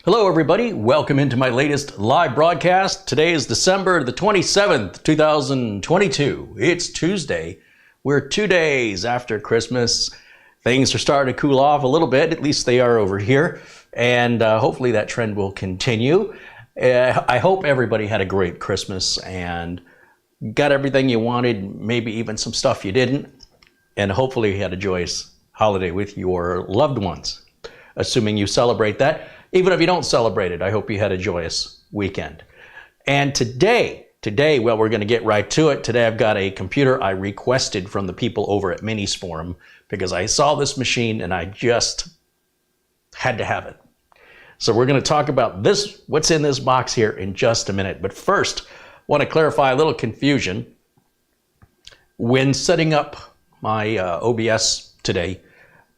Hello everybody, welcome into my latest live broadcast. Today is December the 27th, 2022. It's Tuesday. We're 2 days after Christmas. Things are starting to cool off a little bit, at least they are over here, and hopefully that trend will continue. I hope everybody had a great Christmas and got everything you wanted, maybe even some stuff you didn't, and hopefully you had a joyous holiday with your loved ones, assuming you celebrate that. Even if you don't celebrate it, I hope you had a joyous weekend. And today, well, we're going to get right to it. Today I've got a computer I requested from the people over at Minisforum because I saw this machine and I just had to have it. So we're going to talk about this, what's in this box here in just a minute. But first, I want to clarify a little confusion. When setting up my OBS today,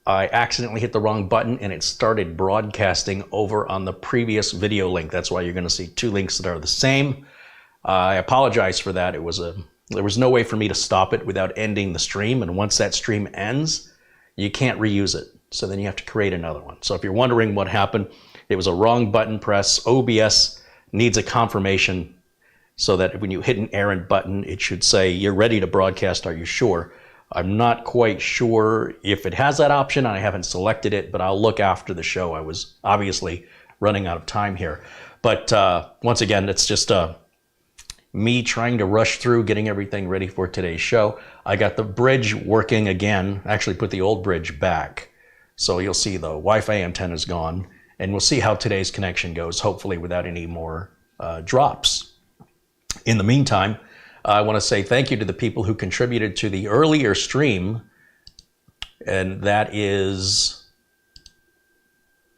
I accidentally hit the wrong button and it started broadcasting over on the previous video link. That's why you're going to see two links that are the same. I apologize for that. There was no way for me to stop it without ending the stream. And once that stream ends, you can't reuse it. So then you have to create another one. So if you're wondering what happened, it was a wrong button press. OBS needs a confirmation so that when you hit an errand button, it should say, "You're ready to broadcast. Are you sure?" I'm not quite sure if it has that option. I haven't selected it, but I'll look after the show. I was obviously running out of time here. But once again, it's just me trying to rush through getting everything ready for today's show. I got the bridge working again. Actually put the old bridge back. So you'll see the Wi-Fi antenna is gone. And we'll see how today's connection goes, hopefully without any more drops. In the meantime, I want to say thank you to the people who contributed to the earlier stream, and that is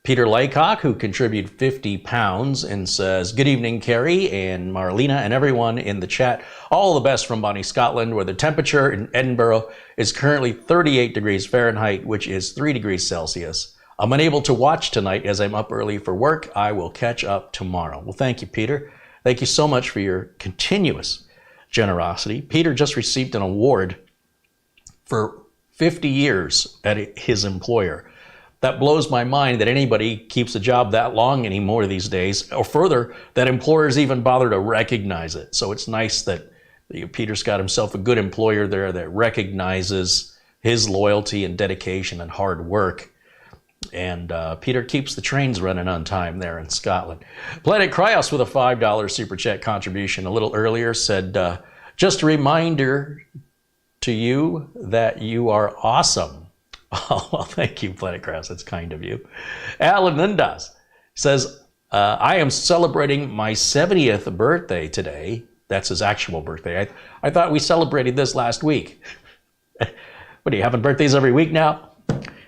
Peter Laycock, who contributed 50 pounds and says, "Good evening, Carrie and Marlena and everyone in the chat. All the best from Bonnie, Scotland, where the temperature in Edinburgh is currently 38 degrees Fahrenheit, which is 3 degrees Celsius. I'm unable to watch tonight as I'm up early for work. I will catch up tomorrow." Well, thank you, Peter. Thank you so much for your continuous generosity. Peter just received an award for 50 years at his employer. That blows my mind that anybody keeps a job that long anymore these days, or further, that employers even bother to recognize it. So it's nice that Peter's got himself a good employer there that recognizes his loyalty and dedication and hard work. And Peter keeps the trains running on time there in Scotland. Planet Cryos with a $5 super chat contribution a little earlier said, "Just a reminder to you that you are awesome." Oh, well, thank you, Planet Cryos. That's kind of you. Alan Lindas says, "I am celebrating my 70th birthday today." That's his actual birthday. I thought we celebrated this last week. What, are you having birthdays every week now?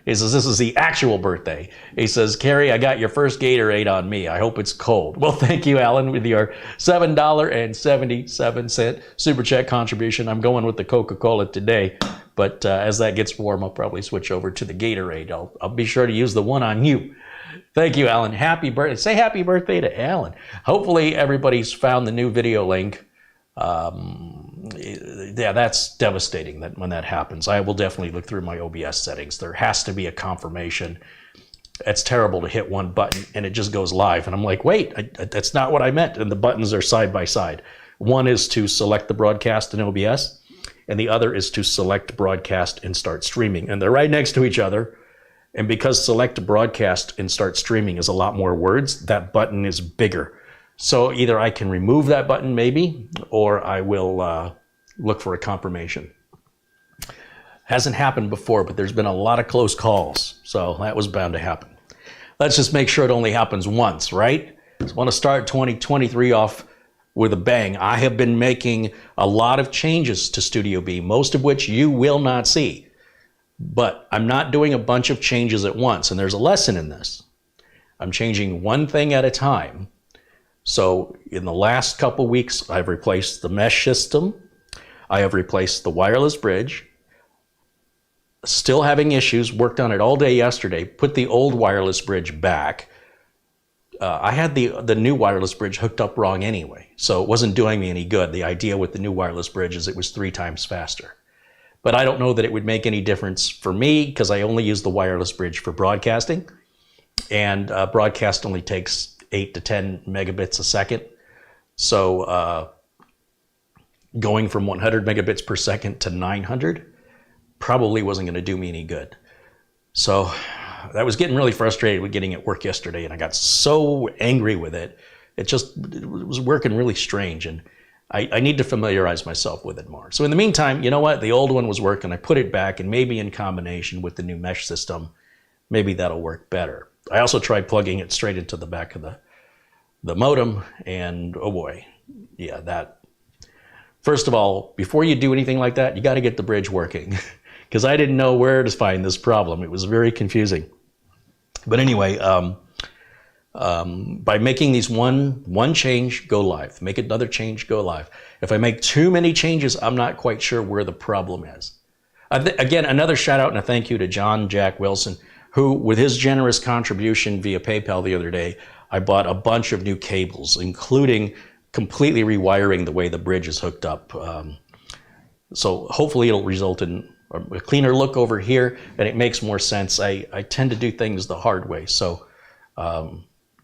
He says, "This is the actual birthday." He says, "Carrie, I got your first Gatorade on me. I hope it's cold." Well, thank you, Alan, with your $7.77 super chat contribution. I'm going with the Coca-Cola today, but as that gets warm, I'll probably switch over to the Gatorade. I'll be sure to use the one on you. Thank you, Alan. Happy birthday. Say happy birthday to Alan. Hopefully everybody's found the new video link. Yeah, that's devastating that when that happens. I will definitely look through my OBS settings. There has to be a confirmation. It's terrible to hit one button and it just goes live. And I'm like, wait, that's not what I meant. And the buttons are side by side. One is to select the broadcast in OBS, and the other is to select broadcast and start streaming. And they're right next to each other. And because select broadcast and start streaming is a lot more words, that button is bigger. So either I can remove that button maybe, or I will look for a confirmation. Hasn't happened before, but there's been a lot of close calls, so that was bound to happen. Let's just make sure it only happens once, right? Just want to start 2023 off with a bang. I have been making a lot of changes to Studio B, most of which you will not see. But I'm not doing a bunch of changes at once, and there's a lesson in this. I'm changing one thing at a time. So in the last couple weeks, I've replaced the mesh system. I have replaced the wireless bridge. Still having issues, worked on it all day yesterday, put the old wireless bridge back. I had the new wireless bridge hooked up wrong anyway, so it wasn't doing me any good. The idea with the new wireless bridge is it was 3 times faster. But I don't know that it would make any difference for me because I only use the wireless bridge for broadcasting. and broadcast only takes 8 to 10 megabits a second. So going from 100 megabits per second to 900 probably wasn't going to do me any good. So I was getting really frustrated with getting it work yesterday, and I got so angry with it. It was working really strange, and I need to familiarize myself with it more. So in the meantime, you know what? The old one was working. I put it back, and maybe in combination with the new mesh system, maybe that'll work better. I also tried plugging it straight into the back of the modem, and oh boy, yeah, that. First of all, before you do anything like that, you got to get the bridge working, because I didn't know where to find this problem. It was very confusing. But anyway, by making these one change, go live. Make another change, go live. If I make too many changes, I'm not quite sure where the problem is. Again, another shout out and a thank you to John Jack Wilson, who, with his generous contribution via PayPal the other day, I bought a bunch of new cables, including completely rewiring the way the bridge is hooked up. So hopefully it'll result in a cleaner look over here, and it makes more sense. I tend to do things the hard way. So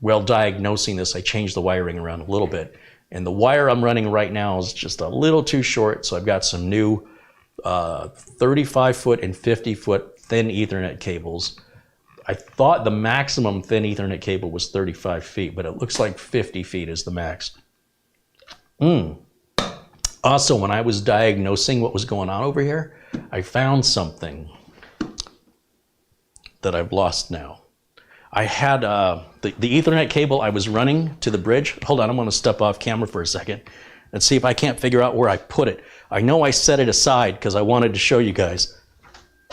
while diagnosing this, I changed the wiring around a little bit. And the wire I'm running right now is just a little too short, so I've got some new 35-foot and 50-foot thin Ethernet cables. I thought the maximum thin Ethernet cable was 35 feet, but it looks like 50 feet is the max. Also, when I was diagnosing what was going on over here, I found something that I've lost now. I had the Ethernet cable I was running to the bridge. Hold on, I'm going to step off camera for a second and see if I can't figure out where I put it. I know I set it aside because I wanted to show you guys.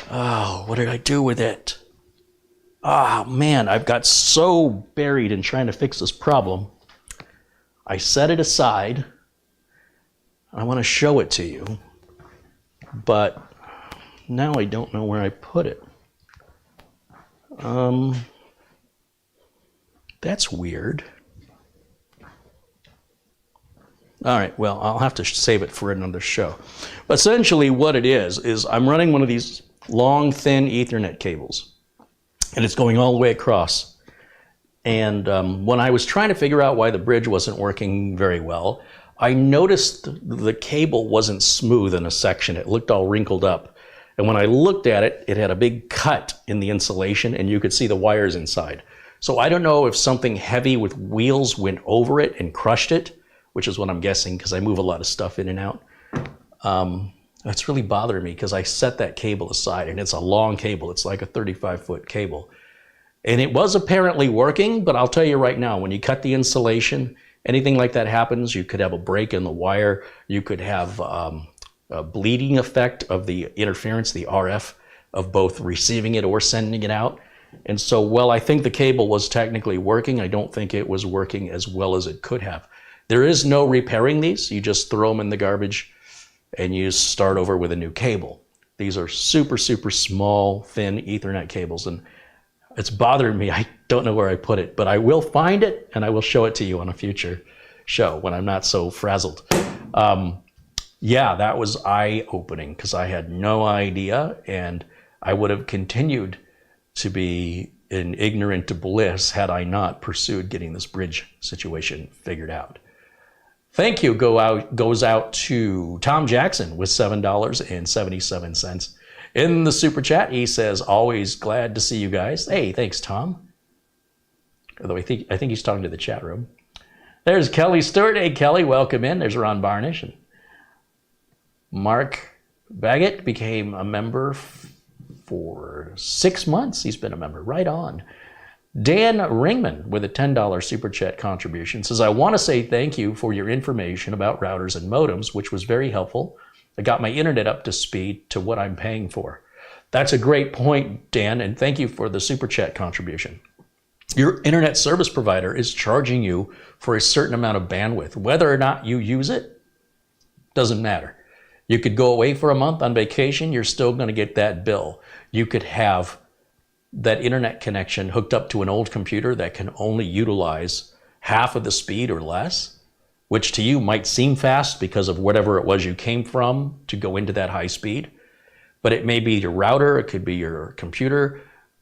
Oh, what did I do with it? Ah, man, I've got so buried in trying to fix this problem. I set it aside. I want to show it to you, but now I don't know where I put it. That's weird. All right, well, I'll have to save it for another show. But essentially what it is I'm running one of these long, thin Ethernet cables, and it's going all the way across. And when I was trying to figure out why the bridge wasn't working very well, I noticed the cable wasn't smooth in a section. It looked all wrinkled up. And when I looked at it, it had a big cut in the insulation, and you could see the wires inside. So I don't know if something heavy with wheels went over it and crushed it, which is what I'm guessing because I move a lot of stuff in and out. That's really bothering me because I set that cable aside, and it's a long cable. It's like a 35-foot cable. And it was apparently working, but I'll tell you right now, when you cut the insulation, anything like that happens, you could have a break in the wire. You could have a bleeding effect of the interference, the RF, of both receiving it or sending it out. And so, while I think the cable was technically working, I don't think it was working as well as it could have. There is no repairing these. You just throw them in the garbage and you start over with a new cable. These are super, super small, thin Ethernet cables, and it's bothering me. I don't know where I put it, but I will find it and I will show it to you on a future show when I'm not so frazzled. Yeah, that was eye-opening because I had no idea, and I would have continued to be in ignorant bliss had I not pursued getting this bridge situation figured out. Thank you goes out to Tom Jackson with $7.77. In the super chat, he says, always glad to see you guys. Hey, thanks, Tom. Although I think he's talking to the chat room. There's Kelly Stewart. Hey, Kelly, welcome in. There's Ron Barnish. And Mark Baggett became a member for 6 months. He's been a member. Right on. Dan Ringman with a $10 super chat contribution says, I want to say thank you for your information about routers and modems, which was very helpful. I got my internet up to speed to what I'm paying for. That's a great point, Dan, and thank you for the super chat contribution. Your internet service provider is charging you for a certain amount of bandwidth. Whether or not you use it, doesn't matter. You could go away for a month on vacation, you're still going to get that bill. You could have that internet connection hooked up to an old computer that can only utilize half of the speed or less, which to you might seem fast because of whatever it was you came from to go into that high speed. But it may be your router, it could be your computer.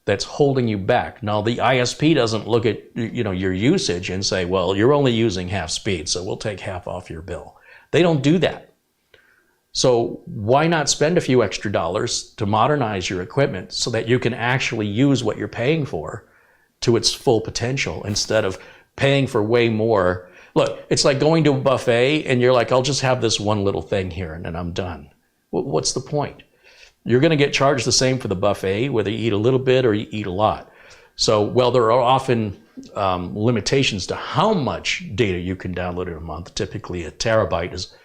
that's holding you back. Now, the ISP doesn't look at your usage and say, well, you're only using half speed, so we'll take half off your bill. They don't do that. So why not spend a few extra dollars to modernize your equipment so that you can actually use what you're paying for to its full potential instead of paying for way more? Look, it's like going to a buffet and you're like, I'll just have this one little thing here and then I'm done. What's the point? You're going to get charged the same for the buffet, whether you eat a little bit or you eat a lot. So, well, there are often limitations to how much data you can download in a month. Typically, a terabyte is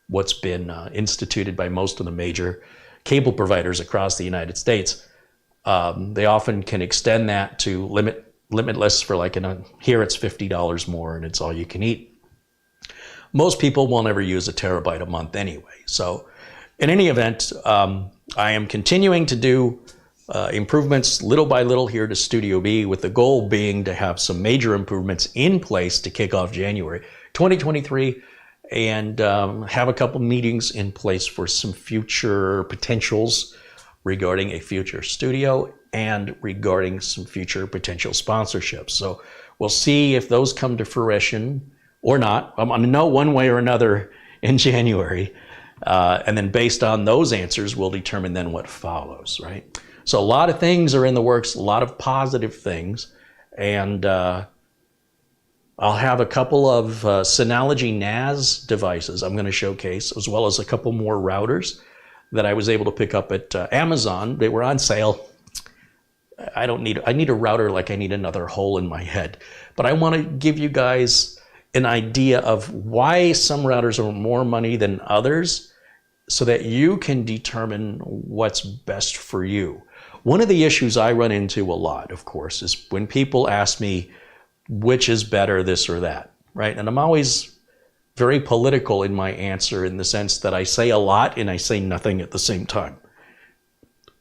what's been instituted by most of the major cable providers across the United States. They often can extend that to limitless for like, here it's $50 more and it's all you can eat. Most people won't ever use a terabyte a month anyway. So in any event, I am continuing to do improvements little by little here to Studio B, with the goal being to have some major improvements in place to kick off January 2023 and have a couple meetings in place for some future potentials regarding a future studio and regarding some future potential sponsorships. So we'll see if those come to fruition or not. I'm going to know one way or another in January. And then based on those answers, we'll determine then what follows, right? So a lot of things are in the works, a lot of positive things. And I'll have a couple of Synology NAS devices I'm going to showcase, as well as a couple more routers that I was able to pick up at Amazon. They were on sale. I need a router like I need another hole in my head. But I want to give you guys an idea of why some routers are more money than others so that you can determine what's best for you. One of the issues I run into a lot, of course, is when people ask me which is better, this or that, right? And I'm always very political in my answer, in the sense that I say a lot and I say nothing at the same time.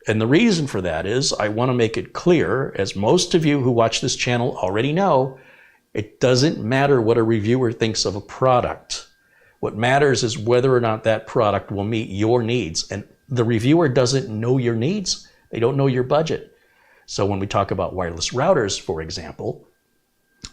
And the reason for that is I want to make it clear, as most of you who watch this channel already know, it doesn't matter what a reviewer thinks of a product. What matters is whether or not that product will meet your needs. And the reviewer doesn't know your needs. They don't know your budget. So when we talk about wireless routers, for example,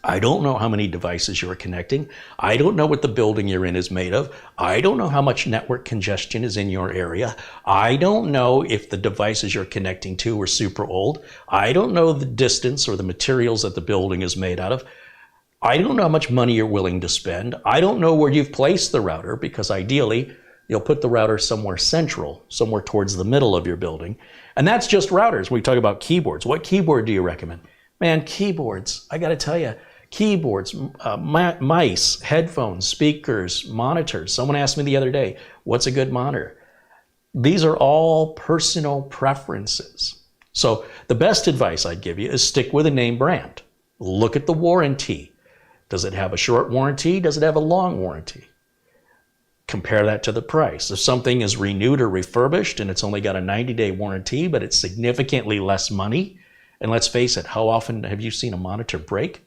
I don't know how many devices you're connecting. I don't know what the building you're in is made of. I don't know how much network congestion is in your area. I don't know if the devices you're connecting to are super old. I don't know the distance or the materials that the building is made out of. I don't know how much money you're willing to spend. I don't know where you've placed the router, because ideally you'll put the router somewhere central, somewhere towards the middle of your building. And that's just routers. We talk about keyboards. What keyboard do you recommend? Man, keyboards, I got to tell you, keyboards, mice, headphones, speakers, monitors. Someone asked me the other day, what's a good monitor? These are all personal preferences. So the best advice I'd give you is stick with a name brand. Look at the warranty. Does it have a short warranty? Does it have a long warranty? Compare that to the price. If something is renewed or refurbished and it's only got a 90-day warranty, but it's significantly less money, and let's face it, how often have you seen a monitor break?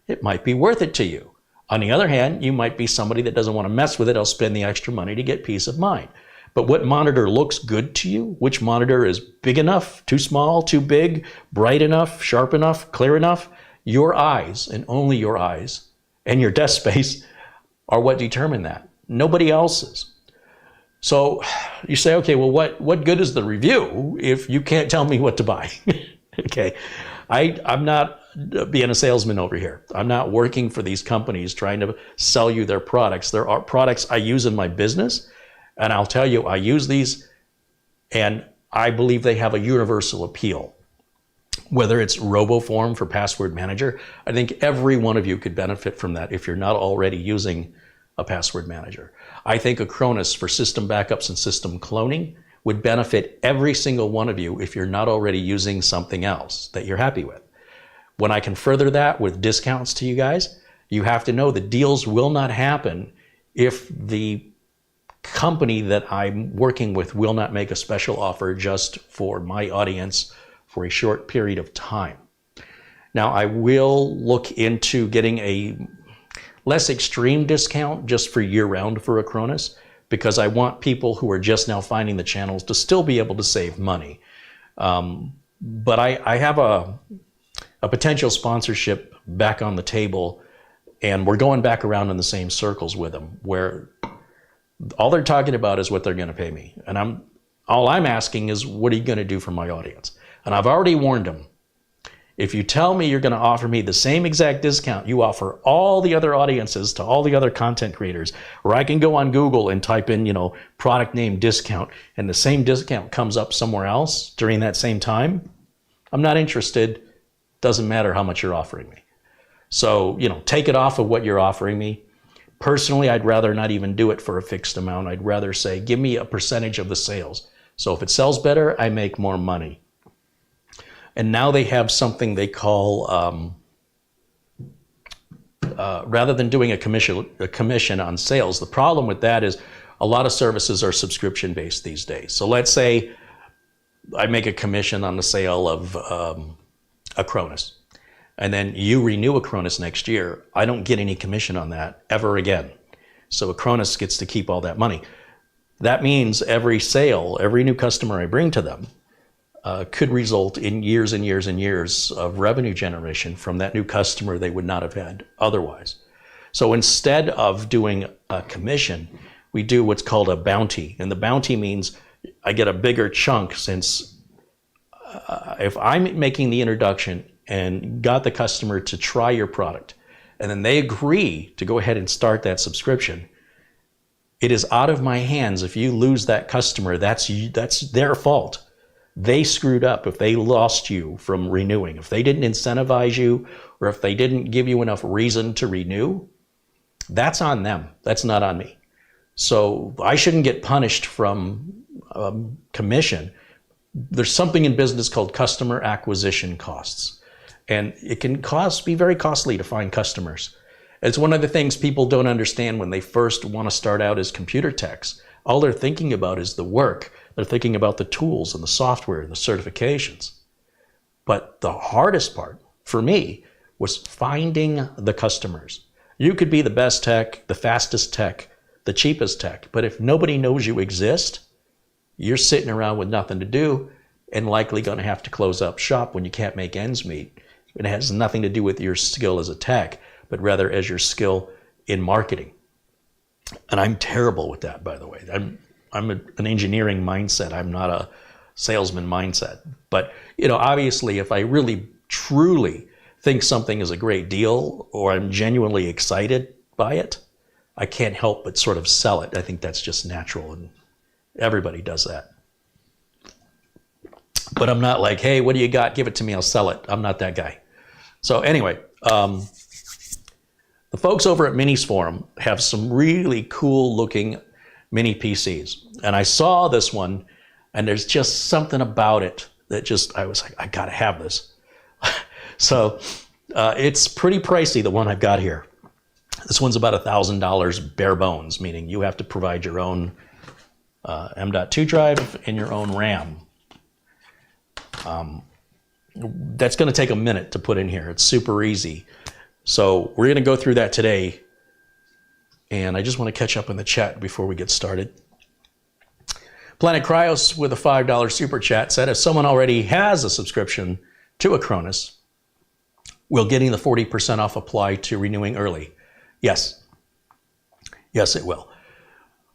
It might be worth it to you. On the other hand, you might be somebody that doesn't want to mess with it. I'll spend the extra money to get peace of mind. But what monitor looks good to you? Which monitor is big enough, too small, too big, bright enough, sharp enough, clear enough? Your eyes, and only your eyes, and your desk space are what determine that. Nobody else's. So you say, okay, well, what good is the review if you can't tell me what to buy? Okay, I'm not being a salesman over here. I'm not working for these companies trying to sell you their products. There are products I use in my business, and I'll tell you, I use these, and I believe they have a universal appeal. Whether it's RoboForm for Password Manager, I think every one of you could benefit from that if you're not already using a password manager. I think Acronis for system backups and system cloning would benefit every single one of you if you're not already using something else that you're happy with. When I can further that with discounts to you guys, you have to know the deals will not happen if the company that I'm working with will not make a special offer just for my audience for a short period of time. Now, I will look into getting a less extreme discount just for year-round for Acronis, because I want people who are just now finding the channels to still be able to save money. But I have a potential sponsorship back on the table, and we're going back around in the same circles with them, where all they're talking about is what they're going to pay me. And all I'm asking is, what are you going to do for my audience? And I've already warned them. If you tell me you're going to offer me the same exact discount you offer all the other audiences to all the other content creators, where I can go on Google and type in, product name discount, and the same discount comes up somewhere else during that same time, I'm not interested. Doesn't matter how much you're offering me. So, take it off of what you're offering me. Personally, I'd rather not even do it for a fixed amount. I'd rather say, give me a percentage of the sales. So if it sells better, I make more money. And now they have something they call, rather than doing a commission on sales, the problem with that is a lot of services are subscription-based these days. So let's say I make a commission on the sale of a Cronus, and then you renew a Cronus next year. I don't get any commission on that ever again. So a Cronus gets to keep all that money. That means every sale, every new customer I bring to them, could result in years and years and years of revenue generation from that new customer they would not have had otherwise. So instead of doing a commission, we do what's called a bounty. And the bounty means I get a bigger chunk, since if I'm making the introduction and got the customer to try your product, and then they agree to go ahead and start that subscription, it is out of my hands. If you lose that customer, that's their fault. They screwed up if they lost you from renewing. If they didn't incentivize you, or if they didn't give you enough reason to renew, that's on them. That's not on me. So I shouldn't get punished from commission. There's something in business called customer acquisition costs. And it can be very costly to find customers. It's one of the things people don't understand when they first want to start out as computer techs. All they're thinking about is the work. They're thinking about the tools and the software and the certifications. But the hardest part for me was finding the customers. You could be the best tech, the fastest tech, the cheapest tech, but if nobody knows you exist, you're sitting around with nothing to do and likely going to have to close up shop when you can't make ends meet. It has nothing to do with your skill as a tech, but rather as your skill in marketing. And I'm terrible with that, by the way. I'm an engineering mindset. I'm not a salesman mindset. But, obviously, if I really, truly think something is a great deal, or I'm genuinely excited by it, I can't help but sort of sell it. I think that's just natural, and everybody does that. But I'm not like, hey, what do you got? Give it to me, I'll sell it. I'm not that guy. So anyway, the folks over at Minisforum have some really cool looking mini PCs. And I saw this one, and there's just something about it that I was like, I gotta have this. So it's pretty pricey, the one I've got here. This one's about $1,000 bare bones, meaning you have to provide your own M.2 drive and your own RAM. That's going to take a minute to put in here. It's super easy. So we're going to go through that today. And I just want to catch up in the chat before we get started. Planet Cryos with a $5 super chat said, if someone already has a subscription to a Cronus, will getting the 40% off apply to renewing early? Yes. Yes, it will.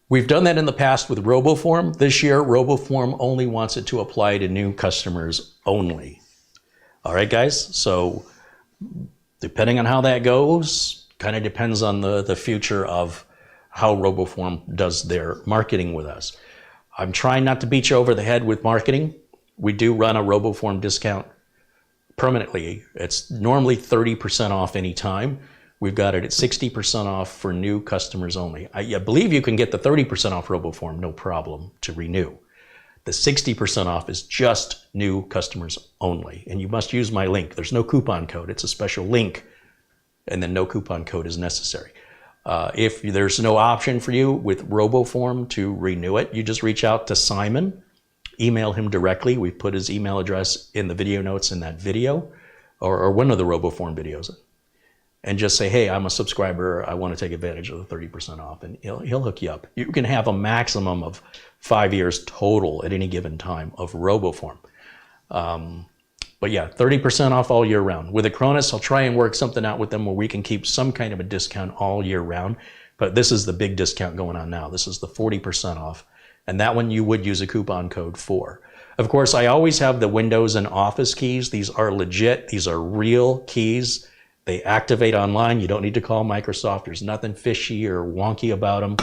We've done that in the past with RoboForm. This year, RoboForm only wants it to apply to new customers only. All right, guys? So depending on how that goes, kind of depends on the future of how RoboForm does their marketing with us. I'm trying not to beat you over the head with marketing. We do run a RoboForm discount permanently. It's normally 30% off any time. We've got it at 60% off for new customers only. I believe you can get the 30% off RoboForm, no problem, to renew. The 60% off is just new customers only. And you must use my link. There's no coupon code. It's a special link, and then no coupon code is necessary. If there's no option for you with RoboForm to renew it, you just reach out to Simon, email him directly. We put his email address in the video notes in that video, or one of the RoboForm videos. And just say, hey, I'm a subscriber. I want to take advantage of the 30% off. And he'll hook you up. You can have a maximum of 5 years total at any given time of RoboForm. But yeah, 30% off all year round. With Acronis, I'll try and work something out with them where we can keep some kind of a discount all year round. But this is the big discount going on now. This is the 40% off. And that one you would use a coupon code for. Of course, I always have the Windows and Office keys. These are legit. These are real keys. They activate online. You don't need to call Microsoft. There's nothing fishy or wonky about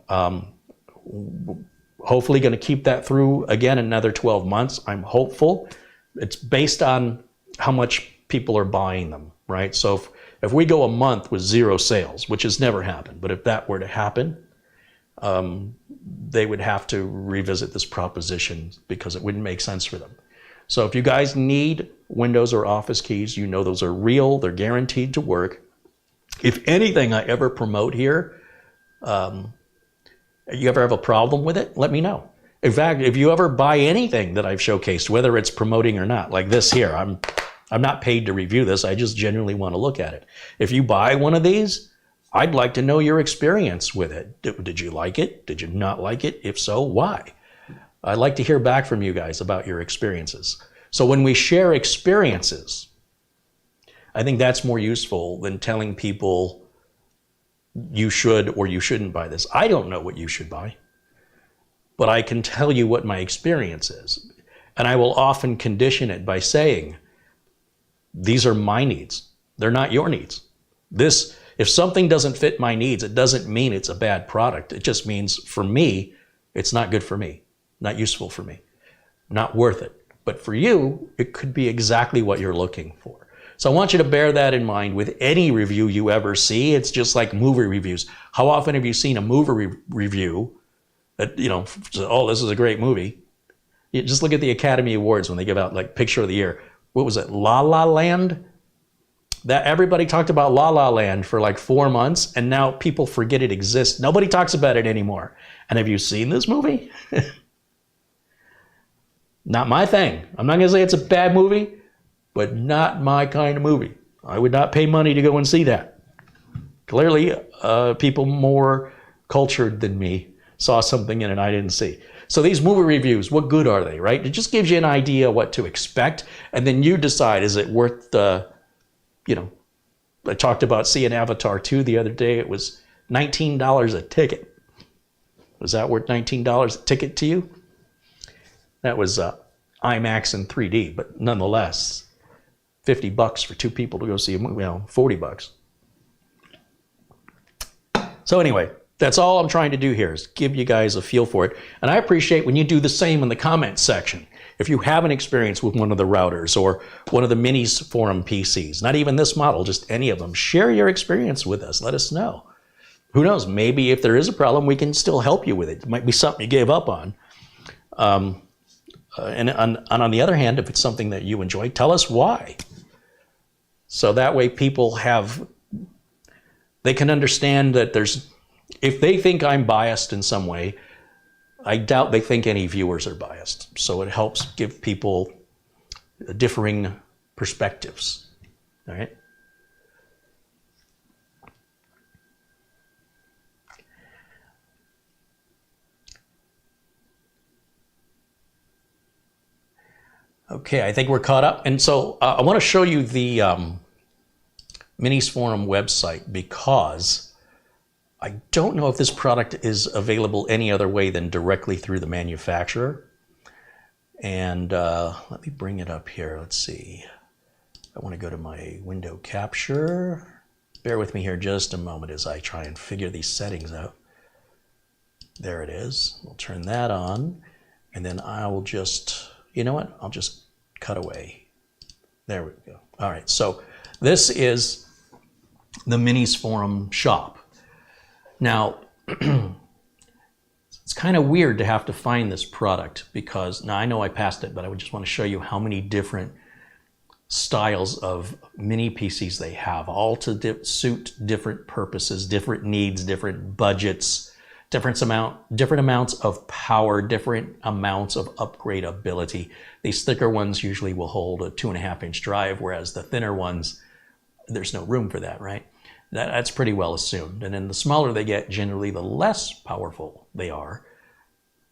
them. Hopefully going to keep that through again another 12 months. I'm hopeful. It's based on how much people are buying them, right? So if we go a month with 0 sales, which has never happened, but if that were to happen, they would have to revisit this proposition because it wouldn't make sense for them. So if you guys need Windows or Office keys, you know those are real, they're guaranteed to work. If anything I ever promote here, you ever have a problem with it, let me know. In fact, if you ever buy anything that I've showcased, whether it's promoting or not, like this here, I'm not paid to review this, I just genuinely want to look at it. If you buy one of these, I'd like to know your experience with it. Did you like it? Did you not like it? If so, why? I'd like to hear back from you guys about your experiences. So when we share experiences, I think that's more useful than telling people you should or you shouldn't buy this. I don't know what you should buy, but I can tell you what my experience is. And I will often condition it by saying, these are my needs. They're not your needs. If something doesn't fit my needs, it doesn't mean it's a bad product. It just means for me, it's not good for me, not useful for me, not worth it. But for you, it could be exactly what you're looking for. So I want you to bear that in mind with any review you ever see. It's just like movie reviews. How often have you seen a movie review that, oh, this is a great movie? You just look at the Academy Awards when they give out like Picture of the Year. What was it, La La Land? That everybody talked about La La Land for like 4 months, and now people forget it exists. Nobody talks about it anymore. And have you seen this movie? Not my thing. I'm not going to say it's a bad movie, but not my kind of movie. I would not pay money to go and see that. Clearly, people more cultured than me saw something in it I didn't see. So these movie reviews, what good are they, right? It just gives you an idea what to expect, and then you decide, is it worth the, I talked about seeing Avatar 2 the other day. It was $19 a ticket. Was that worth $19 a ticket to you? That was IMAX in 3D, but nonetheless, $50 for 2 people to go see a movie, $40. So anyway, that's all I'm trying to do here is give you guys a feel for it. And I appreciate when you do the same in the comments section. If you have an experience with one of the routers or one of the Minisforum PCs, not even this model, just any of them, share your experience with us. Let us know. Who knows? Maybe if there is a problem, we can still help you with it. It might be something you gave up on. And on the other hand, if it's something that you enjoy, tell us why. So that way people they can understand that if they think I'm biased in some way, I doubt they think any viewers are biased. So it helps give people differing perspectives, all right? Okay, I think we're caught up. And so I want to show you the Minisforum website because I don't know if this product is available any other way than directly through the manufacturer. And let me bring it up here. Let's see. I want to go to my window capture. Bear with me here just a moment as I try and figure these settings out. There it is. We'll turn that on. And then I will just, you know what? I'll just cut away. There we go. All right. So this is the Minisforum shop. Now, it's kind of weird to have to find this product because, now I know I passed it, but I would just want to show you how many different styles of mini PCs they have, all to suit different purposes, different needs, different budgets, different amounts of power, different amounts of upgradability. These thicker ones usually will hold a 2.5-inch drive, whereas the thinner ones, there's no room for that, right? That's pretty well assumed. And then the smaller they get, generally the less powerful they are.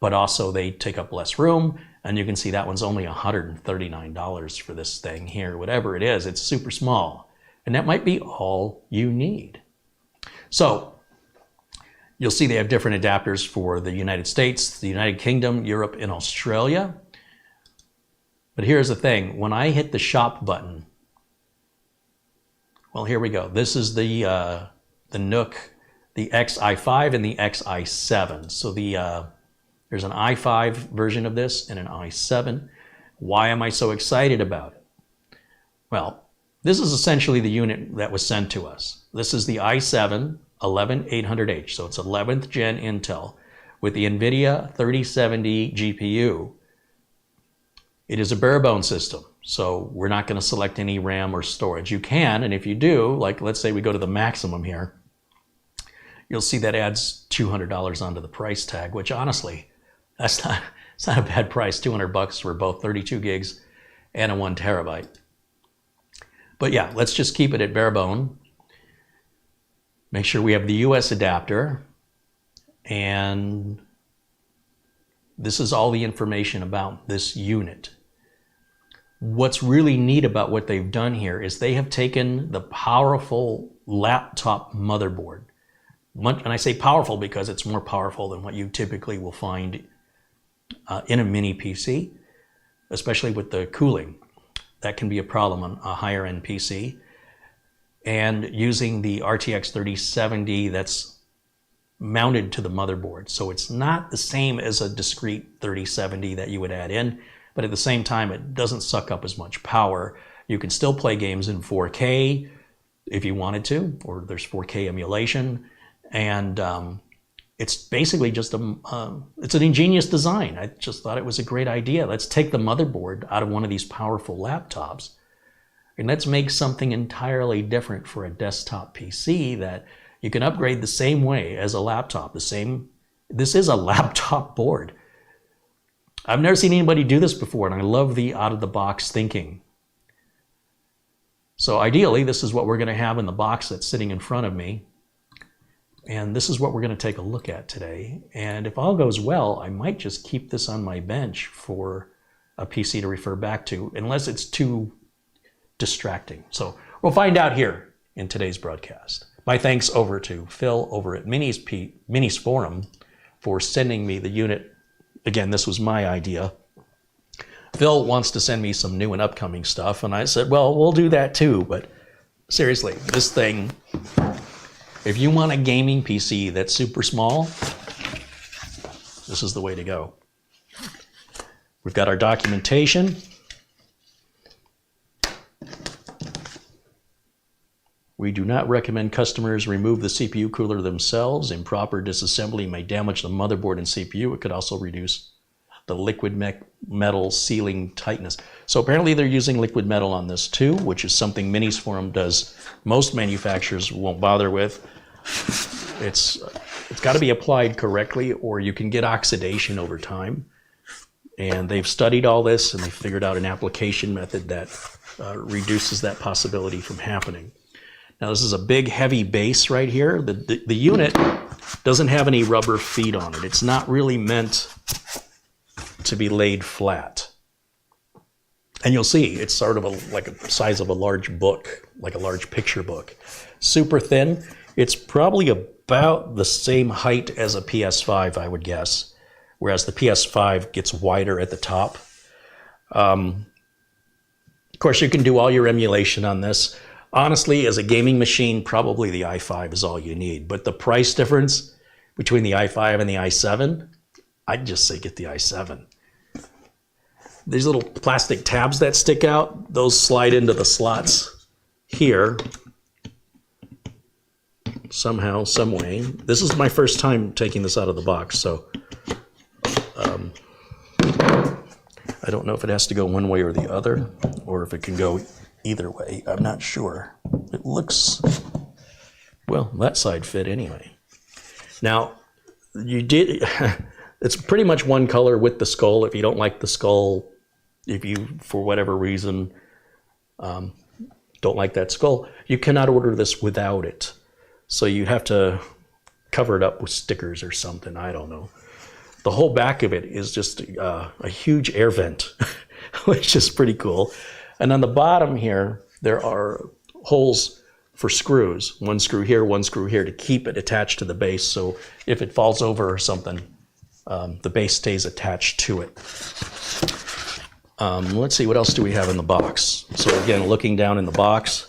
but also they take up less room. And you can see that one's only $139 for this thing here, whatever it is, it's super small. And that might be all you need. So you'll see they have different adapters for the United States, the United Kingdom, Europe, and Australia. But here's the thing, when I hit the shop button, well, here we go. This is the NUC, the NUCXi5 and the NUCXi7. So there's an i5 version of this and an i7. Why am I so excited about it? Well, this is essentially the unit that was sent to us. This is the i7 11800H, so it's 11th gen Intel with the NVIDIA 3070 GPU. It is a Barebone system, so we're not going to select any RAM or storage. You can, and if you do, like let's say we go to the maximum here, you'll see that adds $200 onto the price tag, which honestly, it's not a bad price, $200 for both 32 gigs and a 1 terabyte. But yeah, let's just keep it at Barebone. Make sure we have the US adapter. And this is all the information about this unit. What's really neat about what they've done here is they have taken the powerful laptop motherboard. And I say powerful because it's more powerful than what you typically will find in a mini PC, especially with the cooling. That can be a problem on a higher end PC. And using the RTX 3070 that's mounted to the motherboard. So it's not the same as a discrete 3070 that you would add in, but at the same time, it doesn't suck up as much power. You can still play games in 4K if you wanted to, or there's 4K emulation. And it's basically just it's an ingenious design. I just thought it was a great idea. Let's take the motherboard out of one of these powerful laptops and let's make something entirely different for a desktop PC that you can upgrade the same way as a laptop. This is a laptop board. I've never seen anybody do this before, and I love the out-of-the-box thinking. So ideally, this is what we're going to have in the box that's sitting in front of me. And this is what we're going to take a look at today. And if all goes well, I might just keep this on my bench for a PC to refer back to, unless it's too distracting. So we'll find out here in today's broadcast. My thanks over to Phil over at Minisforum for sending me the unit. Again, this was my idea. Phil wants to send me some new and upcoming stuff, and I said, well, we'll do that too. But seriously, this thing, if you want a gaming PC that's super small, this is the way to go. We've got our documentation. We do not recommend customers remove the CPU cooler themselves. Improper disassembly may damage the motherboard and CPU. It could also reduce the liquid metal sealing tightness. So apparently they're using liquid metal on this too, which is something Minisforum does. Most manufacturers won't bother with. It's got to be applied correctly, or you can get oxidation over time. And they've studied all this, and they figured out an application method that reduces that possibility from happening. Now this is a big heavy base right here. The unit doesn't have any rubber feet on it. It's not really meant to be laid flat. And you'll see it's sort of like a size of a large book, like a large picture book. Super thin. It's probably about the same height as a PS5, I would guess, whereas the PS5 gets wider at the top. Of course, you can do all your emulation on this. Honestly, as a gaming machine, probably the i5 is all you need. But the price difference between the i5 and the i7, I'd just say get the i7. These little plastic tabs that stick out, those slide into the slots here somehow, some way. This is my first time taking this out of the box, so I don't know if it has to go one way or the other, or if it can go either way. I'm not sure. It looks, well, that side fit anyway. Now, it's pretty much one color with the skull. If you don't like the skull, if you, for whatever reason, don't like that skull, you cannot order this without it. So you have to cover it up with stickers or something, I don't know. the whole back of it is just a huge air vent, which is pretty cool. And on the bottom here, there are holes for screws. One screw here to keep it attached to the base. So if it falls over or something, the base stays attached to it. Let's see, what else do we have in the box? So again, looking down in the box,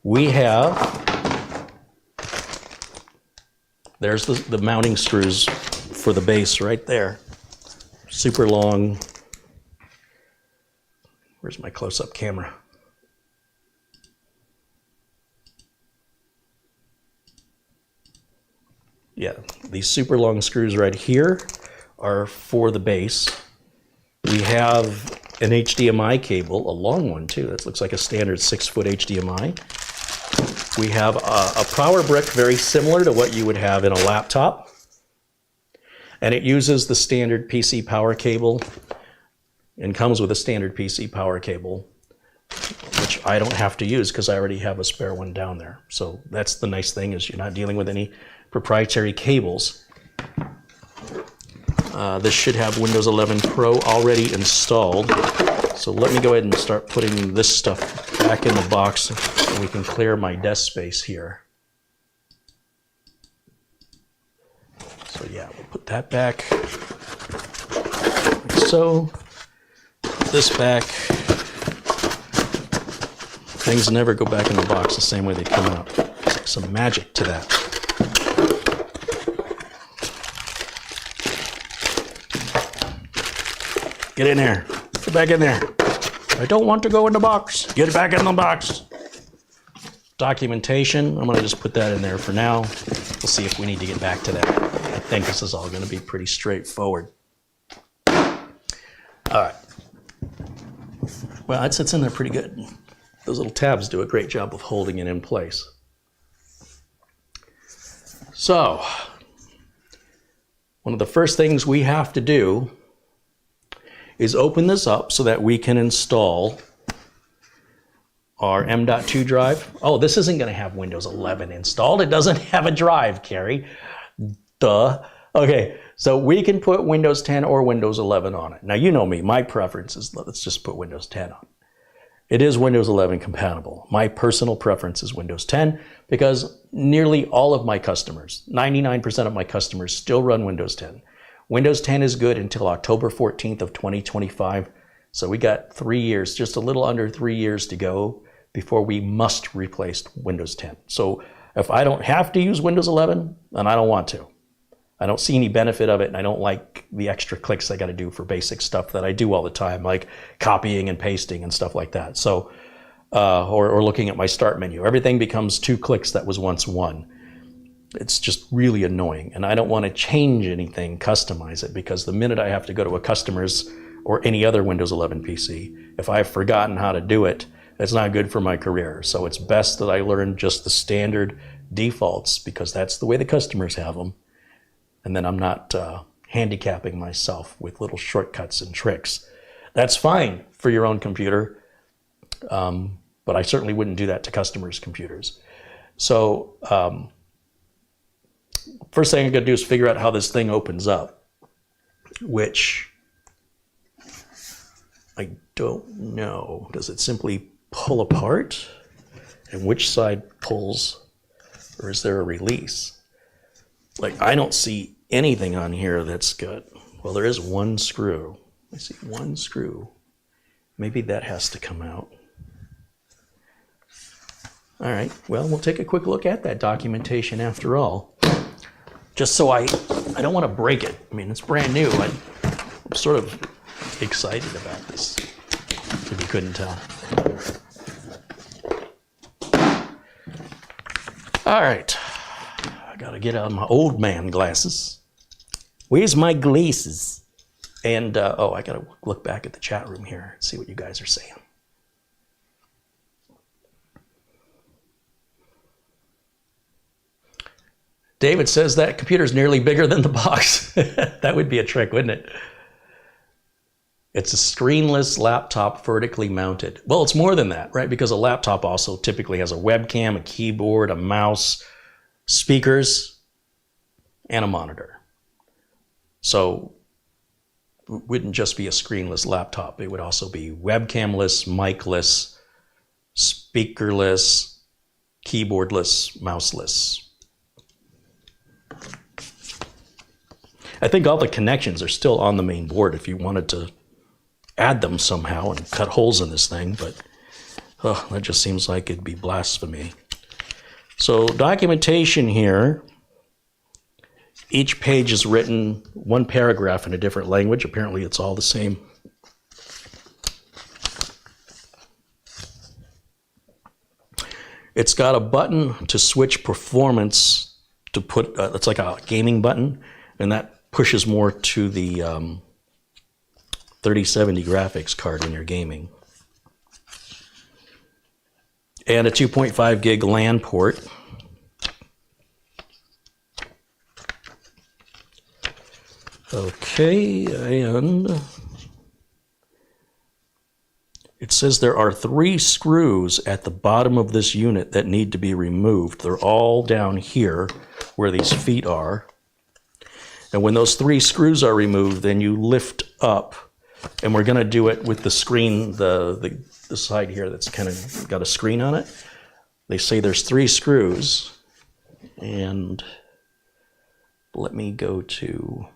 we have, there's the mounting screws for the base right there. Super long. Where's my close-up camera? Yeah, these super long screws right here are for the base. We have an HDMI cable, a long one too. That looks like a standard 6-foot HDMI. We have a power brick very similar to what you would have in a laptop. And it uses the standard PC power cable and comes with a standard PC power cable, which I don't have to use because I already have a spare one down there. So that's the nice thing, is you're not dealing with any proprietary cables. This should have Windows 11 Pro already installed. So let me go ahead and start putting this stuff back in the box so we can clear my desk space here. So yeah, we'll put that back like so. Put this back. Things never go back in the box the same way they come out. There's like some magic to that. Get in there. Get back in there. I don't want to go in the box. Get back in the box. Documentation. I'm going to just put that in there for now. We'll see if we need to get back to that. I think this is all going to be pretty straightforward. All right. Well, it sits in there pretty good. Those little tabs do a great job of holding it in place. So, one of the first things we have to do is open this up so that we can install our M.2 drive. Oh, this isn't going to have Windows 11 installed. It doesn't have a drive, Carrie. Duh. Okay, so we can put Windows 10 or Windows 11 on it. Now, you know me. My preference is let's just put Windows 10 on. It is Windows 11 compatible. My personal preference is Windows 10 because nearly all of my customers, 99% of my customers, still run Windows 10. Windows 10 is good until October 14th of 2025. So we got 3 years, just a little under 3 years to go before we must replace Windows 10. So if I don't have to use Windows 11, then I don't want to. I don't see any benefit of it, and I don't like the extra clicks I got to do for basic stuff that I do all the time, like copying and pasting and stuff like that. So, or looking at my start menu. Everything becomes 2 clicks that was once 1. It's just really annoying, and I don't want to change anything, customize it, because the minute I have to go to a customer's or any other Windows 11 PC, if I've forgotten how to do it, it's not good for my career. So it's best that I learn just the standard defaults because that's the way the customers have them. And then I'm not handicapping myself with little shortcuts and tricks. That's fine for your own computer, but I certainly wouldn't do that to customers' computers. So first thing I'm going to do is figure out how this thing opens up, which I don't know. Does it simply pull apart? And which side pulls, or is there a release? Like, I don't see anything on here that's good. Well, there is one screw. I see one screw. Maybe that has to come out. All right, well, we'll take a quick look at that documentation after all. Just so I don't want to break it. I mean, it's brand new. I'm sort of excited about this, if you couldn't tell. All right, I gotta get out my old man glasses. Where's my glasses? And, oh, I gotta look back at the chat room here and see what you guys are saying. David says that computer's nearly bigger than the box. That would be a trick, wouldn't it? It's a screenless laptop vertically mounted. Well, it's more than that, right? Because a laptop also typically has a webcam, a keyboard, a mouse, speakers. and a monitor. So it wouldn't just be a screenless laptop. It would also be webcamless, micless, speakerless, keyboardless, mouseless. I think all the connections are still on the main board if you wanted to add them somehow and cut holes in this thing, but that just seems like it'd be blasphemy. So documentation here, each page is written one paragraph in a different language. Apparently it's all the same. It's got a button to switch performance to put, it's like a gaming button, and that pushes more to the 3070 graphics card when you're gaming. And a 2.5 gig LAN port. Okay, and it says there are 3 screws at the bottom of this unit that need to be removed. They're all down here where these feet are. And when those 3 screws are removed, then you lift up, and we're going to do it with the screen, the side here that's kind of got a screen on it. They say there's 3 screws, and let me go to,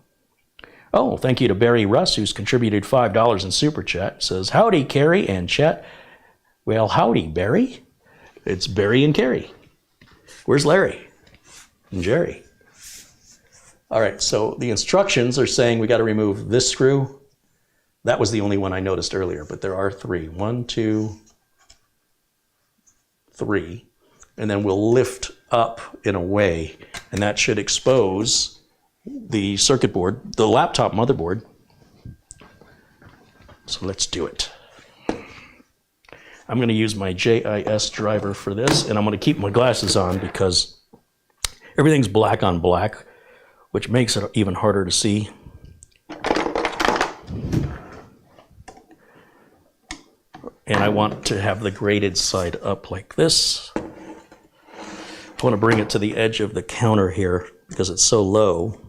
oh, thank you to Barry Russ, who's contributed $5 in Super Chat. Says, howdy, Carrie and Chet. Well, howdy, Barry. It's Barry and Carrie. Where's Larry and Jerry? All right, so the instructions are saying we got to remove this screw. That was the only one I noticed earlier, but there are 3. 1, 2, 3. And then we'll lift up in a way, and that should expose the circuit board, the laptop motherboard. So let's do it. I'm going to use my JIS driver for this, and I'm going to keep my glasses on because everything's black on black, which makes it even harder to see. And I want to have the graded side up like this. I want to bring it to the edge of the counter here because it's so low.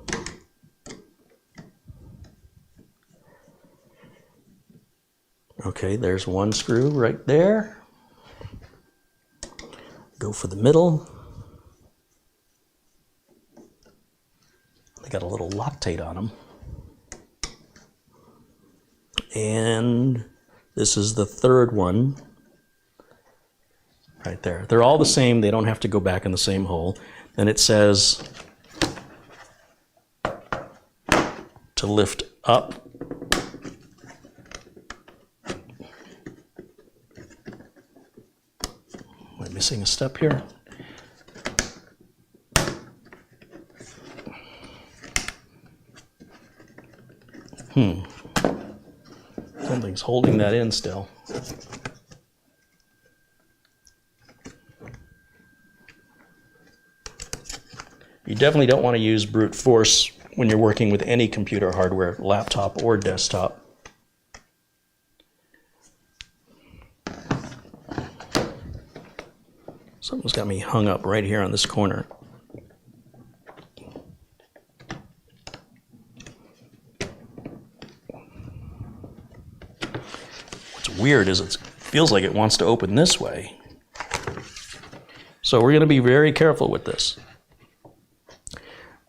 Okay, there's one screw right there. Go for the middle. They got a little Loctite on them. And this is the third one. Right there. They're all the same. They don't have to go back in the same hole. And it says to lift up. Am I missing a step here? Something's holding that in still. You definitely don't want to use brute force when you're working with any computer hardware, laptop or desktop. Something's got me hung up right here on this corner. What's weird is it feels like it wants to open this way. So we're going to be very careful with this.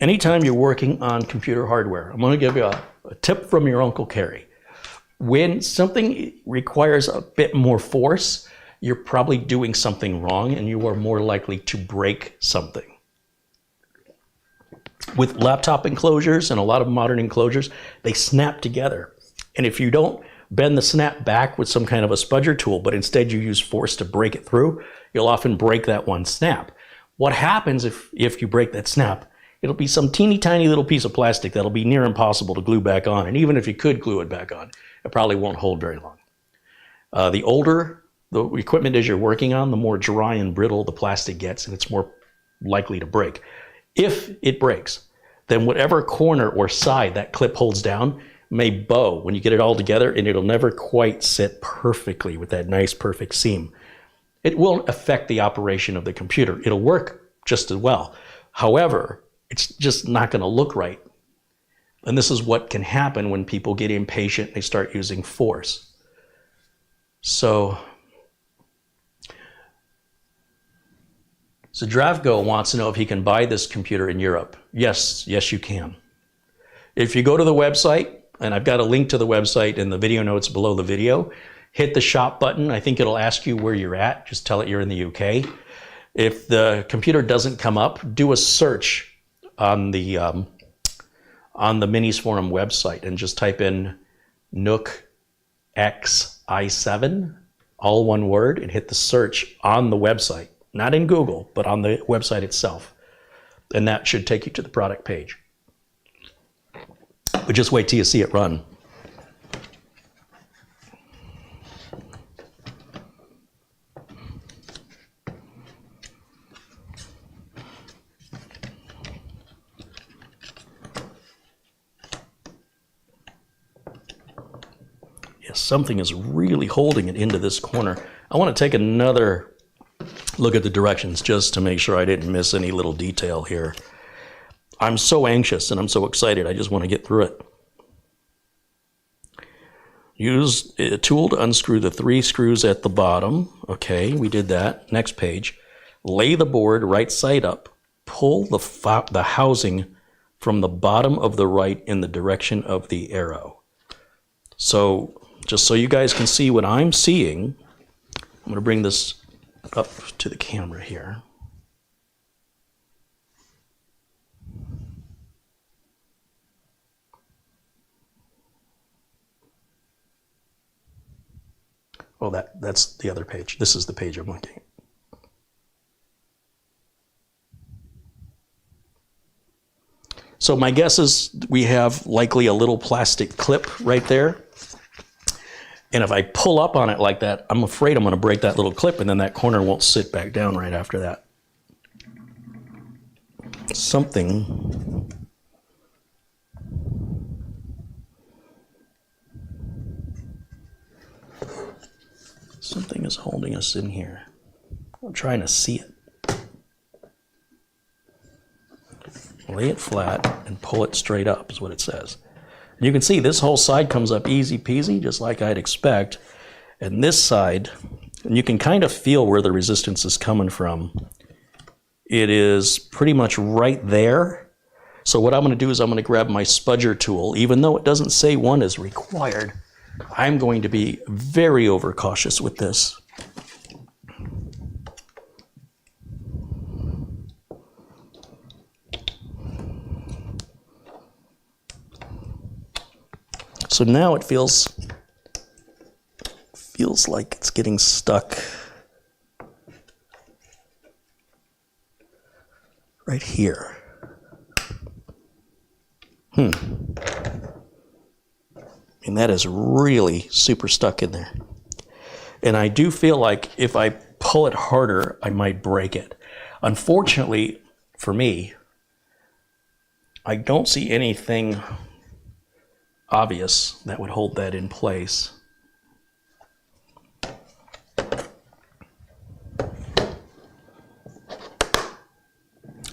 Anytime you're working on computer hardware, I'm going to give you a tip from your Uncle Kerry. When something requires a bit more force, you're probably doing something wrong and you are more likely to break something. With laptop enclosures and a lot of modern enclosures, they snap together. And if you don't bend the snap back with some kind of a spudger tool, but instead you use force to break it through, you'll often break that one snap. What happens if you break that snap? It'll be some teeny tiny little piece of plastic that'll be near impossible to glue back on. And even if you could glue it back on, it probably won't hold very long. The older the equipment is you're working on, the more dry and brittle the plastic gets, and it's more likely to break. If it breaks, then whatever corner or side that clip holds down may bow when you get it all together, and it'll never quite sit perfectly with that nice perfect seam. It won't affect the operation of the computer. It'll work just as well. However, it's just not going to look right. And this is what can happen when people get impatient and they start using force. So Zdravko wants to know if he can buy this computer in Europe. Yes, you can. If you go to the website, and I've got a link to the website in the video notes below the video, hit the shop button. I think it'll ask you where you're at. Just tell it you're in the UK. If the computer doesn't come up, do a search on the Minisforum website and just type in NUCXi7, all one word, and hit the search on the website. Not in Google, but on the website itself. And that should take you to the product page. But just wait till you see it run. Yes, something is really holding it into this corner. I want to take another look at the directions just to make sure I didn't miss any little detail here. I'm so anxious and I'm so excited. I just want to get through it. Use a tool to unscrew the 3 screws at the bottom. Okay, we did that. Next page. Lay the board right side up. Pull the housing from the bottom of the right in the direction of the arrow. So, just so you guys can see what I'm seeing, I'm going to bring this up to the camera here. Oh, that's the other page. This is the page I'm looking at. So my guess is we have likely a little plastic clip right there. And if I pull up on it like that, I'm afraid I'm going to break that little clip, and then that corner won't sit back down right after that. Something is holding us in here. I'm trying to see it. Lay it flat and pull it straight up is what it says. And you can see this whole side comes up easy peasy, just like I'd expect. And this side, and you can kind of feel where the resistance is coming from. It is pretty much right there. So what I'm going to do is I'm going to grab my spudger tool. Even though it doesn't say one is required, I'm going to be very overcautious with this. So now it feels like it's getting stuck right here. And that is really super stuck in there. And I do feel like if I pull it harder, I might break it. Unfortunately, for me, I don't see anything obvious that would hold that in place.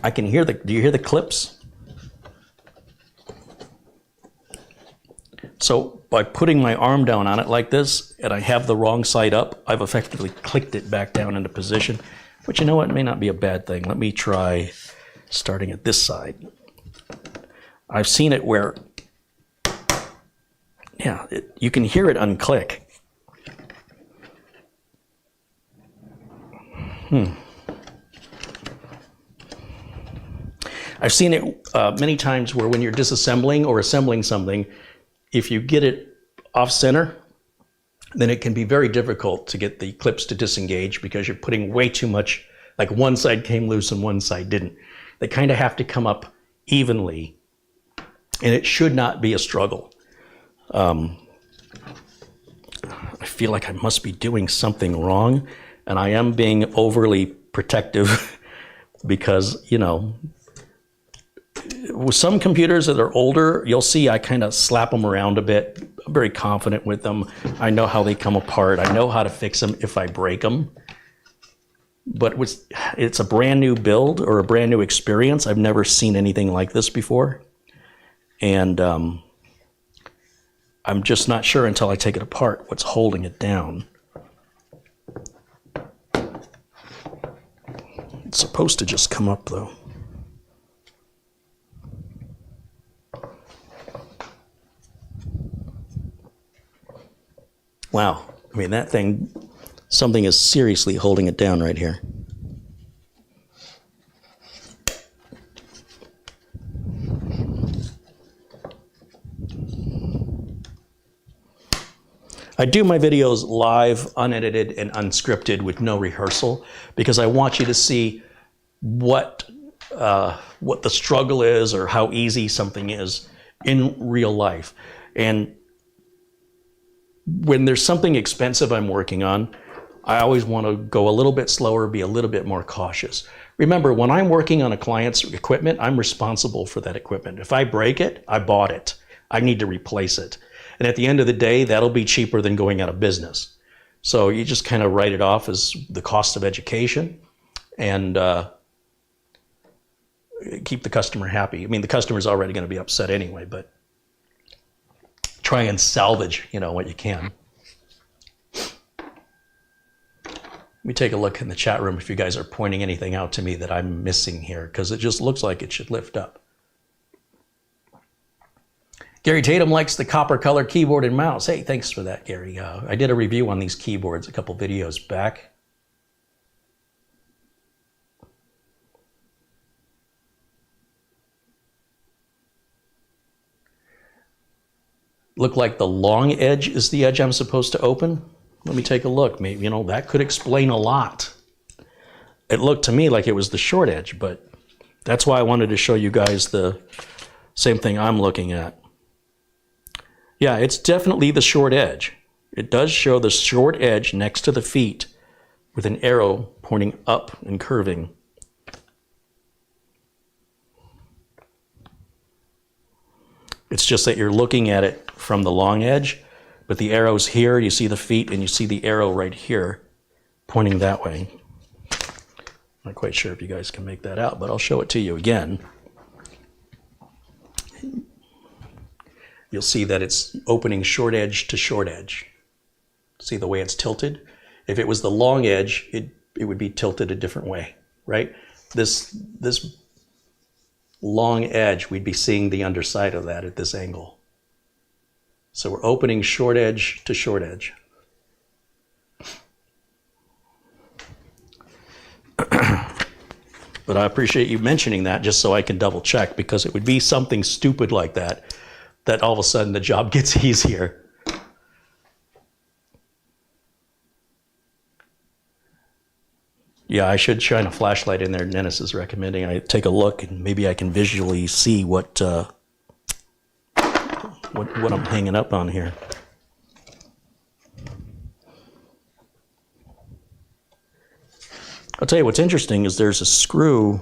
I can hear do you hear the clips? So by putting my arm down on it like this, and I have the wrong side up, I've effectively clicked it back down into position, which, you know what, may not be a bad thing. Let me try starting at this side. I've seen it where, yeah, you can hear it unclick. I've seen it many times where when you're disassembling or assembling something, if you get it off center, then it can be very difficult to get the clips to disengage because you're putting way too much, like one side came loose and one side didn't. They kind of have to come up evenly, and it should not be a struggle. I feel like I must be doing something wrong, and I am being overly protective because, you know, with some computers that are older, you'll see I kind of slap them around a bit. I'm very confident with them. I know how they come apart. I know how to fix them if I break them. but it's a brand new build or a brand new experience. I've never seen anything like this before. And I'm just not sure until I take it apart what's holding it down. It's supposed to just come up though. Wow, I mean that thing, something is seriously holding it down right here. I do my videos live, unedited, and unscripted with no rehearsal because I want you to see what the struggle is or how easy something is in real life. And when there's something expensive I'm working on, I always want to go a little bit slower, be a little bit more cautious. Remember, when I'm working on a client's equipment, I'm responsible for that equipment. If I break it, I bought it. I need to replace it. And at the end of the day, that'll be cheaper than going out of business. So you just kind of write it off as the cost of education and keep the customer happy. I mean, the customer's already going to be upset anyway, but try and salvage, what you can. Let me take a look in the chat room if you guys are pointing anything out to me that I'm missing here, because it just looks like it should lift up. Gary Tatum likes the copper color keyboard and mouse. Hey, thanks for that, Gary. I did a review on these keyboards a couple videos back. Look like the long edge is the edge I'm supposed to open. Let me take a look. Maybe, that could explain a lot. It looked to me like it was the short edge, but that's why I wanted to show you guys the same thing I'm looking at. Yeah, it's definitely the short edge. It does show the short edge next to the feet with an arrow pointing up and curving. It's just that you're looking at it from the long edge, but the arrow's here, you see the feet, and you see the arrow right here pointing that way. I'm not quite sure if you guys can make that out, but I'll show it to you again. You'll see that it's opening short edge to short edge. See the way it's tilted? If it was the long edge, it would be tilted a different way, right? This long edge, we'd be seeing the underside of that at this angle. So we're opening short edge to short edge. But I appreciate you mentioning that just so I can double check, because it would be something stupid like that, that all of a sudden the job gets easier. Yeah, I should shine a flashlight in there. Dennis is recommending I take a look, and maybe I can visually see what I'm hanging up on here. I'll tell you what's interesting is there's a screw.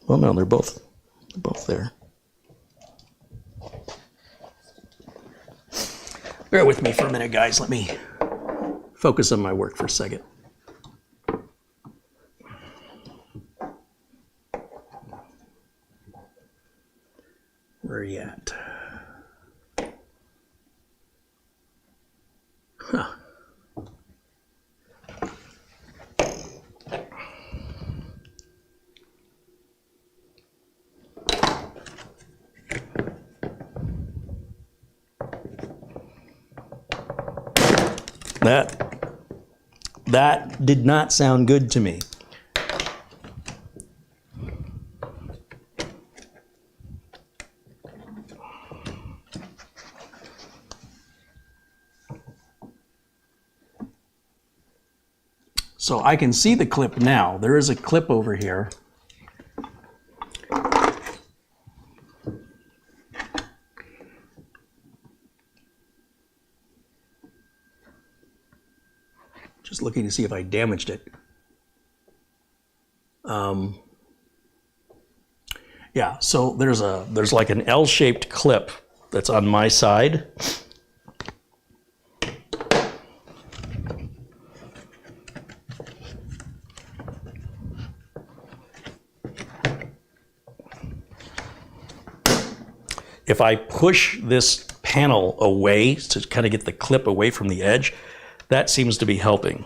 Well, no, they're both there. Bear with me for a minute, guys. Let me focus on my work for a second. Where are you at? Huh. That did not sound good to me. So I can see the clip now. There is a clip over here. Just looking to see if I damaged it. Yeah, so there's like an L-shaped clip that's on my side. if I push this panel away to kind of get the clip away from the edge, that seems to be helping.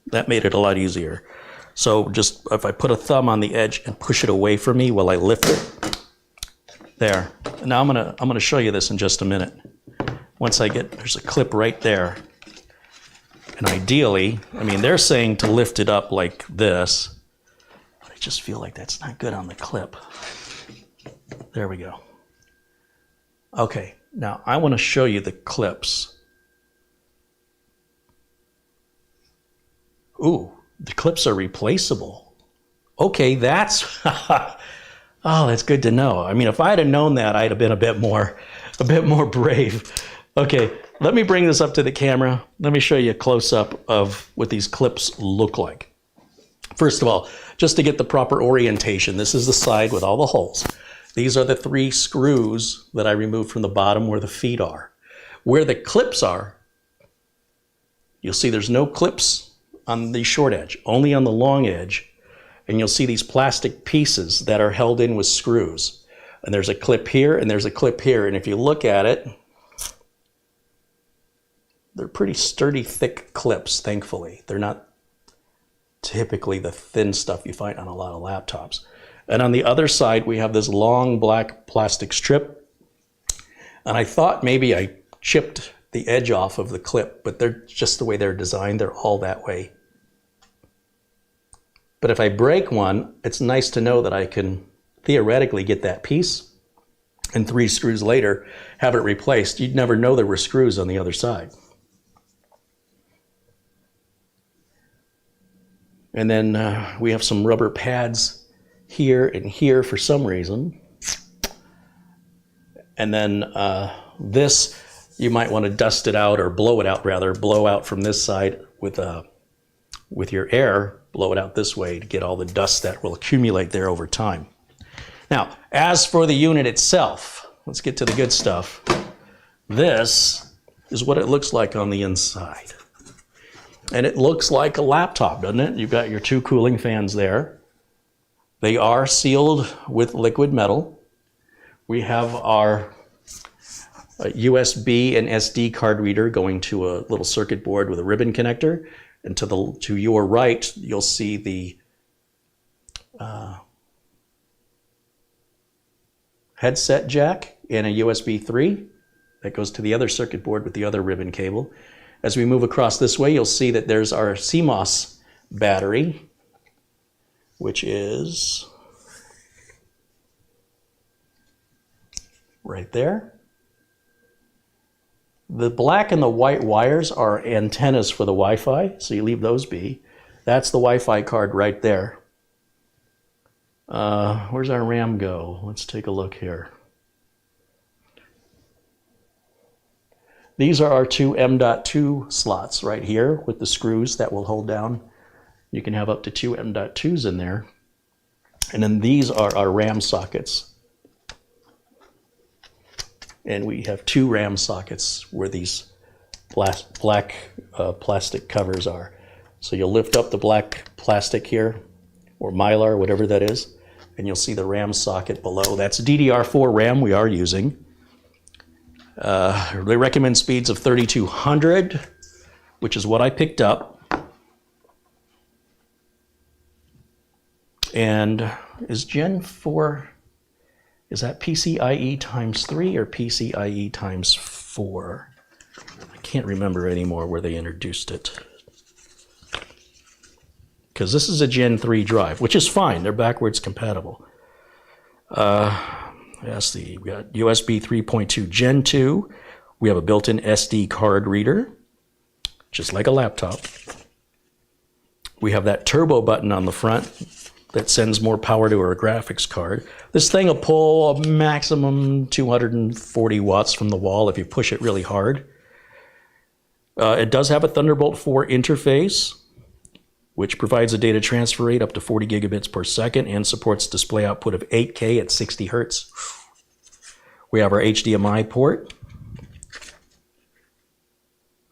That made it a lot easier. So just if I put a thumb on the edge and push it away from me while I lift it, there. Now I'm gonna show you this in just a minute. Once I get, there's a clip right there. And ideally, I mean, they're saying to lift it up like this, but I just feel like that's not good on the clip. There we go. Okay, now I want to show you the clips. Ooh, the clips are replaceable. Okay, that's, oh, that's good to know. I mean, if I'd have known that, I'd have been a bit more brave. Okay, let me bring this up to the camera. Let me show you a close-up of what these clips look like. First of all, just to get the proper orientation, this is the side with all the holes. These are the 3 screws that I removed from the bottom where the feet are. Where the clips are, you'll see there's no clips on the short edge, only on the long edge. And you'll see these plastic pieces that are held in with screws. And there's a clip here and there's a clip here. And if you look at it, they're pretty sturdy, thick clips, thankfully. They're not typically the thin stuff you find on a lot of laptops. And on the other side, we have this long black plastic strip. And I thought maybe I chipped the edge off of the clip, but they're just the way they're designed. They're all that way. But if I break one, it's nice to know that I can theoretically get that piece and 3 screws later have it replaced. You'd never know there were screws on the other side. And then we have some rubber pads here and here for some reason. And then this, you might want to dust it out or blow it out rather, blow out from this side with your air, blow it out this way to get all the dust that will accumulate there over time. Now, as for the unit itself, let's get to the good stuff. This is what it looks like on the inside. And it looks like a laptop, doesn't it? You've got your 2 cooling fans there. They are sealed with liquid metal. We have our USB and SD card reader going to a little circuit board with a ribbon connector. And to your right, you'll see the headset jack and a USB 3 that goes to the other circuit board with the other ribbon cable. As we move across this way, you'll see that there's our CMOS battery, which is right there. The black and the white wires are antennas for the Wi-Fi, so you leave those be. That's the Wi-Fi card right there. Where's our RAM go? Let's take a look here. These are our 2 M.2 slots right here with the screws that will hold down. You can have up to 2 M.2s in there. And then these are our RAM sockets. And we have 2 RAM sockets where these black plastic covers are. So you'll lift up the black plastic here, or Mylar, whatever that is, and you'll see the RAM socket below. That's DDR4 RAM we are using. They recommend speeds of 3200, which is what I picked up. And is Gen 4, is that PCIe times 3 or PCIe times 4? I can't remember anymore where they introduced it. Because this is a Gen 3 drive, which is fine. They're backwards compatible. Let's see, we got USB 3.2 Gen 2. We have a built-in SD card reader, just like a laptop. We have that turbo button on the front that sends more power to our graphics card. This thing will pull a maximum 240 watts from the wall if you push it really hard. It does have a Thunderbolt 4 interface, which provides a data transfer rate up to 40 gigabits per second and supports display output of 8K at 60 hertz. We have our HDMI port.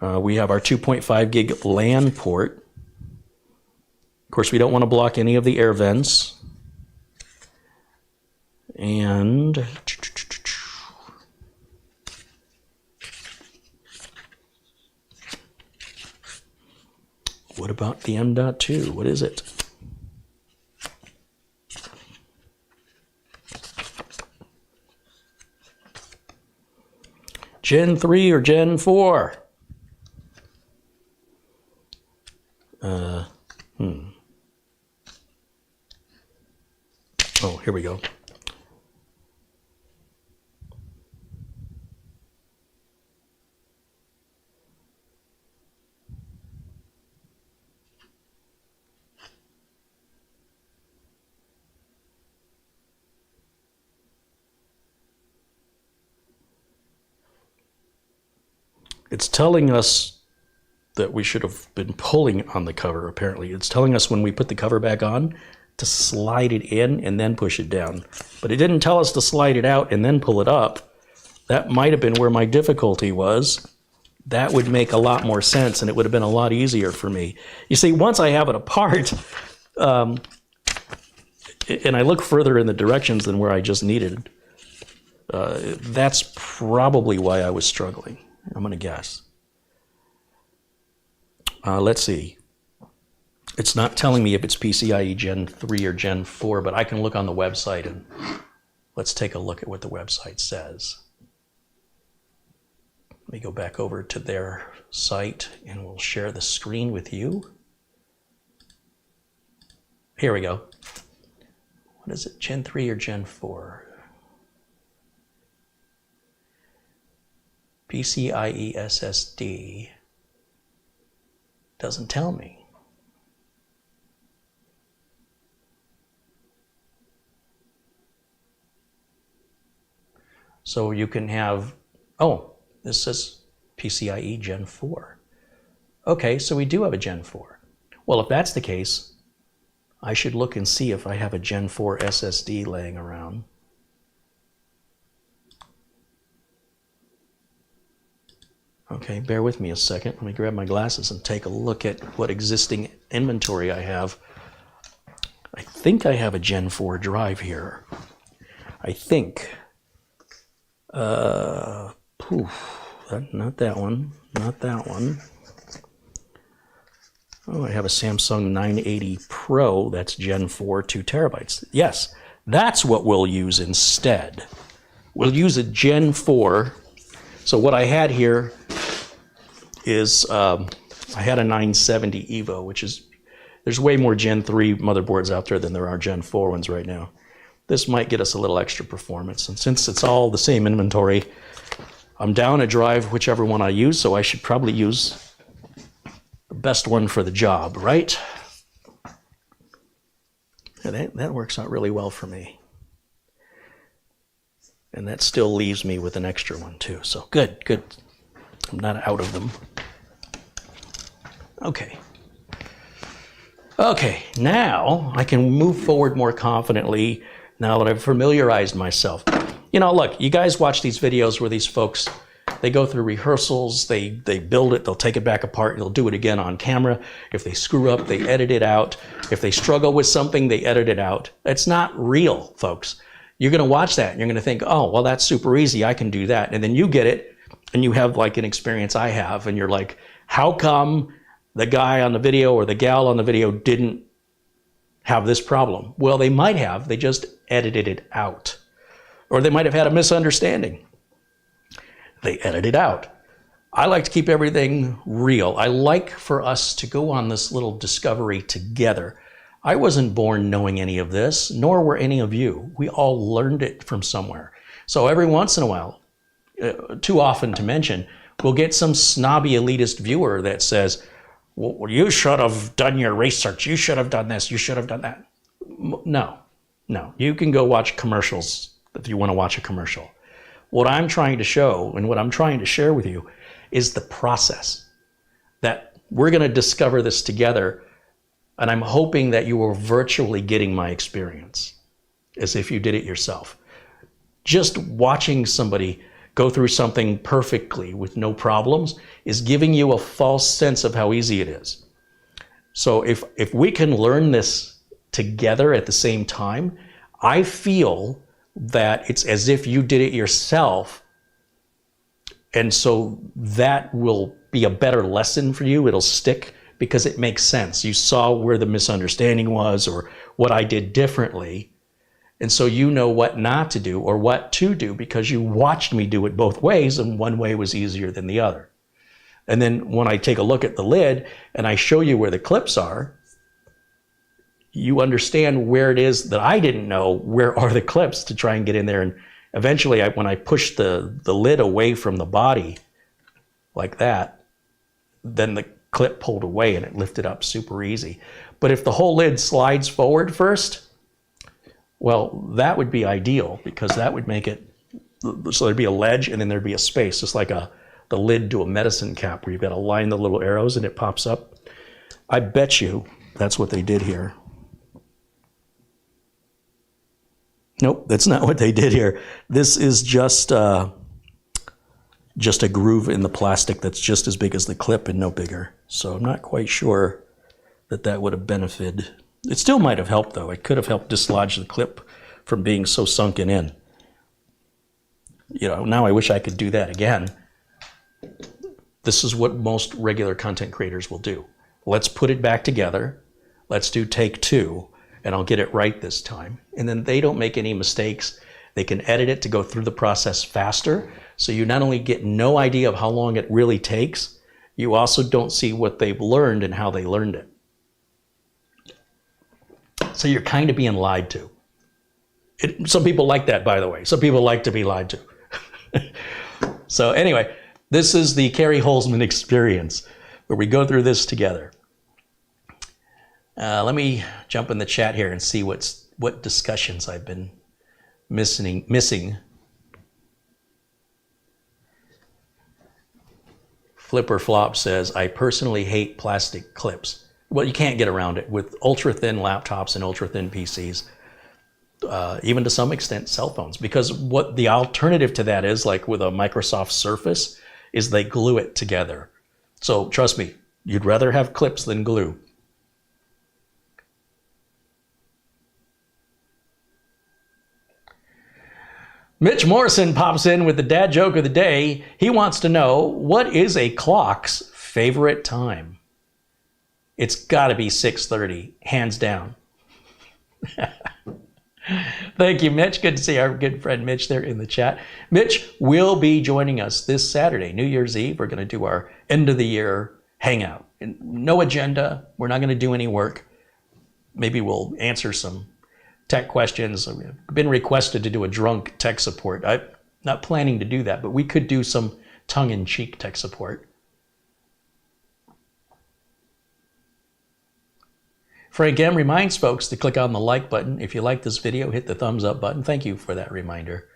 We have our 2.5 gig LAN port. Of course, we don't want to block any of the air vents. And What about the M.2? What is it? Gen 3 or Gen 4? Oh, here we go. It's telling us that we should have been pulling on the cover, apparently. It's telling us when we put the cover back on to slide it in and then push it down. But it didn't tell us to slide it out and then pull it up. That might have been where my difficulty was. That would make a lot more sense, and it would have been a lot easier for me. You see, once I have it apart, and I look further in the directions than where I just needed, that's probably why I was struggling. I'm going to guess. Let's see. It's not telling me if it's PCIe Gen 3 or Gen 4, but I can look on the website and let's take a look at what the website says. Let me go back over to their site and we'll share the screen with you. Here we go. What is it, Gen 3 or Gen 4? PCIe SSD doesn't tell me. So you can have, oh, this says PCIe Gen 4. Okay, so we do have a Gen 4. Well, if that's the case, I should look and see if I have a Gen 4 SSD laying around. Okay, bear with me a second. Let me grab my glasses and take a look at what existing inventory I have. I think I have a Gen 4 drive here. I think. Not that one. Not that one. Oh, I have a Samsung 980 Pro. That's Gen 4, 2 terabytes. Yes, that's what we'll use instead. We'll use a Gen 4. So what I had here is I had a 970 Evo, which is, there's way more Gen 3 motherboards out there than there are Gen 4 ones right now. This might get us a little extra performance. And since it's all the same inventory, I'm down a drive, whichever one I use, so I should probably use the best one for the job, right? And that works out really well for me. And that still leaves me with an extra one too. So good, good. I'm not out of them. Okay. Okay, now I can move forward more confidently now that I've familiarized myself. You know, look, you guys watch these videos where these folks, they go through rehearsals, they build it, they'll take it back apart, they'll do it again on camera. If they screw up, they edit it out. If they struggle with something, they edit it out. It's not real, folks. You're going to watch that and you're going to think, oh, well, that's super easy, I can do that. And then you get it and you have like an experience I have and you're like, how come the guy on the video or the gal on the video didn't have this problem? Well, they might have, they just edited it out. Or they might have had a misunderstanding. They edit it out. I like to keep everything real. I like for us to go on this little discovery together. I wasn't born knowing any of this, nor were any of you. We all learned it from somewhere. So every once in a while, too often to mention, we'll get some snobby elitist viewer that says, well, you should have done your research. You should have done this. You should have done that. No. You can go watch commercials if you want to watch a commercial. What I'm trying to show and what I'm trying to share with you is the process that we're going to discover this together. And I'm hoping that you are virtually getting my experience as if you did it yourself. Just watching somebody go through something perfectly with no problems is giving you a false sense of how easy it is. So if we can learn this together at the same time, I feel that it's as if you did it yourself. And so that will be a better lesson for you. It'll stick because it makes sense. You saw where the misunderstanding was or what I did differently. And so you know what not to do or what to do because you watched me do it both ways, and one way was easier than the other. And then when I take a look at the lid and I show you where the clips are, you understand where it is that I didn't know where are the clips to try and get in there. And eventually, when I pushed the lid away from the body like that, then the clip pulled away and it lifted up super easy. But if the whole lid slides forward first, well, that would be ideal because that would make it so there'd be a ledge and then there'd be a space, just like the lid to a medicine cap where you've got to line the little arrows and it pops up. I bet you that's what they did here. Nope, that's not what they did here. This is just a groove in the plastic that's just as big as the clip and no bigger. So I'm not quite sure that would have benefited. It still might have helped, though. It could have helped dislodge the clip from being so sunken in. You know, now I wish I could do that again. This is what most regular content creators will do. Let's put it back together. Let's do take 2, and I'll get it right this time. And then they don't make any mistakes. They can edit it to go through the process faster. So you not only get no idea of how long it really takes, you also don't see what they've learned and how they learned it. So you're kind of being lied to. Some people like that, by the way. Some people like to be lied to. So anyway, this is the Carrie Holzman experience where we go through this together. Let me jump in the chat here and see what discussions I've been missing. Flipper Flop says, I personally hate plastic clips. Well, you can't get around it with ultra-thin laptops and ultra-thin PCs, even to some extent cell phones, because what the alternative to that is, like with a Microsoft Surface, is they glue it together. So trust me, you'd rather have clips than glue. Mitch Morrison pops in with the dad joke of the day. He wants to know, what is a clock's favorite time? It's got to be 6:30, hands down. Thank you, Mitch. Good to see our good friend Mitch there in the chat. Mitch will be joining us this Saturday, New Year's Eve. We're going to do our end of the year hangout. And no agenda. We're not going to do any work. Maybe we'll answer some tech questions. I've been requested to do a drunk tech support. I'm not planning to do that, but we could do some tongue-in-cheek tech support. Frank M. reminds folks to click on the like button. If you like this video, hit the thumbs up button. Thank you for that reminder,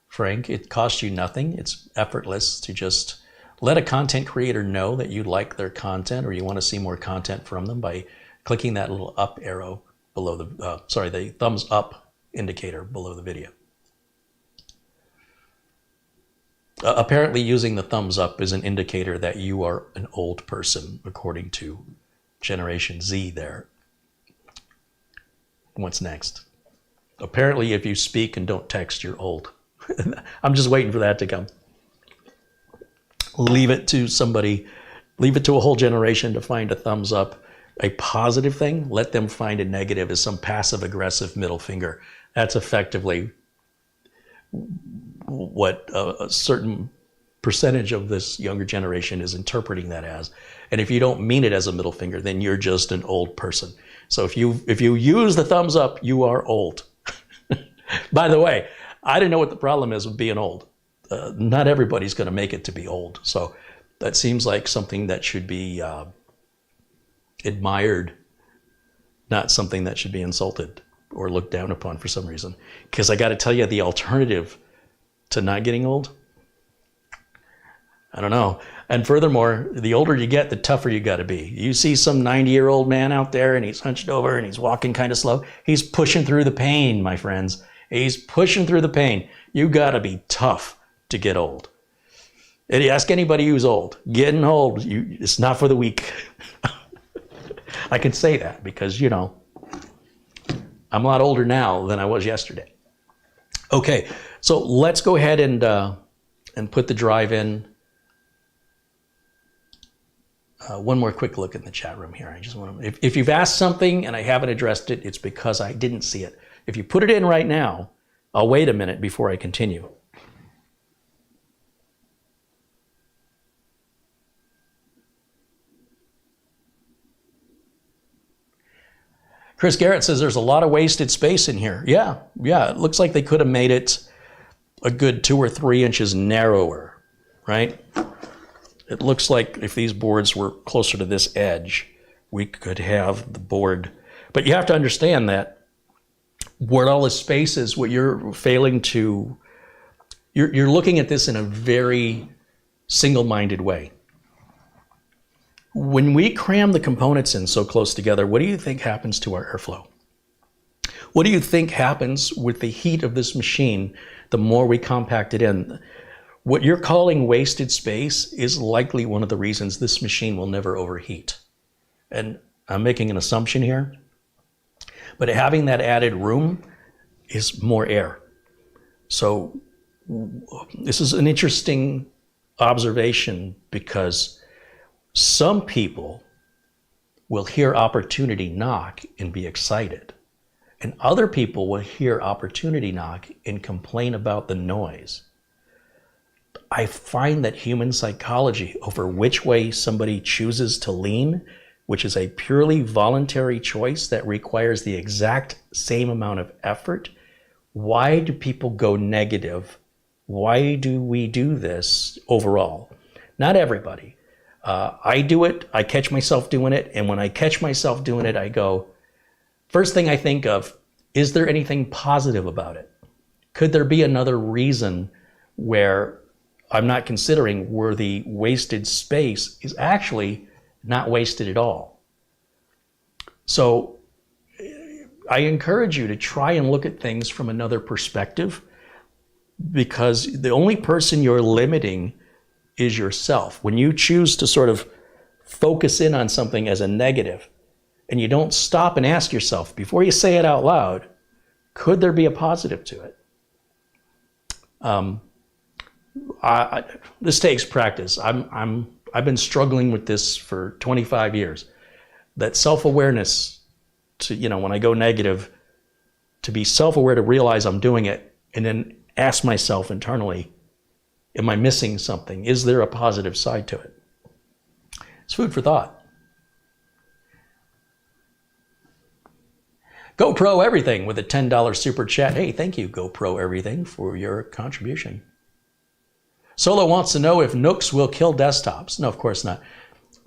Frank. It costs you nothing. It's effortless to just let a content creator know that you like their content or you want to see more content from them by clicking that little up arrow below the thumbs up indicator below the video. Apparently using the thumbs up is an indicator that you are an old person, according to Generation Z there. What's next? Apparently, if you speak and don't text, you're old. I'm just waiting for that to come. Leave it to somebody, leave it to a whole generation to find a thumbs up, a positive thing. Let them find a negative as some passive-aggressive middle finger. That's effectively what a certain percentage of this younger generation is interpreting that as. And if you don't mean it as a middle finger, then you're just an old person. So if you use the thumbs up, you are old. By the way, I didn't know what the problem is with being old. Not everybody's going to make it to be old. So that seems like something that should be admired, not something that should be insulted or looked down upon for some reason. Because I got to tell you, the alternative to not getting old, I don't know. And furthermore, the older you get, the tougher you got to be. You see some 90-year-old man out there and he's hunched over and he's walking kind of slow. He's pushing through the pain, my friends. He's pushing through the pain. You got to be tough to get old. And you ask anybody who's old, getting old, it's not for the weak. I can say that because, you know, I'm a lot older now than I was yesterday. Okay, so let's go ahead and put the drive in. One more quick look in the chat room here. I just want to, if you've asked something and I haven't addressed it, it's because I didn't see it. If you put it in right now, I'll wait a minute before I continue. Chris Garrett says there's a lot of wasted space in here. Yeah, it looks like they could have made it a good 2 or 3 inches narrower, right? It looks like if these boards were closer to this edge, we could have the board. But you have to understand that where all the space is, what you're failing to, you're looking at this in a very single-minded way. When we cram the components in so close together, what do you think happens to our airflow? What do you think happens with the heat of this machine the more we compact it in? What you're calling wasted space is likely one of the reasons this machine will never overheat. And I'm making an assumption here, but having that added room is more air. So this is an interesting observation because some people will hear opportunity knock and be excited, and other people will hear opportunity knock and complain about the noise. I find that human psychology over which way somebody chooses to lean, which is a purely voluntary choice that requires the exact same amount of effort. Why do people go negative? Why do we do this overall? Not everybody. I do it, I catch myself doing it, and when I catch myself doing it, I go, first thing I think of, is there anything positive about it? Could there be another reason where I'm not considering where the wasted space is actually not wasted at all? So I encourage you to try and look at things from another perspective, because the only person you're limiting is yourself. When you choose to sort of focus in on something as a negative, and you don't stop and ask yourself before you say it out loud, could there be a positive to it? This takes practice. I've been struggling with this for 25 years. That self-awareness to, when I go negative, to be self-aware, to realize I'm doing it, and then ask myself internally, am I missing something? Is there a positive side to it? It's food for thought. GoPro Everything with a $10 super chat. Hey, thank you, GoPro Everything, for your contribution. Solo wants to know if NUCs will kill desktops. No, of course not.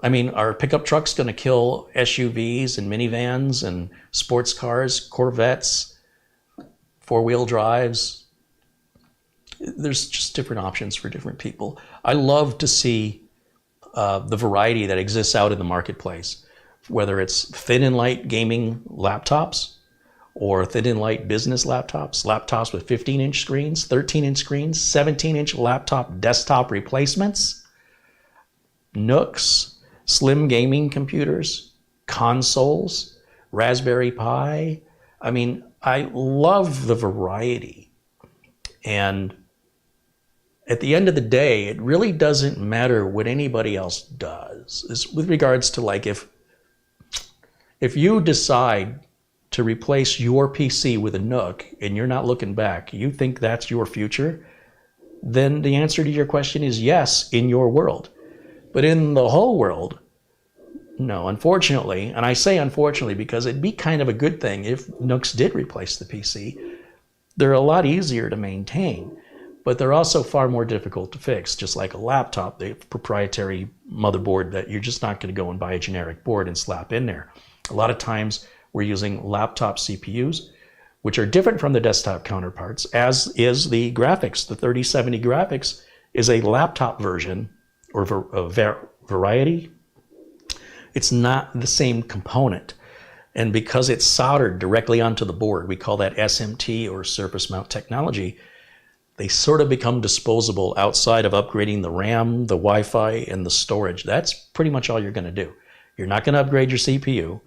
I mean, are pickup trucks going to kill SUVs and minivans and sports cars, Corvettes, four-wheel drives? There's just different options for different people. I love to see the variety that exists out in the marketplace, whether it's thin and light gaming laptops or thin and light business laptops with 15-inch screens, 13-inch screens, 17-inch laptop desktop replacements, NUCs, slim gaming computers, consoles, Raspberry Pi. I mean, I love the variety. And at the end of the day, it really doesn't matter what anybody else does. It's with regards to, like, if you decide to replace your PC with a NUC and you're not looking back, you think that's your future, then the answer to your question is yes, in your world. But in the whole world, no, unfortunately. And I say unfortunately because it'd be kind of a good thing if NUCs did replace the PC. They're a lot easier to maintain, but they're also far more difficult to fix. Just like a laptop, they have proprietary motherboard that you're just not going to go and buy a generic board and slap in there. A lot of times we're using laptop CPUs, which are different from the desktop counterparts, as is the graphics. The 3070 graphics is a laptop version or variety. It's not the same component. And because it's soldered directly onto the board, we call that SMT or surface mount technology, they sort of become disposable outside of upgrading the RAM, the Wi-Fi, and the storage. That's pretty much all you're going to do. You're not going to upgrade your CPU.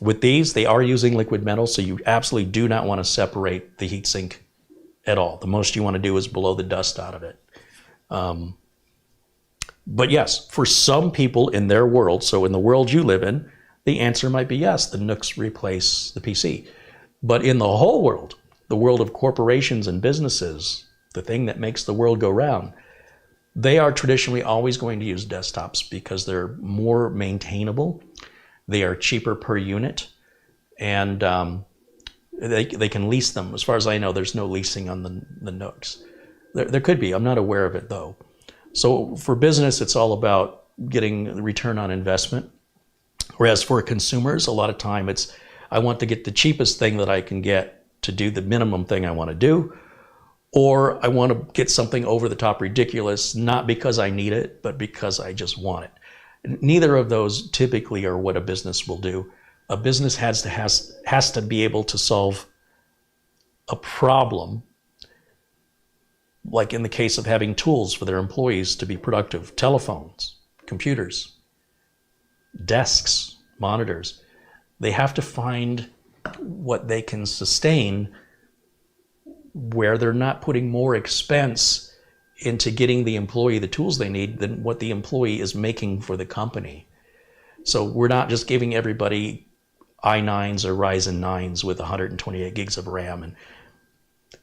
With these, they are using liquid metal, so you absolutely do not want to separate the heatsink at all. The most you want to do is blow the dust out of it. But yes, for some people in their world, so in the world you live in, the answer might be yes, the NUCs replace the PC. But in the whole world, the world of corporations and businesses, the thing that makes the world go round, they are traditionally always going to use desktops because they're more maintainable, they are cheaper per unit, and they can lease them. As far as I know, there's no leasing on the NUCs. There could be, I'm not aware of it though. So for business, it's all about getting the return on investment. Whereas for consumers, a lot of time it's, I want to get the cheapest thing that I can get to do the minimum thing I want to do, or I want to get something over the top ridiculous, not because I need it, but because I just want it. Neither of those typically are what a business will do. A business has to be able to solve a problem, like in the case of having tools for their employees to be productive, telephones, computers, desks, monitors. They have to find what they can sustain where they're not putting more expense into getting the employee the tools they need than what the employee is making for the company. So we're not just giving everybody i9s or Ryzen 9s with 128 gigs of RAM and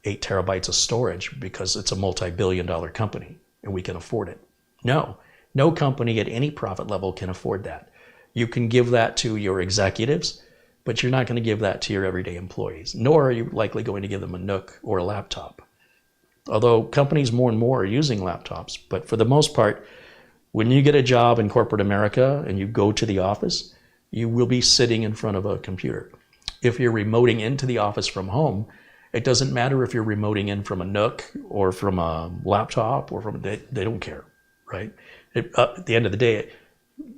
8 terabytes of storage because it's a multi-billion-dollar company and we can afford it. No company at any profit level can afford that. You can give that to your executives, but you're not going to give that to your everyday employees, nor are you likely going to give them a NUC or a laptop. Although companies more and more are using laptops, but for the most part, when you get a job in corporate America and you go to the office, you will be sitting in front of a computer. If you're remoting into the office from home, it doesn't matter if you're remoting in from a NUC or from a laptop or from, they don't care, right? At the end of the day,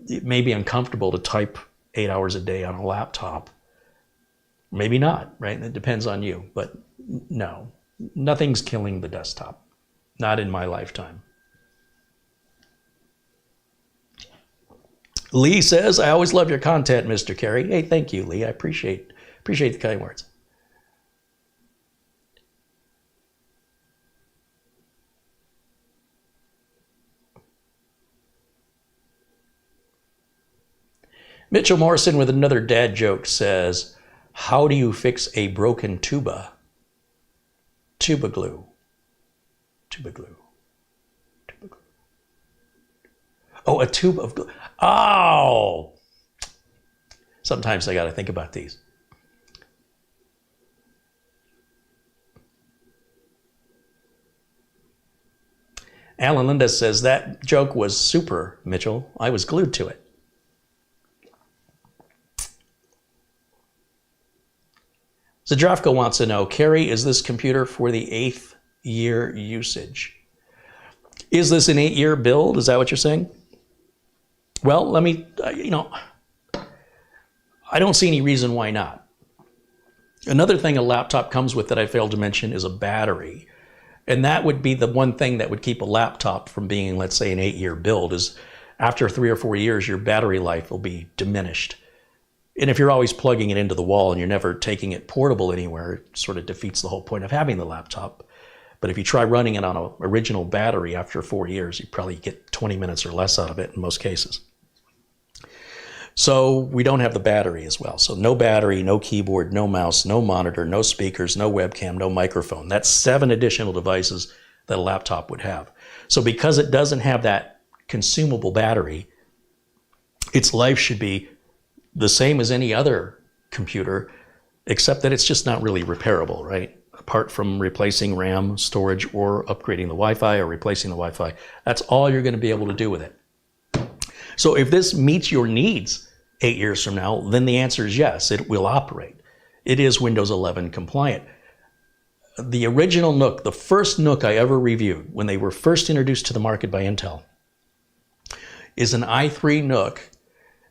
it may be uncomfortable to type 8 hours a day on a laptop. Maybe not, right? It depends on you, but no, nothing's killing the desktop. Not in my lifetime. Lee says, I always love your content, Mr. Carey. Hey, thank you, Lee. I appreciate the kind words. Mitchell Morrison with another dad joke says, how do you fix a broken tuba? Tuba glue. Tuba glue. Tuba glue. Oh, a tube of glue. Oh! Sometimes I got to think about these. Alan Linda says, that joke was super, Mitchell. I was glued to it. Zadrofko wants to know, Carey, is this computer for the 8th year usage? Is this an 8-year build? Is that what you're saying? Well, let me, I don't see any reason why not. Another thing a laptop comes with that I failed to mention is a battery. And that would be the one thing that would keep a laptop from being, let's say, an 8-year build, is after 3 or 4 years, your battery life will be diminished. And if you're always plugging it into the wall and you're never taking it portable anywhere, it sort of defeats the whole point of having the laptop. But if you try running it on an original battery after 4 years, you probably get 20 minutes or less out of it in most cases. So we don't have the battery as well. So no battery, no keyboard, no mouse, no monitor, no speakers, no webcam, no microphone. That's 7 additional devices that a laptop would have. So because it doesn't have that consumable battery, its life should be the same as any other computer, except that it's just not really repairable, right? Apart from replacing RAM, storage, or upgrading the Wi-Fi or replacing the Wi-Fi, that's all you're going to be able to do with it. So if this meets your needs 8 years from now, then the answer is yes, it will operate. It is Windows 11 compliant. The original NUC, the first NUC I ever reviewed when they were first introduced to the market by Intel, is an i3 NUC.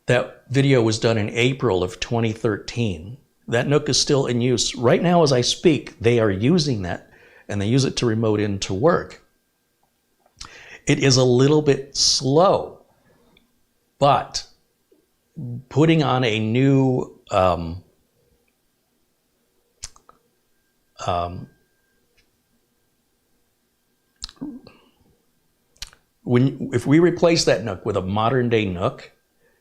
That video was done in April of 2013. That NUC is still in use. Right now as I speak, they are using that, and they use it to remote in to work. It is a little bit slow, but putting on a new If we replace that NUC with a modern day NUC,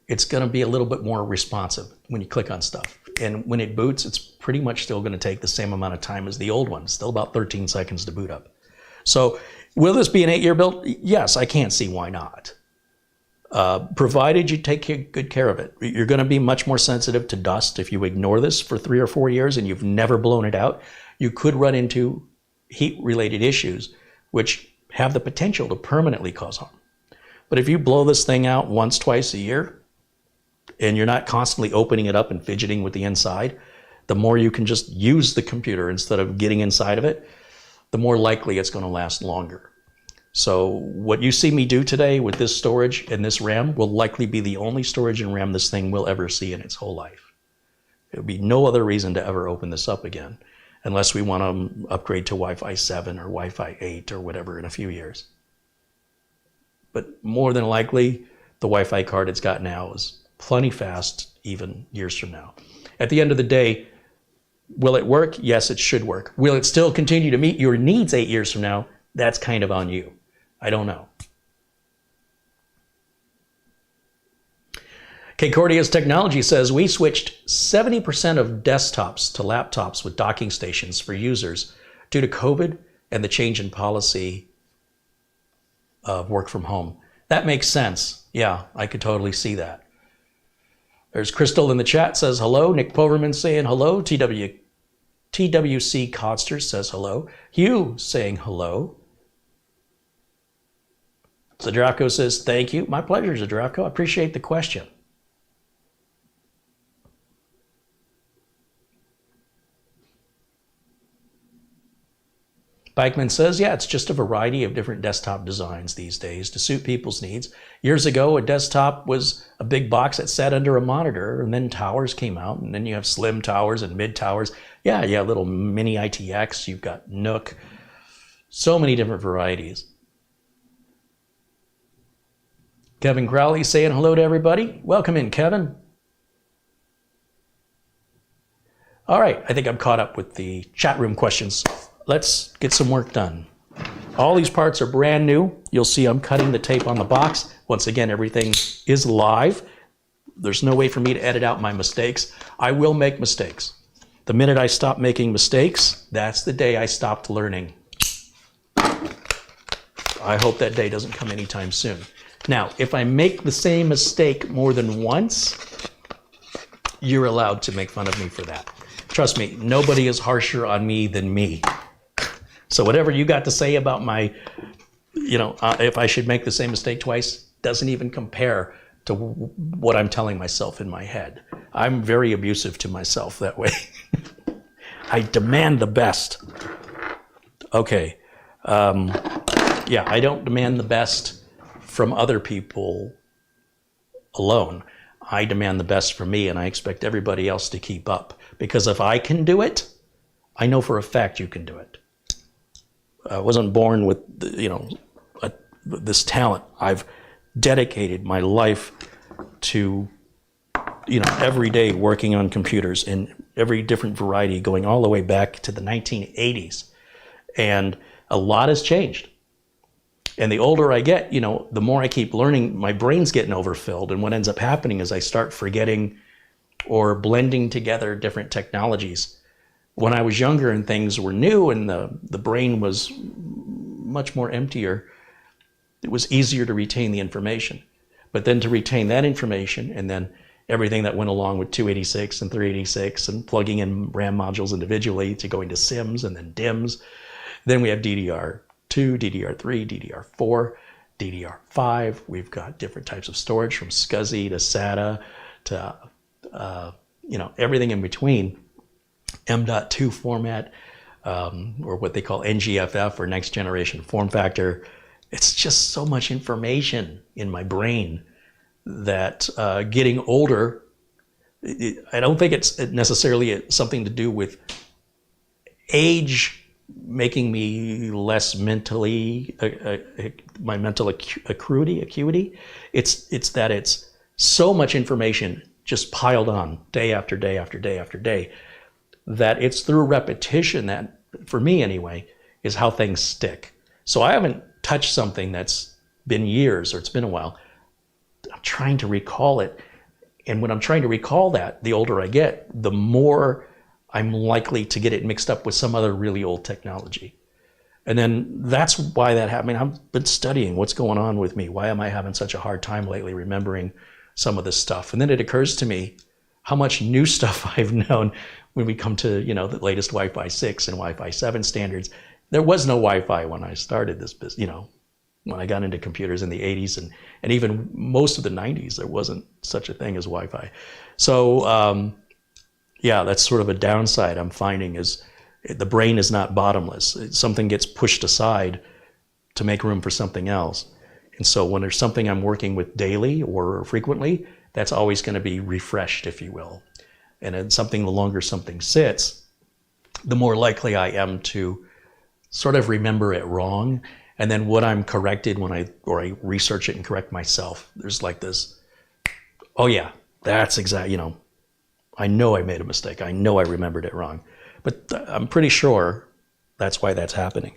it's going to be a little bit more responsive when you click on stuff. And when it boots, it's pretty much still going to take the same amount of time as the old one. It's still about 13 seconds to boot up. So will this be an 8-year build? Yes, I can't see why not. Provided you take good care of it. You're going to be much more sensitive to dust if you ignore this for 3 or 4 years and you've never blown it out. You could run into heat-related issues, which have the potential to permanently cause harm. But if you blow this thing out once, twice a year, and you're not constantly opening it up and fidgeting with the inside, the more you can just use the computer instead of getting inside of it, the more likely it's going to last longer. So what you see me do today with this storage and this RAM will likely be the only storage and RAM this thing will ever see in its whole life. There will be no other reason to ever open this up again, unless we want to upgrade to Wi-Fi 7 or Wi-Fi 8 or whatever in a few years. But more than likely, the Wi-Fi card it's got now is plenty fast, even years from now. At the end of the day, will it work? Yes, it should work. Will it still continue to meet your needs 8 years from now? That's kind of on you. I don't know. Kcordia's Technology says, we switched 70% of desktops to laptops with docking stations for users due to COVID and the change in policy of work from home. That makes sense. Yeah, I could totally see that. There's Crystal in the chat says hello. Nick Poverman saying hello. TWC Codster says hello. Hugh saying hello. Zadravko says thank you. My pleasure, Zadravko. I appreciate the question. Bikeman says, yeah, it's just a variety of different desktop designs these days to suit people's needs. Years ago, a desktop was a big box that sat under a monitor, and then towers came out, and then you have slim towers and mid towers. Yeah, you have little mini ITX, you've got NUC, so many different varieties. Kevin Crowley saying hello to everybody. Welcome in, Kevin. All right, I think I'm caught up with the chat room questions. Let's get some work done. All these parts are brand new. You'll see I'm cutting the tape on the box. Once again, everything is live. There's no way for me to edit out my mistakes. I will make mistakes. The minute I stop making mistakes, that's the day I stopped learning. I hope that day doesn't come anytime soon. Now, if I make the same mistake more than once, you're allowed to make fun of me for that. Trust me, nobody is harsher on me than me. So whatever you got to say about my, if I should make the same mistake twice, doesn't even compare to what I'm telling myself in my head. I'm very abusive to myself that way. I demand the best. Okay. Yeah, I don't demand the best from other people alone. I demand the best from me, and I expect everybody else to keep up. Because if I can do it, I know for a fact you can do it. I wasn't born with, this talent. I've dedicated my life to, every day working on computers in every different variety, going all the way back to the 1980s. And a lot has changed. And the older I get, the more I keep learning, my brain's getting overfilled. And what ends up happening is I start forgetting or blending together different technologies. When I was younger and things were new and the brain was much more emptier, it was easier to retain the information. But then to retain that information and then everything that went along with 286 and 386 and plugging in RAM modules individually to going to SIMs and then DIMMs. Then we have DDR2, DDR3, DDR4, DDR5. We've got different types of storage from SCSI to SATA to everything in between. M.2 format, or what they call NGFF, or next generation form factor. It's just so much information in my brain that getting older, I don't think it's necessarily something to do with age making me less mentally, my mental acuity. It's that it's so much information just piled on day after day after day after day, that it's through repetition that, for me anyway, is how things stick. So I haven't touched something that's been years or it's been a while, I'm trying to recall it. And when I'm trying to recall that, the older I get, the more I'm likely to get it mixed up with some other really old technology. And then that's why that happened. I mean, I've been studying what's going on with me. Why am I having such a hard time lately remembering some of this stuff? And then it occurs to me how much new stuff I've known when we come to, you know, the latest Wi-Fi 6 and Wi-Fi 7 standards. There was no Wi-Fi when I started this business, you know, when I got into computers in the 80s and even most of the 90s, there wasn't such a thing as Wi-Fi. So, yeah, that's sort of a downside I'm finding is the brain is not bottomless. Something gets pushed aside to make room for something else. And so when there's something I'm working with daily or frequently, that's always going to be refreshed, if you will. And then something, the longer something sits, the more likely I am to sort of remember it wrong. And then what I'm corrected when I research it and correct myself, there's like this, oh yeah, that's exactly, you know, I know I made a mistake. I know I remembered it wrong. But I'm pretty sure that's why that's happening.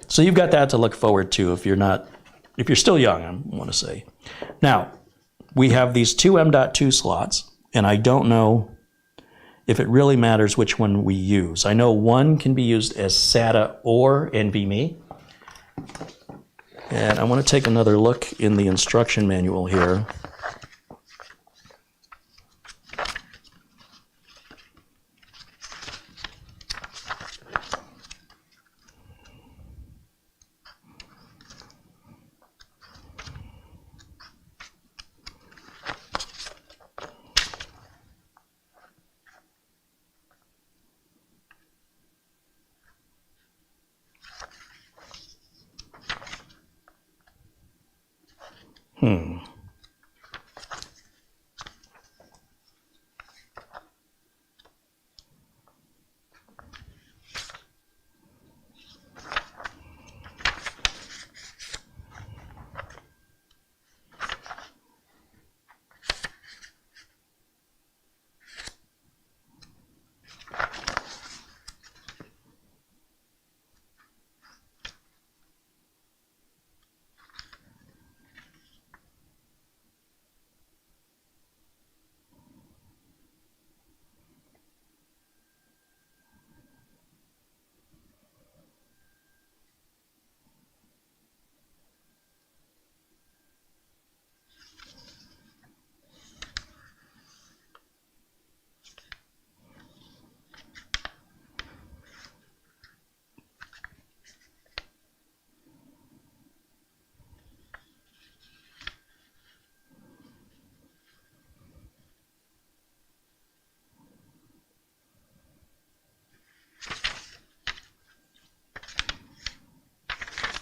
So you've got that to look forward to if you're still young, I want to say. Now, we have these two M.2 slots, and I don't know if it really matters which one we use. I know one can be used as SATA or NVMe. And I want to take another look in the instruction manual here.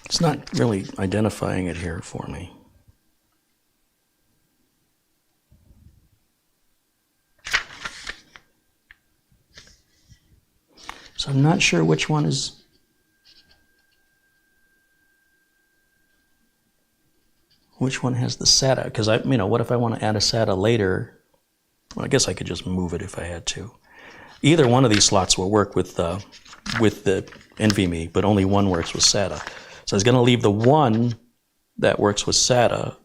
It's not really identifying it here for me. So I'm not sure which one has the SATA, because what if I want to add a SATA later? Well, I guess I could just move it if I had to. Either one of these slots will work with the NVMe, but only one works with SATA. So I was going to leave the one that works with SATA. I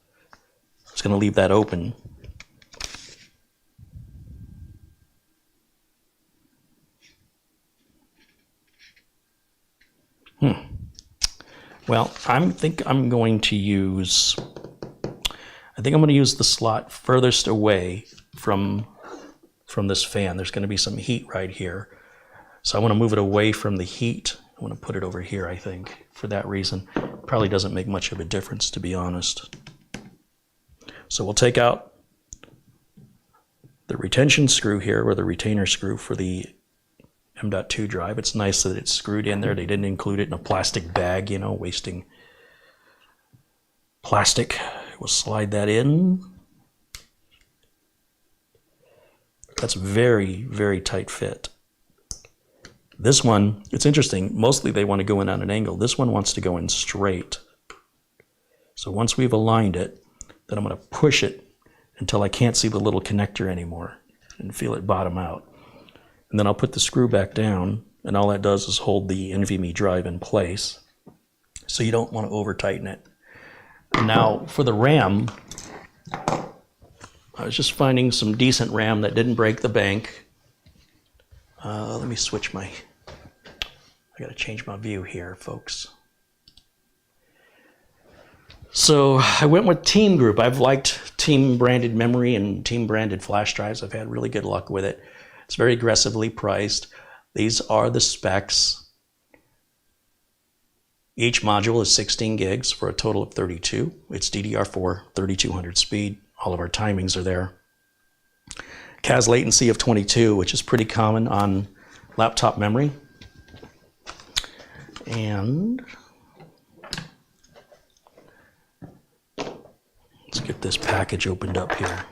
was going to leave that open. Well, I think I'm going to use the slot furthest away from this fan. There's going to be some heat right here. So I want to move it away from the heat. I want to put it over here, I think, for that reason. Probably doesn't make much of a difference, to be honest. So we'll take out the retention screw here, or the retainer screw for the M.2 drive. It's nice that it's screwed in there. They didn't include it in a plastic bag, wasting plastic. We'll slide that in. That's very, very tight fit. This one, it's interesting. Mostly they want to go in on an angle. This one wants to go in straight. So once we've aligned it, then I'm going to push it until I can't see the little connector anymore and feel it bottom out. And then I'll put the screw back down, and all that does is hold the NVMe drive in place. So you don't want to over tighten it. Now for the RAM, I was just finding some decent RAM that didn't break the bank. Let me switch I gotta change my view here, folks. So I went with Team Group. I've liked Team branded memory and Team branded flash drives. I've had really good luck with it. It's very aggressively priced. These are the specs. Each module is 16 gigs for a total of 32. It's DDR4, 3200 speed. All of our timings are there. CAS latency of 22, which is pretty common on laptop memory. And let's get this package opened up here.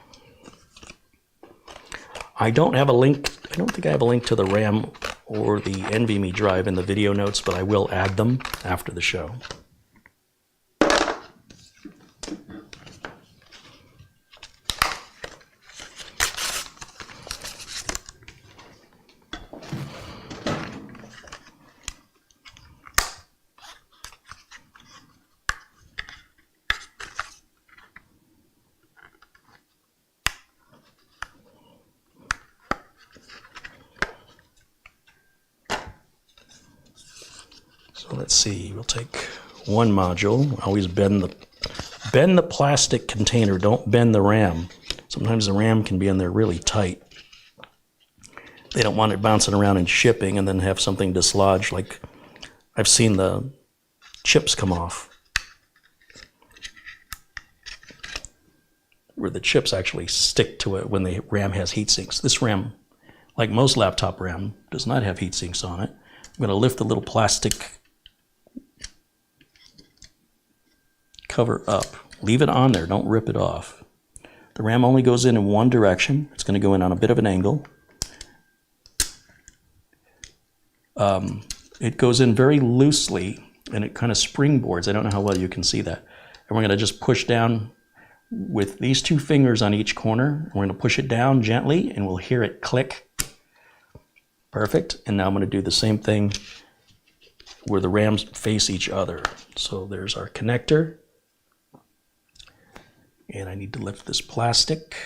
I don't have a link. I don't think I have a link to the RAM or the NVMe drive in the video notes, but I will add them after the show. So let's see, we'll take one module. Always bend the plastic container, don't bend the RAM. Sometimes the RAM can be in there really tight. They don't want it bouncing around and shipping and then have something dislodge, like I've seen the chips come off, where the chips actually stick to it when the RAM has heat sinks. This RAM, like most laptop RAM, does not have heat sinks on it. I'm going to lift the little plastic cover up. Leave it on there, don't rip it off. The RAM only goes in one direction. It's going to go in on a bit of an angle. It goes in very loosely and it kind of springboards. I don't know how well you can see that. And we're going to just push down with these two fingers on each corner. We're going to push it down gently and we'll hear it click. Perfect. And now I'm going to do the same thing where the RAMs face each other. So there's our connector. And I need to lift this plastic.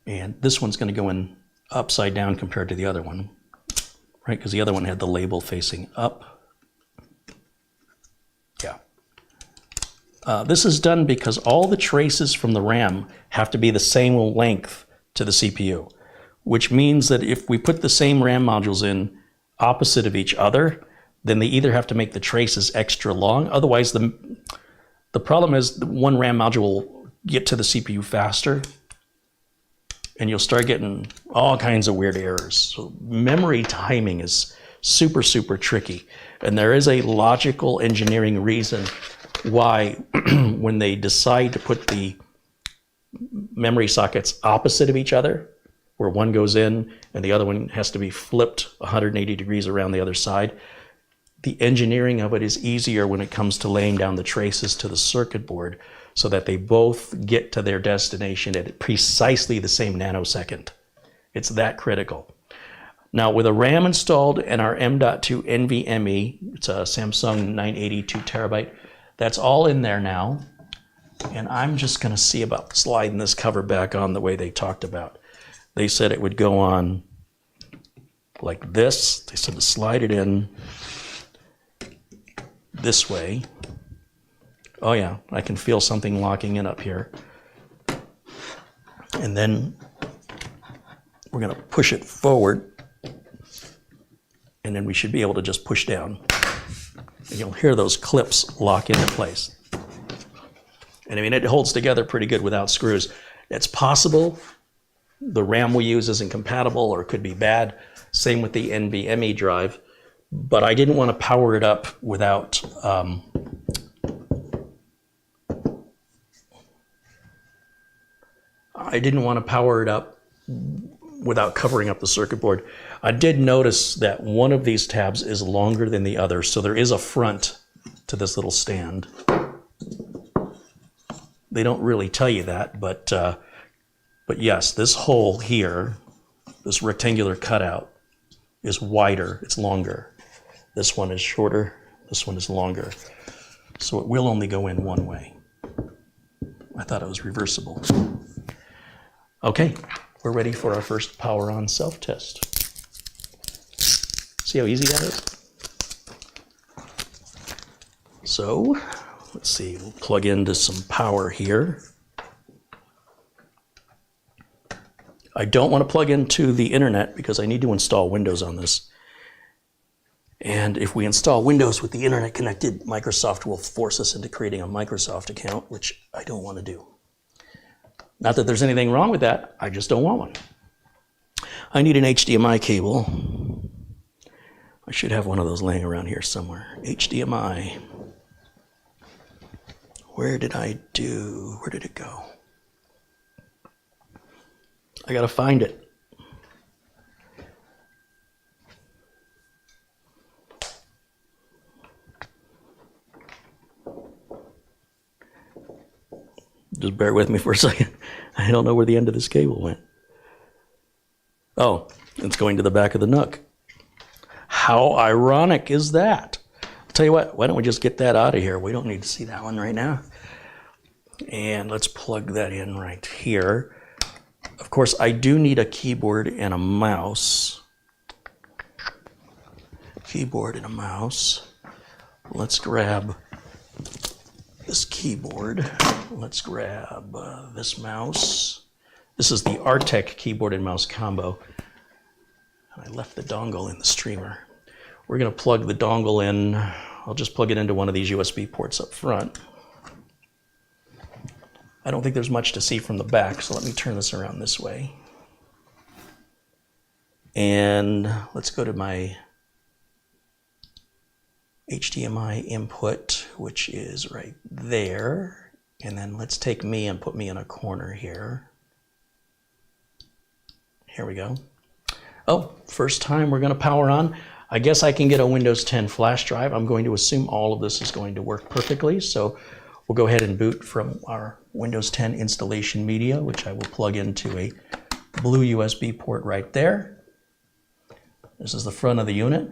And this one's going to go in upside down compared to the other one, right? Because the other one had the label facing up. Yeah. This is done because all the traces from the RAM have to be the same length to the CPU, which means that if we put the same RAM modules in opposite of each other, then they either have to make the traces extra long. Otherwise, the problem is one RAM module will get to the CPU faster, and you'll start getting all kinds of weird errors. So memory timing is super, super tricky. And there is a logical engineering reason why when they decide to put the memory sockets opposite of each other, where one goes in and the other one has to be flipped 180 degrees around the other side, the engineering of it is easier when it comes to laying down the traces to the circuit board so that they both get to their destination at precisely the same nanosecond. It's that critical. Now with a RAM installed and our M.2 NVMe, it's a Samsung 980 2 terabyte, that's all in there now. And I'm just going to see about sliding this cover back on the way they talked about. They said it would go on like this. They said to slide it in this way. Oh yeah, I can feel something locking in up here. And then we're going to push it forward. And then we should be able to just push down. And you'll hear those clips lock into place. And I mean, it holds together pretty good without screws. It's possible the RAM we use isn't compatible or it could be bad. Same with the NVMe drive. But I didn't want to power it up without covering up the circuit board. I did notice that one of these tabs is longer than the other, so there is a front to this little stand. They don't really tell you that, but yes, this hole here, this rectangular cutout, is wider, it's longer. This one is shorter, This one is longer, so it will only go in one way. I thought it was reversible. Okay, we're ready for our first power on self-test. See how easy that is? So, let's see, we'll plug into some power here. I don't want to plug into the internet because I need to install Windows on this. And if we install Windows with the internet connected, Microsoft will force us into creating a Microsoft account, which I don't want to do. Not that there's anything wrong with that, I just don't want one. I need an HDMI cable. I should have one of those laying around here somewhere. HDMI. Where did it go? I gotta find it. Just bear with me for a second. I don't know where the end of this cable went. Oh, it's going to the back of the NUC. How ironic is that? I'll tell you what, why don't we just get that out of here? We don't need to see that one right now. And let's plug that in right here. Of course, I do need a keyboard and a mouse. Keyboard and a mouse. Let's grab this keyboard. Let's grab this mouse. This is the Artec keyboard and mouse combo. I left the dongle in the streamer. We're going to plug the dongle in. I'll just plug it into one of these USB ports up front. I don't think there's much to see from the back, so let me turn this around this way. And let's go to my HDMI input, which is right there. And then let's take me and put me in a corner here. Here we go. Oh, first time we're going to power on. I guess I can get a Windows 10 flash drive. I'm going to assume all of this is going to work perfectly. So we'll go ahead and boot from our Windows 10 installation media, which I will plug into a blue USB port right there. This is the front of the unit.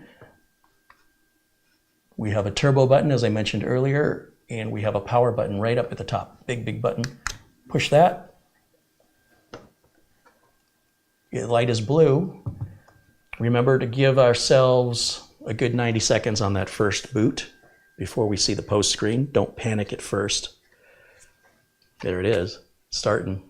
We have a turbo button, as I mentioned earlier, and we have a power button right up at the top. Big, big button. Push that. The light is blue. Remember to give ourselves a good 90 seconds on that first boot before we see the post screen. Don't panic at first. There it is, starting.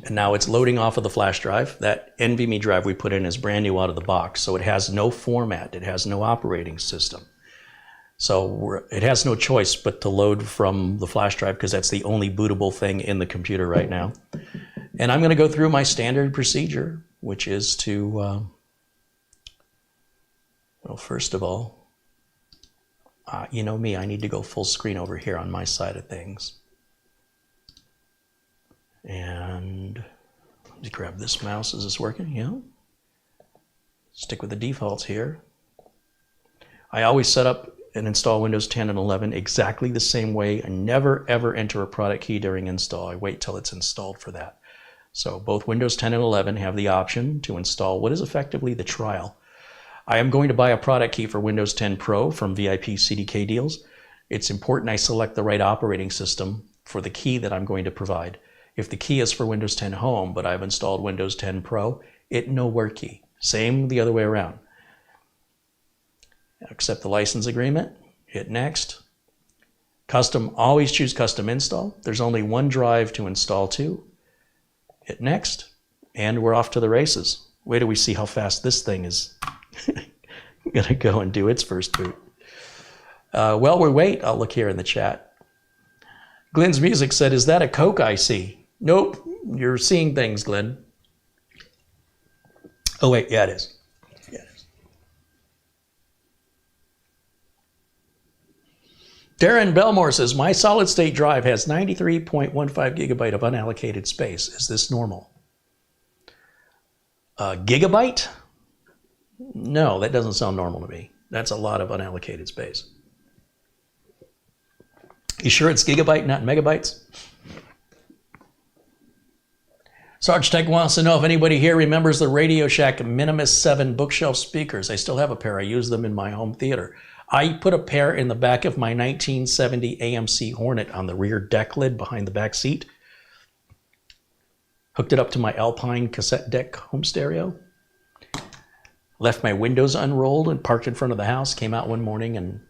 And now it's loading off of the flash drive. That NVMe drive we put in is brand new out of the box, so it has no format, it has no operating system. So it has no choice but to load from the flash drive because that's the only bootable thing in the computer right now. And I'm going to go through my standard procedure, which is to, well, first of all, you know me, I need to go full screen over here on my side of things. And let me grab this mouse. Is this working? Yeah. Stick with the defaults here. I always set up and install Windows 10 and 11 exactly the same way. I never ever enter a product key during install. I wait till it's installed for that. So both Windows 10 and 11 have the option to install what is effectively the trial. I am going to buy a product key for Windows 10 Pro from VIP CDK deals. It's important I select the right operating system for the key that I'm going to provide. If the key is for Windows 10 Home, but I've installed Windows 10 Pro, it no work key. Same the other way around. Accept the license agreement, hit next. Custom, always choose custom install. There's only one drive to install to. Hit next, and we're off to the races. Wait till we see how fast this thing is gonna go and do its first boot. While we wait, I'll look here in the chat. Glenn's Music said, is that a Coke I see? Nope, you're seeing things, Glenn. Oh wait, yeah it is. Darren Belmore says, my solid state drive has 93.15 gigabyte of unallocated space. Is this normal? Gigabyte? No, that doesn't sound normal to me. That's a lot of unallocated space. You sure it's gigabyte, not megabytes? Sarge Tech wants to know if anybody here remembers the Radio Shack Minisforum bookshelf speakers. I still have a pair. I use them in my home theater. I put a pair in the back of my 1970 AMC Hornet on the rear deck lid behind the back seat. Hooked it up to my Alpine cassette deck home stereo. Left my windows unrolled and parked in front of the house. Came out one morning and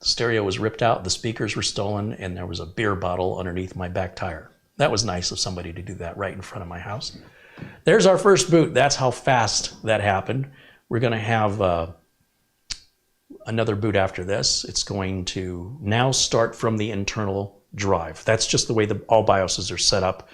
the stereo was ripped out, the speakers were stolen, and there was a beer bottle underneath my back tire. That was nice of somebody to do that right in front of my house. There's our first boot. That's how fast that happened. We're going to have another boot after this. It's going to now start from the internal drive. That's just the way all BIOSes are set up.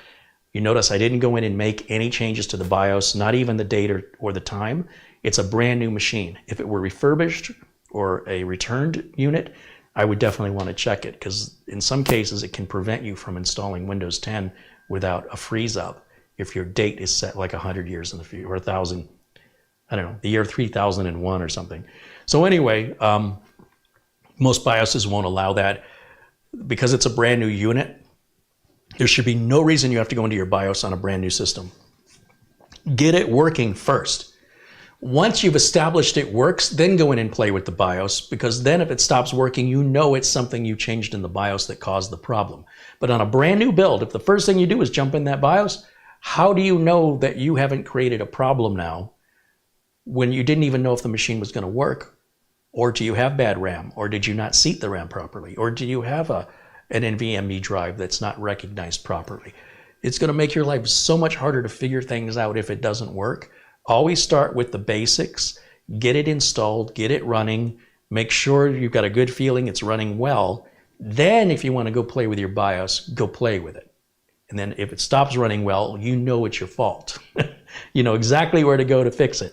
You notice I didn't go in and make any changes to the BIOS, not even the date or the time. It's a brand new machine. If it were refurbished or a returned unit, I would definitely want to check it, because in some cases it can prevent you from installing Windows 10 without a freeze up if your date is set like 100 years in the future, or 1,000, I don't know, the year 3001 or something. So anyway, most BIOSes won't allow that. Because it's a brand new unit, there should be no reason you have to go into your BIOS on a brand new system. Get it working first. Once you've established it works, then go in and play with the BIOS, because then if it stops working, you know it's something you changed in the BIOS that caused the problem. But on a brand new build, if the first thing you do is jump in that BIOS, how do you know that you haven't created a problem now when you didn't even know if the machine was going to work? Or do you have bad RAM? Or did you not seat the RAM properly? Or do you have an NVMe drive that's not recognized properly? It's going to make your life so much harder to figure things out if it doesn't work. Always start with the basics, get it installed, get it running, make sure you've got a good feeling it's running well. Then if you want to go play with your BIOS, go play with it. And then if it stops running well, you know it's your fault. You know exactly where to go to fix it.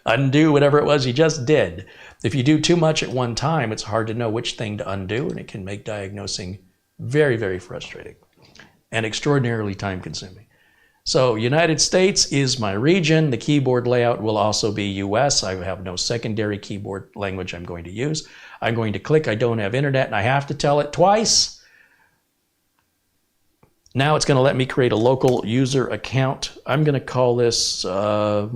Undo whatever it was you just did. If you do too much at one time, it's hard to know which thing to undo, and it can make diagnosing very, very frustrating and extraordinarily time-consuming. So United States is my region. The keyboard layout will also be US. I have no secondary keyboard language I'm going to use. I'm going to click I don't have internet, and I have to tell it twice. Now it's going to let me create a local user account. I'm going to call this, what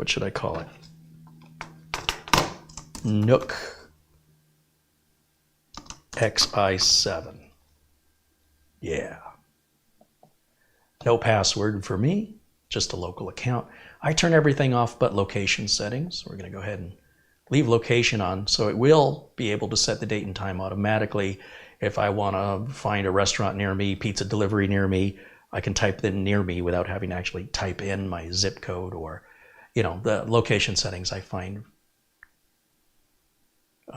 should I call it? NUCXi7. Yeah. No password for me, just a local account. I turn everything off but location settings. We're going to go ahead and leave location on, so it will be able to set the date and time automatically. If I want to find a restaurant near me, pizza delivery near me, I can type in near me without having to actually type in my zip code, or, you know, the location settings I find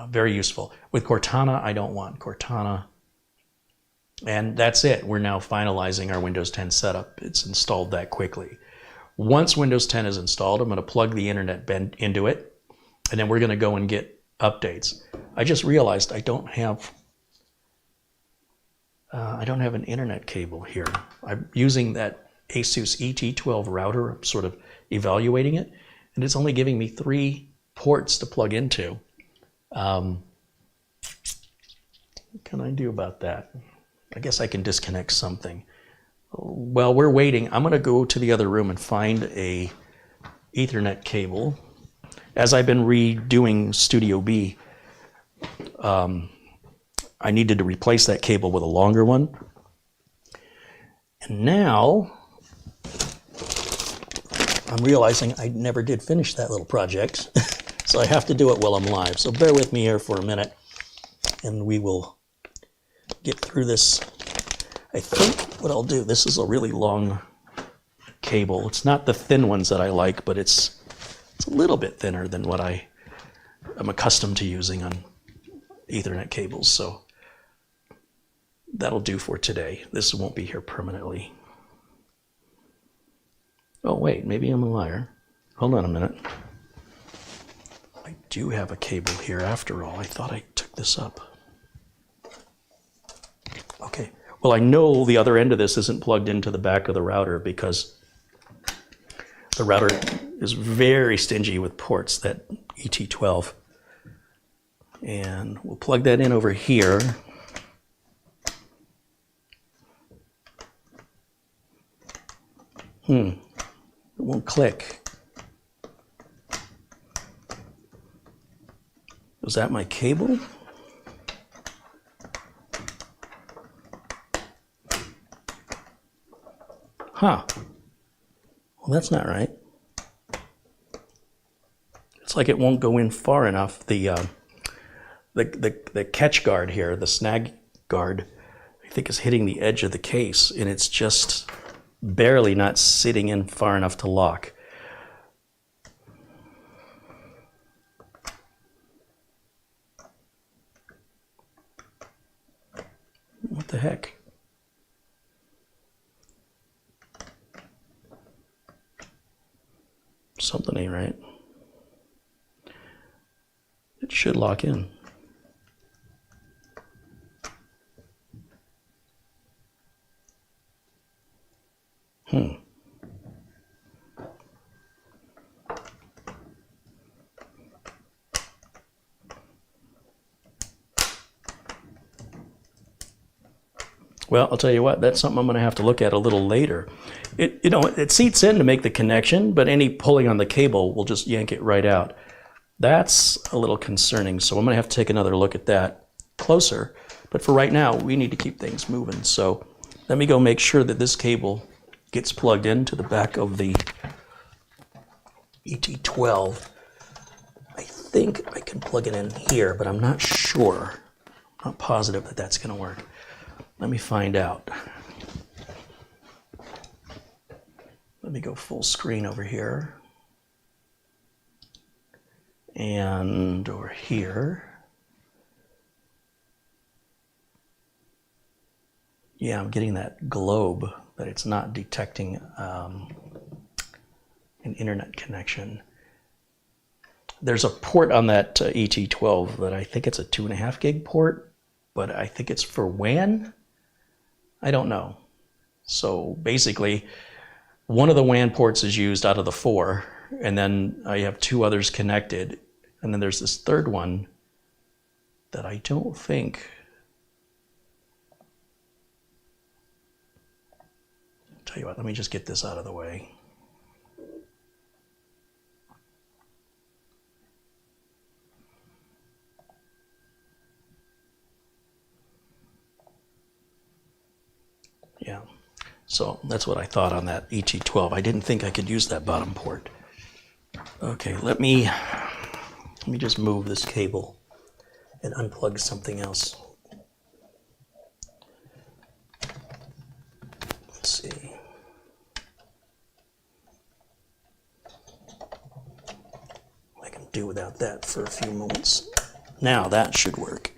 very useful. With Cortana, I don't want Cortana. And that's it. We're now finalizing our Windows 10 setup. It's installed that quickly. Once Windows 10 is installed, I'm going to plug the internet into it, and then we're going to go and get updates. I just realized I don't have an internet cable here. I'm using that Asus ET12 router. I'm sort of evaluating it, and it's only giving me 3 ports to plug into. What can I do about that? I guess I can disconnect something. While we're waiting, I'm going to go to the other room and find a Ethernet cable. As I've been redoing Studio B, I needed to replace that cable with a longer one. And now I'm realizing I never did finish that little project. So I have to do it while I'm live. So bear with me here for a minute, and we will get through this. I think what I'll do, this is a really long cable. It's not the thin ones that I like, but it's a little bit thinner than what I'm accustomed to using on Ethernet cables. So that'll do for today. This won't be here permanently. Oh wait, maybe I'm a liar. Hold on a minute. I do have a cable here after all. I thought I took this up. Okay, well, I know the other end of this isn't plugged into the back of the router because the router is very stingy with ports, that ET12. And we'll plug that in over here. It won't click. Was that my cable? Huh. Well, that's not right. It's like it won't go in far enough. The catch guard here, the snag guard, I think is hitting the edge of the case, and it's just barely not sitting in far enough to lock. What the heck? Something ain't right. It should lock in. Well, I'll tell you what, that's something I'm going to have to look at a little later. It seats in to make the connection, but any pulling on the cable will just yank it right out. That's a little concerning, so I'm going to have to take another look at that closer. But for right now, we need to keep things moving. So let me go make sure that this cable gets plugged into the back of the ET12. I think I can plug it in here, but I'm not sure. I'm not positive that that's going to work. Let me find out. Let me go full screen over here. And over here. Yeah, I'm getting that globe, but it's not detecting an internet connection. There's a port on that ET12 that I think it's a 2.5 gig port, but I think it's for WAN. I don't know. So basically, one of the WAN ports is used out of the 4, and then I have 2 others connected, and then there's this third one that I don't think. Tell you what, let me just get this out of the way. Yeah, so that's what I thought on that ET12. I didn't think I could use that bottom port. Okay, let me just move this cable and unplug something else. Let's see. I can do without that for a few moments. Now that should work.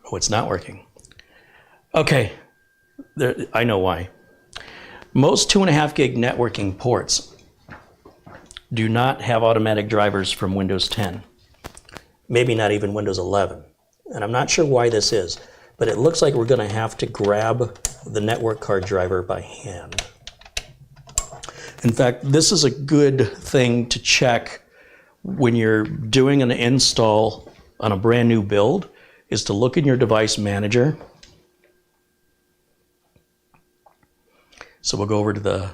Oh, it's not working. Okay, I know why. Most 2.5 gig networking ports do not have automatic drivers from Windows 10. Maybe not even Windows 11. And I'm not sure why this is, but it looks like we're going to have to grab the network card driver by hand. In fact, this is a good thing to check when you're doing an install on a brand new build, is to look in your device manager. So we'll go over to the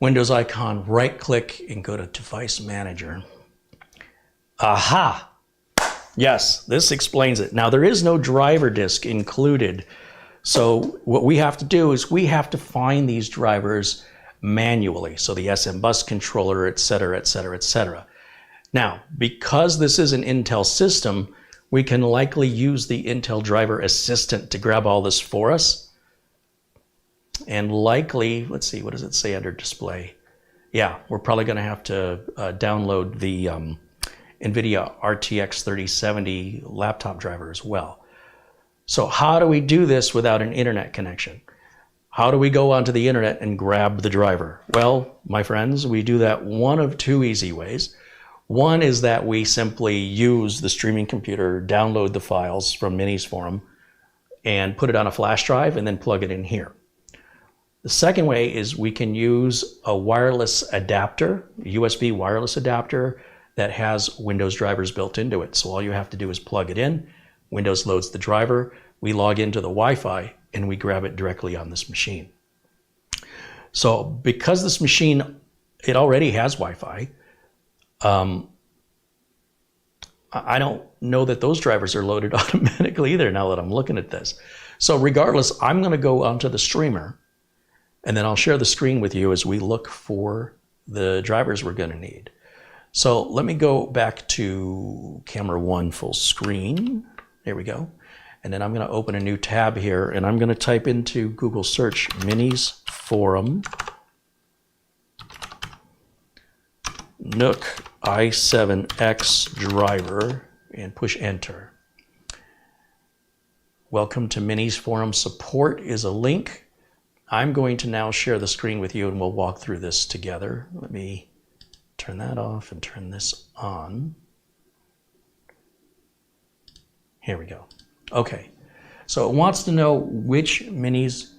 Windows icon, right click and go to device manager. Aha! Yes, this explains it. Now there is no driver disk included. So what we have to do is we have to find these drivers manually. So the SM bus controller, et cetera, et cetera, et cetera. Now, because this is an Intel system, we can likely use the Intel driver assistant to grab all this for us. And likely, let's see, what does it say under display? Yeah, we're probably going to have to download the NVIDIA RTX 3070 laptop driver as well. So how do we do this without an internet connection? How do we go onto the internet and grab the driver? Well, my friends, we do that one of 2 easy ways. One is that we simply use the streaming computer, download the files from Minisforum, and put it on a flash drive and then plug it in here. The second way is we can use a wireless adapter, a USB wireless adapter that has Windows drivers built into it. So all you have to do is plug it in, Windows loads the driver, we log into the Wi-Fi, and we grab it directly on this machine. So because this machine, it already has Wi-Fi, I don't know that those drivers are loaded automatically either now that I'm looking at this. So regardless, I'm going to go onto the streamer, and then I'll share the screen with you as we look for the drivers we're going to need. So let me go back to camera 1 full screen. There we go. And then I'm going to open a new tab here, and I'm going to type into Google search Minisforum NUCXi7 driver and push enter. Welcome to Minisforum support is a link. I'm going to now share the screen with you and we'll walk through this together. Let me turn that off and turn this on. Here we go. Okay, so it wants to know which Minis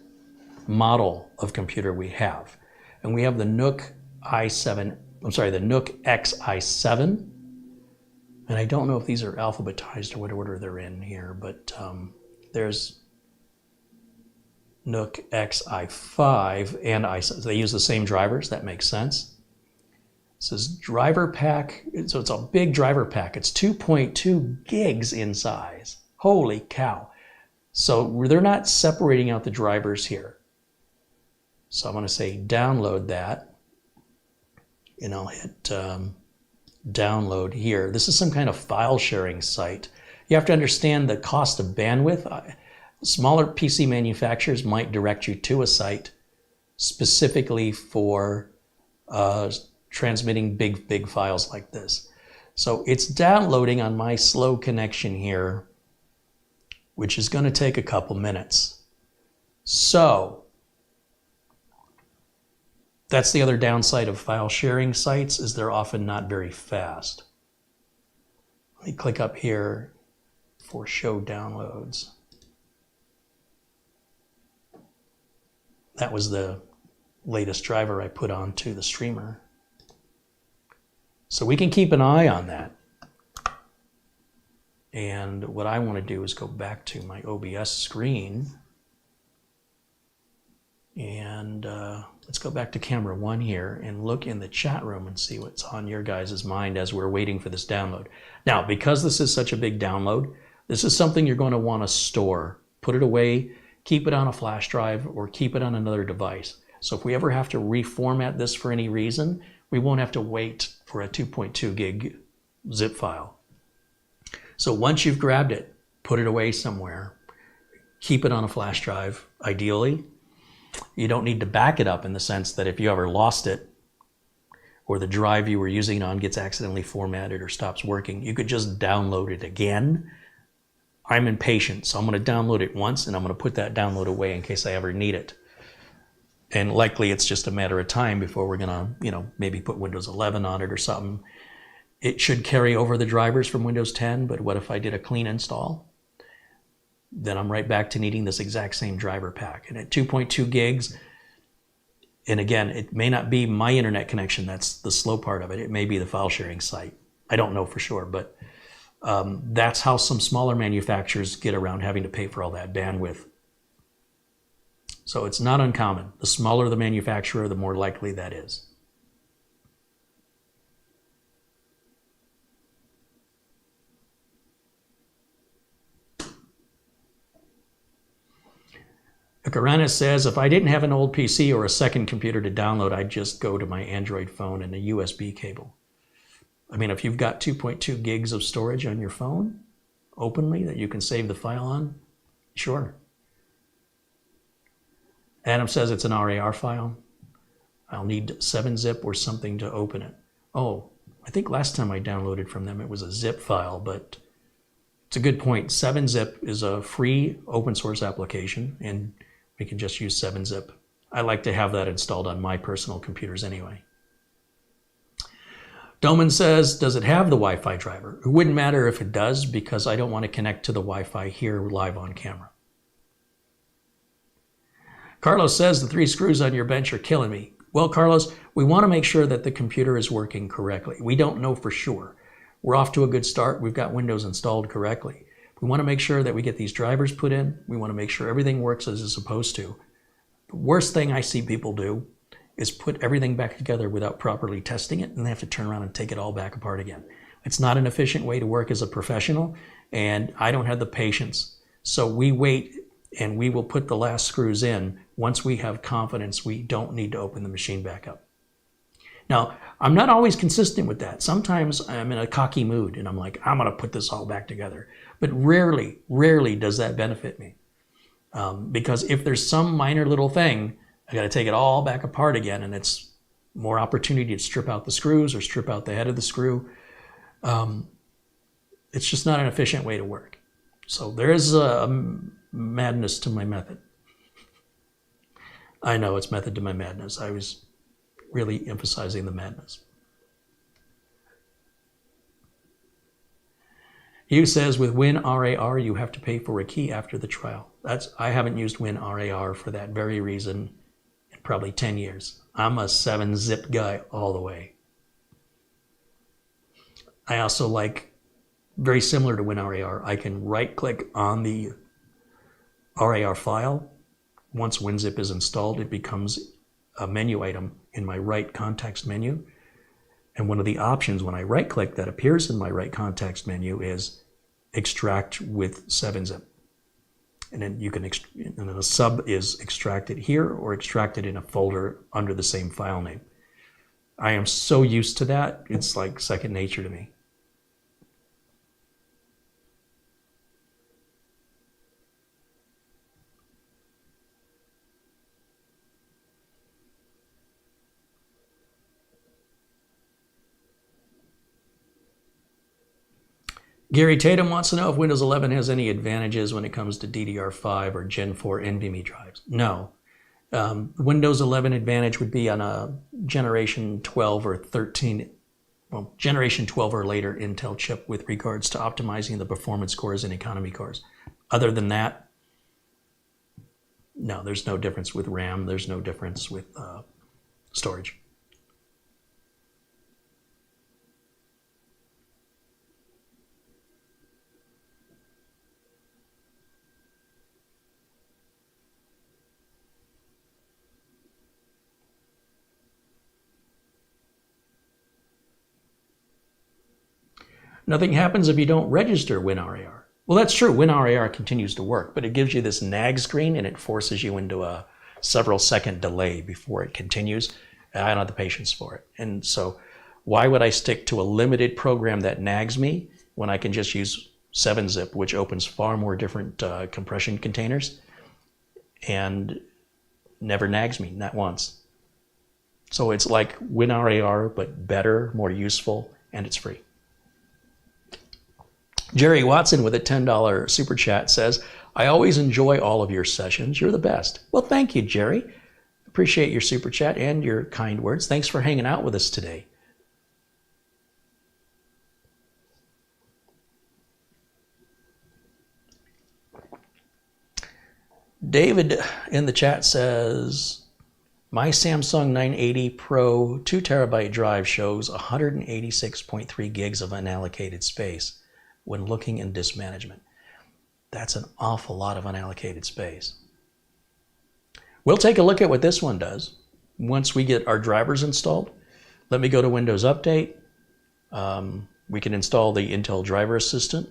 model of computer we have. And we have the NUCXi7, the NUCXi7. And I don't know if these are alphabetized or what order they're in here, but there's NUCXi5 and i7. They use the same drivers, that makes sense. It says driver pack, so it's a big driver pack. It's 2.2 gigs in size. Holy cow. So they're not separating out the drivers here. So I'm going to say download that, and I'll hit download here. This is some kind of file sharing site. You have to understand the cost of bandwidth. Smaller PC manufacturers might direct you to a site specifically for transmitting big files like this. So it's downloading on my slow connection here, which is going to take a couple minutes. So that's the other downside of file sharing sites, is they're often not very fast. Let me click up here for show downloads. That was the latest driver I put onto the streamer. So we can keep an eye on that. And what I want to do is go back to my OBS screen. And let's go back to camera 1 here and look in the chat room and see what's on your guys' mind as we're waiting for this download. Now, because this is such a big download, this is something you're going to want to store. Put it away, keep it on a flash drive, or keep it on another device. So if we ever have to reformat this for any reason, we won't have to wait for a 2.2 gig zip file. So once you've grabbed it, put it away somewhere. Keep it on a flash drive, ideally. You don't need to back it up in the sense that if you ever lost it, or the drive you were using it on gets accidentally formatted or stops working, you could just download it again. I'm impatient, so I'm going to download it once and I'm going to put that download away in case I ever need it. And likely it's just a matter of time before we're going to, maybe put Windows 11 on it or something. It should carry over the drivers from Windows 10, but what if I did a clean install? Then I'm right back to needing this exact same driver pack. And at 2.2 gigs, and again, it may not be my internet connection, that's the slow part of it. It may be the file sharing site. I don't know for sure, but that's how some smaller manufacturers get around having to pay for all that bandwidth. So it's not uncommon. The smaller the manufacturer, the more likely that is. Karana says, if I didn't have an old PC or a second computer to download, I'd just go to my Android phone and a USB cable. I mean, if you've got 2.2 gigs of storage on your phone openly that you can save the file on, sure. Adam says it's an RAR file. I'll need 7-zip or something to open it. Oh, I think last time I downloaded from them, it was a zip file, but it's a good point. 7-zip is a free open source application, and we can just use 7-zip. I like to have that installed on my personal computers anyway. Doman says, does it have the Wi-Fi driver? It wouldn't matter if it does, because I don't want to connect to the Wi-Fi here live on camera. Carlos says, the 3 screws on your bench are killing me. Well, Carlos, we want to make sure that the computer is working correctly. We don't know for sure. We're off to a good start. We've got Windows installed correctly. We want to make sure that we get these drivers put in. We want to make sure everything works as it's supposed to. The worst thing I see people do is put everything back together without properly testing it, and they have to turn around and take it all back apart again. It's not an efficient way to work as a professional, and I don't have the patience. So we wait, and we will put the last screws in once we have confidence we don't need to open the machine back up. Now, I'm not always consistent with that. Sometimes I'm in a cocky mood, and I'm like, I'm going to put this all back together. But rarely does that benefit me. Because if there's some minor little thing, I got to take it all back apart again, and it's more opportunity to strip out the screws or strip out the head of the screw. It's just not an efficient way to work. So there is a madness to my method. I know it's method to my madness. I was really emphasizing the madness. Hugh says with WinRAR, you have to pay for a key after the trial. I haven't used WinRAR for that very reason in probably 10 years. I'm a 7-zip guy all the way. I also like, very similar to WinRAR, I can right-click on the RAR file. Once WinZip is installed, it becomes a menu item in my right context menu. And one of the options when I right-click that appears in my right context menu is extract with 7-zip. And then you can, and then a sub is extracted here or extracted in a folder under the same file name. I am so used to that, it's like second nature to me. Gary Tatum wants to know if Windows 11 has any advantages when it comes to DDR5 or Gen 4 NVMe drives. No. Windows 11 advantage would be on a Generation 12 or 13, well, Generation 12 or later Intel chip with regards to optimizing the performance cores and economy cores. Other than that, no, there's no difference with RAM. There's no difference with storage. Nothing happens if you don't register WinRAR. Well, that's true. WinRAR continues to work, but it gives you this nag screen and it forces you into a several second delay before it continues. And I don't have the patience for it. And so why would I stick to a limited program that nags me when I can just use 7-zip, which opens far more different compression containers and never nags me, not once. So it's like WinRAR, but better, more useful, and it's free. Jerry Watson with a $10 super chat says, I always enjoy all of your sessions. You're the best. Well, thank you, Jerry. Appreciate your super chat and your kind words. Thanks for hanging out with us today. David in the chat says, my Samsung 980 Pro 2 terabyte drive shows 186.3 gigs of unallocated space when looking in disk management. That's an awful lot of unallocated space. We'll take a look at what this one does once we get our drivers installed. Let me go to Windows Update. We can install the Intel Driver Assistant.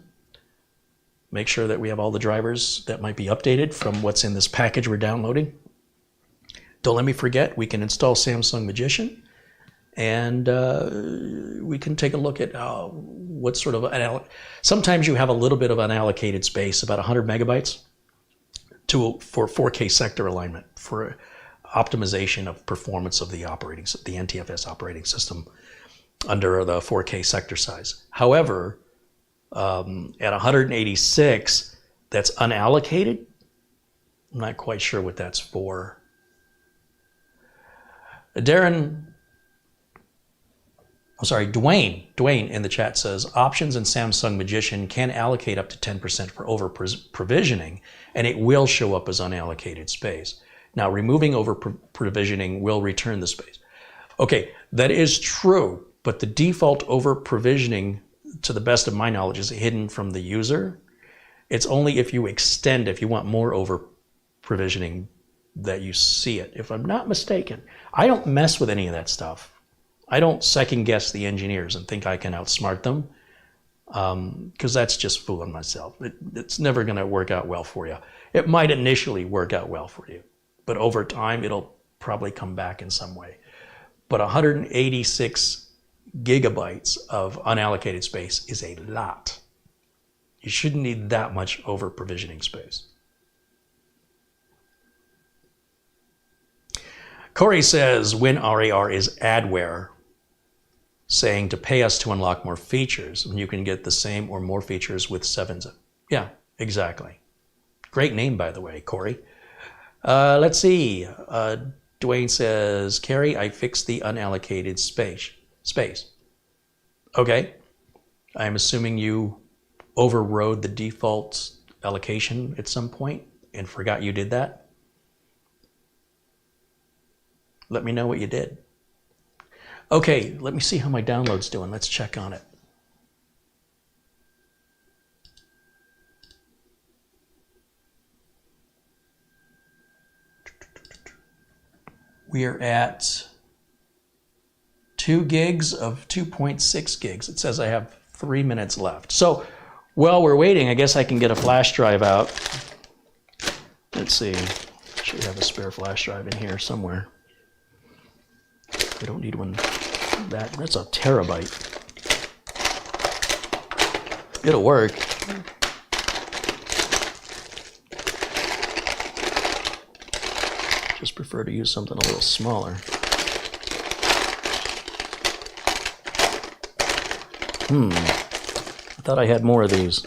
Make sure that we have all the drivers that might be updated from what's in this package we're downloading. Don't let me forget, we can install Samsung Magician. And we can take a look at what sort of, sometimes you have a little bit of unallocated space, about 100 megabytes for 4K sector alignment, for optimization of performance of the NTFS operating system under the 4K sector size. However, at 186, that's unallocated. I'm not quite sure what that's for. Dwayne in the chat says, options in Samsung Magician can allocate up to 10% for over provisioning, and it will show up as unallocated space. Now, removing over provisioning will return the space. Okay, that is true, but the default over provisioning, to the best of my knowledge, is hidden from the user. It's only if you extend, if you want more over provisioning, that you see it, if I'm not mistaken. I don't mess with any of that stuff. I don't second guess the engineers and think I can outsmart them, because that's just fooling myself. It's never going to work out well for you. It might initially work out well for you, but over time it'll probably come back in some way. But 186 gigabytes of unallocated space is a lot. You shouldn't need that much over provisioning space. Corey says WinRAR is adware, saying to pay us to unlock more features, and you can get the same or more features with 7-zip. Yeah, exactly. Great name, by the way, Corey. Let's see. Dwayne says, Carrie, I fixed the unallocated space. Okay. I'm assuming you overrode the default allocation at some point and forgot you did that. Let me know what you did. Okay, let me see how my download's doing. Let's check on it. We are at 2 gigs of 2.6 gigs. It says I have 3 minutes left. So while we're waiting, I guess I can get a flash drive out. Let's see. Should have a spare flash drive in here somewhere. I don't need one. That's a terabyte. It'll work. Just prefer to use something a little smaller. I thought I had more of these.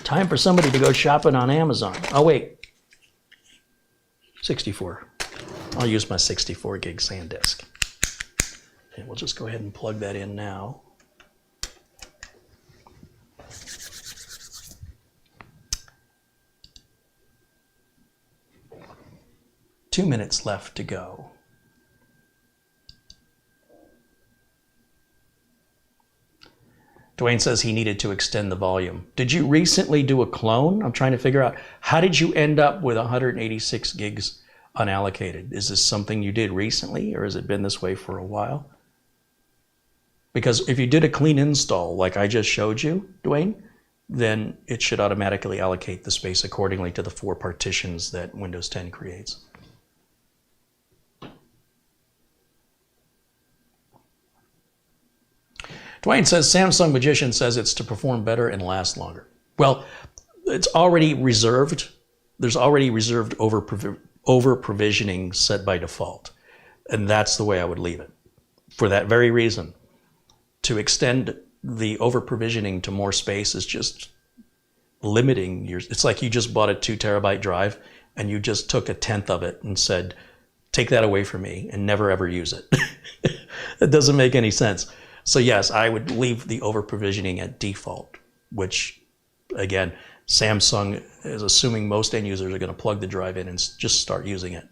Time for somebody to go shopping on Amazon. Oh, wait. 64. I'll use my 64 gig SanDisk. And we'll just go ahead and plug that in now. Two minutes left to go. Dwayne says he needed to extend the volume. Did you recently do a clone? I'm trying to figure out, how did you end up with 186 gigs unallocated? Is this something you did recently, or has it been this way for a while? Because if you did a clean install like I just showed you, Dwayne, then it should automatically allocate the space accordingly to the 4 partitions that Windows 10 creates. Dwayne says, Samsung Magician says it's to perform better and last longer. Well, it's already reserved. There's already reserved over provisioning set by default. And that's the way I would leave it. For that very reason. To extend the over provisioning to more space is just limiting your, it's like you just bought a 2 terabyte drive and you just took 1/10 of it and said, take that away from me and never ever use it. It doesn't make any sense. So yes, I would leave the over provisioning at default, which again, Samsung is assuming most end users are going to plug the drive in and just start using it.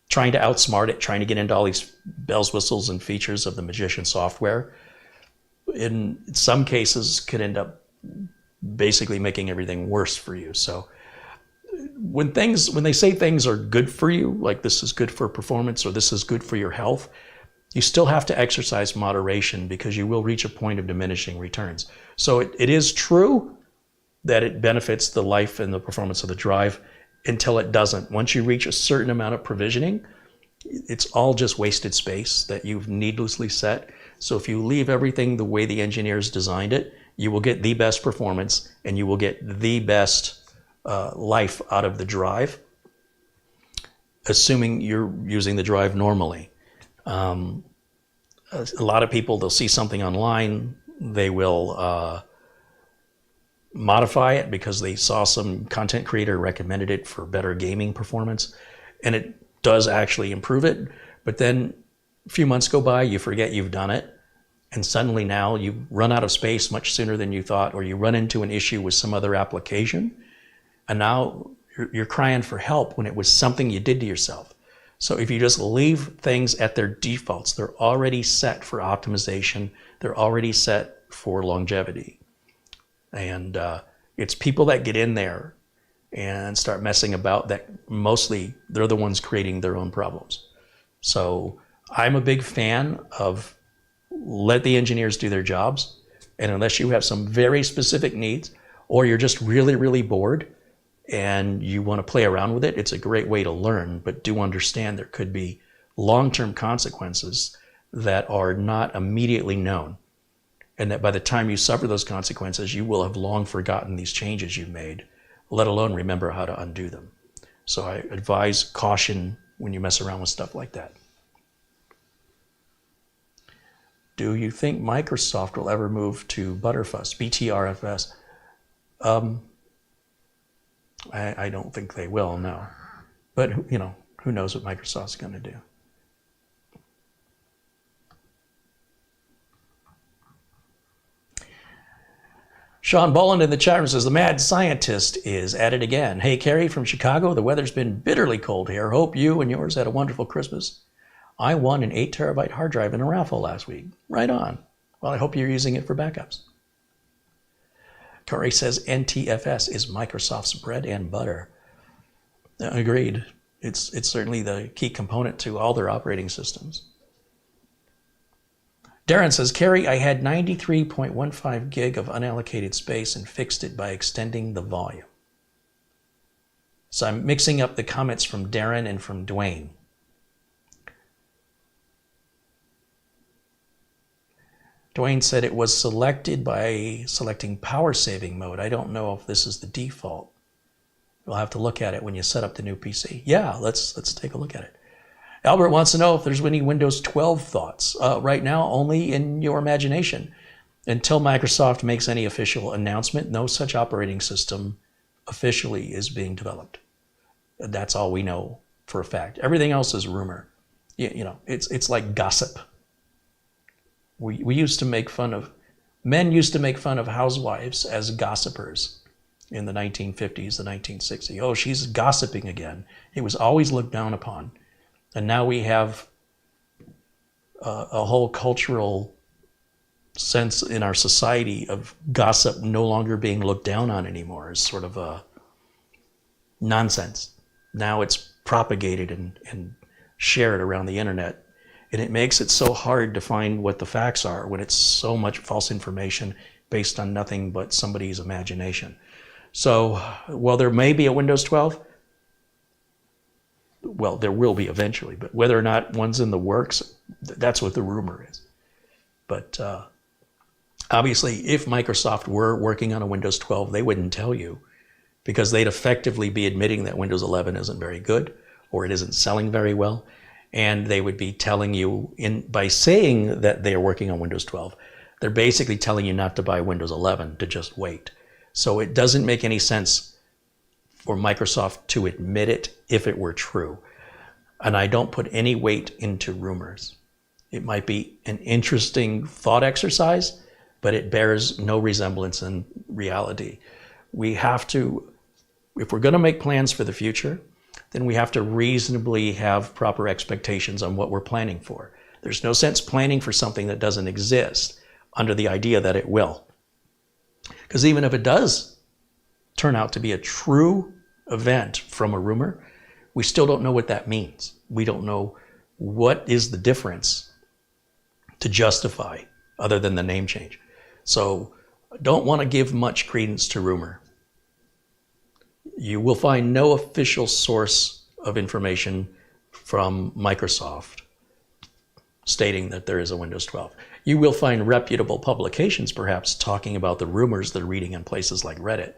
Trying to outsmart it, trying to get into all these bells, whistles, and features of the Magician software, in some cases could end up basically making everything worse for you. So when they say things are good for you, like this is good for performance or this is good for your health, you still have to exercise moderation because you will reach a point of diminishing returns. So it is true that it benefits the life and the performance of the drive until it doesn't. Once you reach a certain amount of provisioning, it's all just wasted space that you've needlessly set. So if you leave everything the way the engineers designed it, you will get the best performance and you will get the best life out of the drive, assuming you're using the drive normally. A lot of people, they'll see something online, they will modify it because they saw some content creator recommended it for better gaming performance, and it does actually improve it. But then a few months go by, you forget you've done it, and suddenly now you run out of space much sooner than you thought, or you run into an issue with some other application, And now you're crying for help when it was something you did to yourself. So if you just leave things at their defaults, they're already set for optimization. They're already set for longevity. And it's people that get in there and start messing about that mostly they're the ones creating their own problems. So I'm a big fan of let the engineers do their jobs. And unless you have some very specific needs or you're just really, really bored and you want to play around with it, it's a great way to learn. But do understand there could be long-term consequences that are not immediately known. And that by the time you suffer those consequences, you will have long forgotten these changes you've made, let alone remember how to undo them. So I advise caution when you mess around with stuff like that. Do you think Microsoft will ever move to Butterfuss, BTRFS? I don't think they will, no. But, who knows what Microsoft's going to do. Sean Bolland in the chat room says, the mad scientist is at it again. Hey, Carrie from Chicago, the weather's been bitterly cold here. Hope you and yours had a wonderful Christmas. I won an 8 terabyte hard drive in a raffle last week. Right on. Well, I hope you're using it for backups. Corey says NTFS is Microsoft's bread and butter. Agreed. It's certainly the key component to all their operating systems. Darren says, Carrie, I had 93.15 gig of unallocated space and fixed it by extending the volume. So I'm mixing up the comments from Darren and from Dwayne. Dwayne said it was selected by selecting power saving mode. I don't know if this is the default. We'll have to look at it when you set up the new PC. Yeah, let's take a look at it. Albert wants to know if there's any Windows 12 thoughts. Right now, only in your imagination. Until Microsoft makes any official announcement, no such operating system officially is being developed. That's all we know for a fact. Everything else is rumor. It's like gossip. We used to make fun of, men used to make fun of housewives as gossipers in the 1950s, the 1960s. Oh, she's gossiping again. It was always looked down upon. And now we have a whole cultural sense in our society of gossip no longer being looked down on anymore as sort of a nonsense. Now it's propagated and shared around the internet. And it makes it so hard to find what the facts are when it's so much false information based on nothing but somebody's imagination. So, while there may be a Windows 12, well, there will be eventually, but whether or not one's in the works, that's what the rumor is. But obviously, if Microsoft were working on a Windows 12, they wouldn't tell you because they'd effectively be admitting that Windows 11 isn't very good or it isn't selling very well. And they would be telling you, by saying that they are working on Windows 12, they're basically telling you not to buy Windows 11, to just wait. So it doesn't make any sense for Microsoft to admit it if it were true. And I don't put any weight into rumors. It might be an interesting thought exercise, but it bears no resemblance in reality. We have to, if we're going to make plans for the future, then we have to reasonably have proper expectations on what we're planning for. There's no sense planning for something that doesn't exist under the idea that it will. Because even if it does turn out to be a true event from a rumor, we still don't know what that means. We don't know what is the difference to justify other than the name change. So don't want to give much credence to rumor. You will find no official source of information from Microsoft stating that there is a Windows 12. You will find reputable publications perhaps talking about the rumors they're reading in places like Reddit.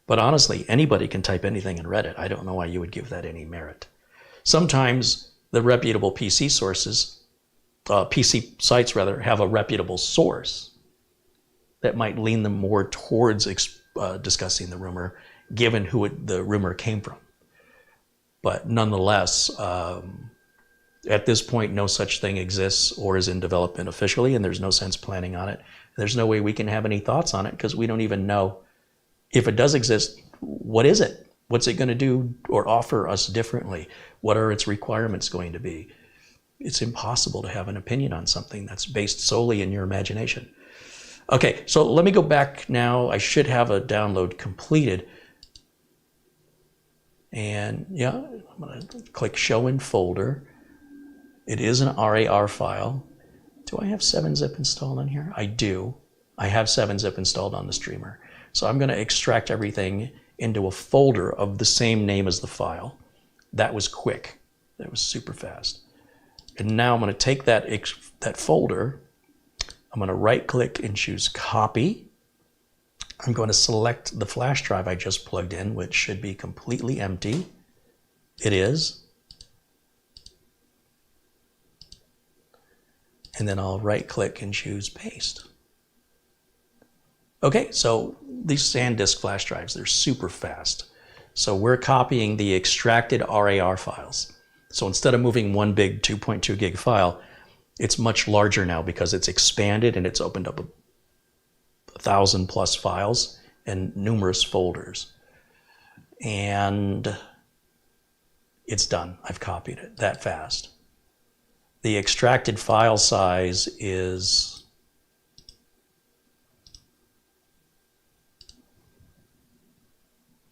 But honestly, anybody can type anything in Reddit. I don't know why you would give that any merit. Sometimes the reputable PC sources, PC sites rather, have a reputable source that might lean them more towards discussing the rumor, given who the rumor came from. But nonetheless, at this point, no such thing exists or is in development officially, and there's no sense planning on it. There's no way we can have any thoughts on it because we don't even know if it does exist, what is it? What's it going to do or offer us differently? What are its requirements going to be? It's impossible to have an opinion on something that's based solely in your imagination. Okay, so let me go back now. I should have a download completed. And yeah, I'm going to click Show in Folder. It is an RAR file. Do I have 7-zip installed on here? I do. I have 7-zip installed on the streamer. So I'm going to extract everything into a folder of the same name as the file. That was quick. That was super fast. And now I'm going to take that folder. I'm going to right-click and choose Copy. I'm going to select the flash drive I just plugged in, which should be completely empty. It is. And then I'll right-click and choose Paste. Okay, so these SanDisk flash drives, they're super fast. So we're copying the extracted RAR files. So instead of moving one big 2.2 gig file, it's much larger now because it's expanded and it's opened up 1,000 plus files and numerous folders. And it's done. I've copied it that fast. The extracted file size is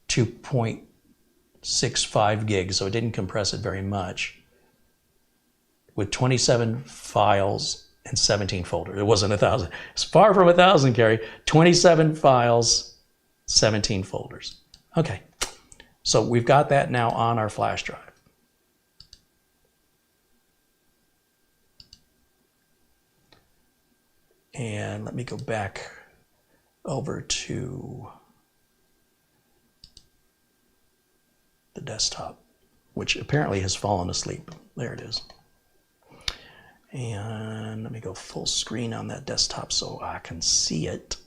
2.65 gigs, so it didn't compress it very much, with 27 files and 17 folders. It wasn't 1,000. It's far from 1,000, Carrie. 27 files, 17 folders. Okay, so we've got that now on our flash drive. And let me go back over to the desktop, which apparently has fallen asleep. There it is. And let me go full screen on that desktop so I can see it.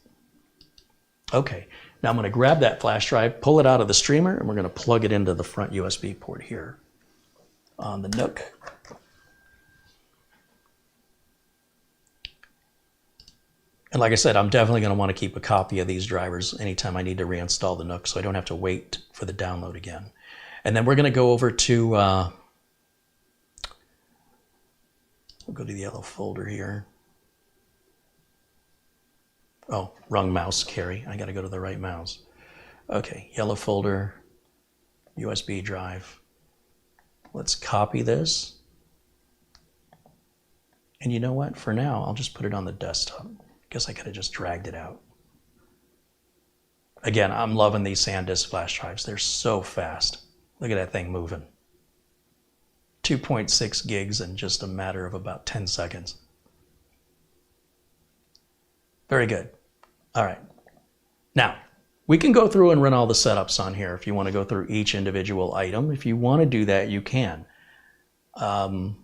Okay, now I'm going to grab that flash drive, pull it out of the streamer, and we're going to plug it into the front USB port here on the NUC. And like I said, I'm definitely going to want to keep a copy of these drivers anytime I need to reinstall the NUC so I don't have to wait for the download again. And then we're going to go over to, we'll go to the yellow folder here. Oh, wrong mouse, Carrie. I got to go to the right mouse. Okay, yellow folder, USB drive. Let's copy this. And you know what? For now, I'll just put it on the desktop. Guess I could have just dragged it out. Again, I'm loving these SanDisk flash drives. They're so fast. Look at that thing moving. 2.6 gigs in just a matter of about 10 seconds. Very good. All right. Now, we can go through and run all the setups on here if you want to go through each individual item. If you want to do that, you can. I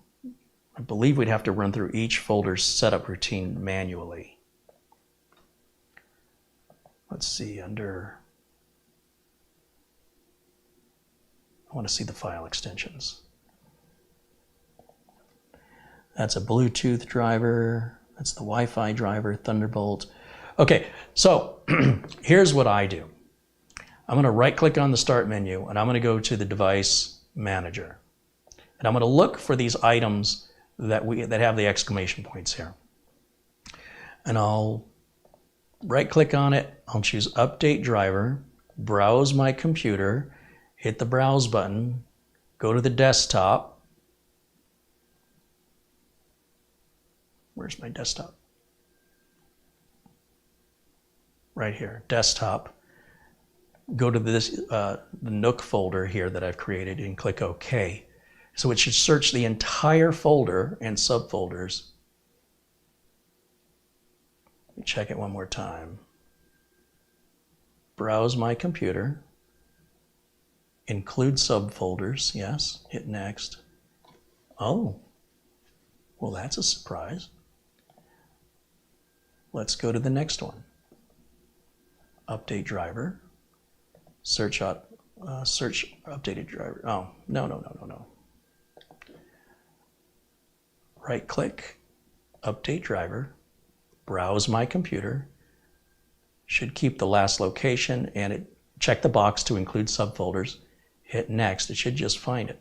believe we'd have to run through each folder's setup routine manually. Let's see, under, I want to see the file extensions. That's a Bluetooth driver. That's the Wi-Fi driver, Thunderbolt. Okay, so here's what I do. I'm going to right-click on the Start menu, and I'm going to go to the Device Manager. And I'm going to look for these items that have the exclamation points here. And I'll right-click on it. I'll choose Update Driver, browse my computer, hit the Browse button, go to the desktop. Where's my desktop? Right here, desktop. Go to this the NUC folder here that I've created and click OK. So it should search the entire folder and subfolders. Let me check it one more time. Browse my computer. Include subfolders, yes. Hit next. Oh, well, that's a surprise. Let's go to the next one. Update driver. Search updated driver. Oh, no. Right click, update driver, browse my computer. Should keep the last location, and it check the box to include subfolders, hit next. It should just find it.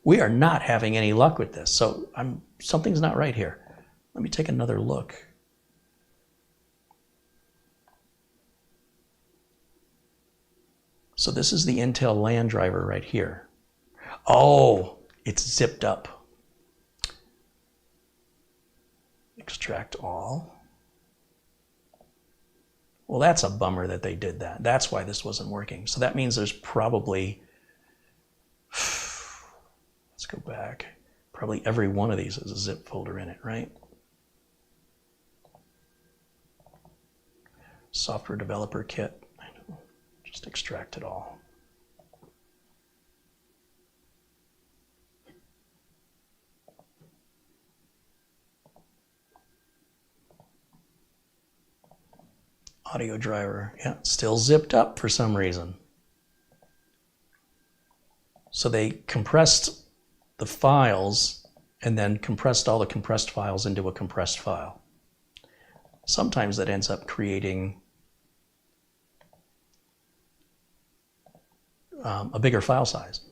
We are not having any luck with this, so something's not right here. Let me take another look. So this is the Intel LAN driver right here. Oh, it's zipped up. Extract all. Well, that's a bummer that they did that. That's why this wasn't working. So that means there's probably, let's go back. Probably every one of these has a zip folder in it, right? Software developer kit. Just extract it all. Audio driver, yeah, still zipped up for some reason. So they compressed the files and then compressed all the compressed files into a compressed file. Sometimes that ends up creating a bigger file size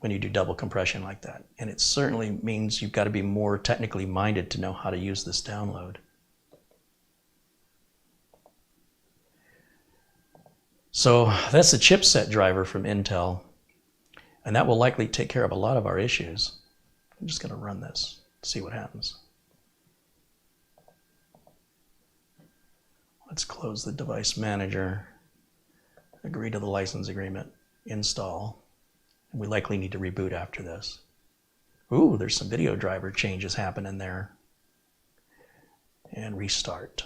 when you do double compression like that. And it certainly means you've got to be more technically minded to know how to use this download. So that's the chipset driver from Intel, and that will likely take care of a lot of our issues. I'm just going to run this, see what happens. Let's close the device manager, agree to the license agreement, install, and we likely need to reboot after this. Ooh, there's some video driver changes happening there. And restart.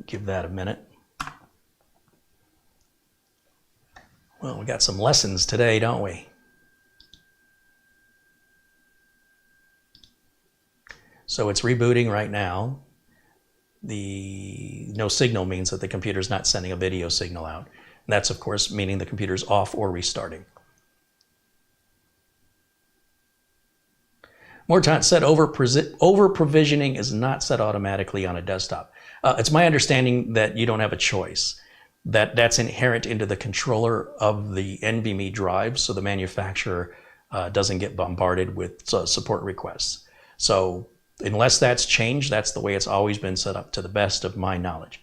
Give that a minute. Well, we got some lessons today, don't we? So it's rebooting right now. The no signal means that the computer's not sending a video signal out. And that's, of course, meaning the computer's off or restarting. Mortant said over-provisioning is not set automatically on a desktop. It's my understanding that you don't have a choice. That's inherent into the controller of the NVMe drive, so the manufacturer doesn't get bombarded with support requests. So unless that's changed, that's the way it's always been set up, to the best of my knowledge.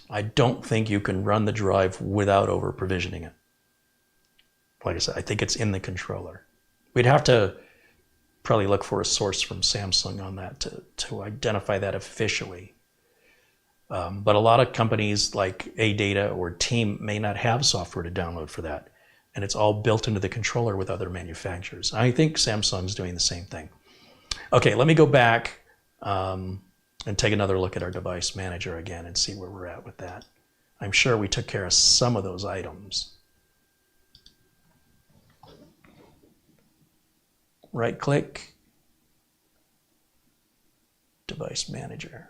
I don't think you can run the drive without over-provisioning it. Like I said, I think it's in the controller. We'd have to probably look for a source from Samsung on that to identify that officially. But a lot of companies like AData or Team may not have software to download for that. And it's all built into the controller with other manufacturers. I think Samsung's doing the same thing. Okay, let me go back and take another look at our device manager again and see where we're at with that. I'm sure we took care of some of those items. Right click, device manager.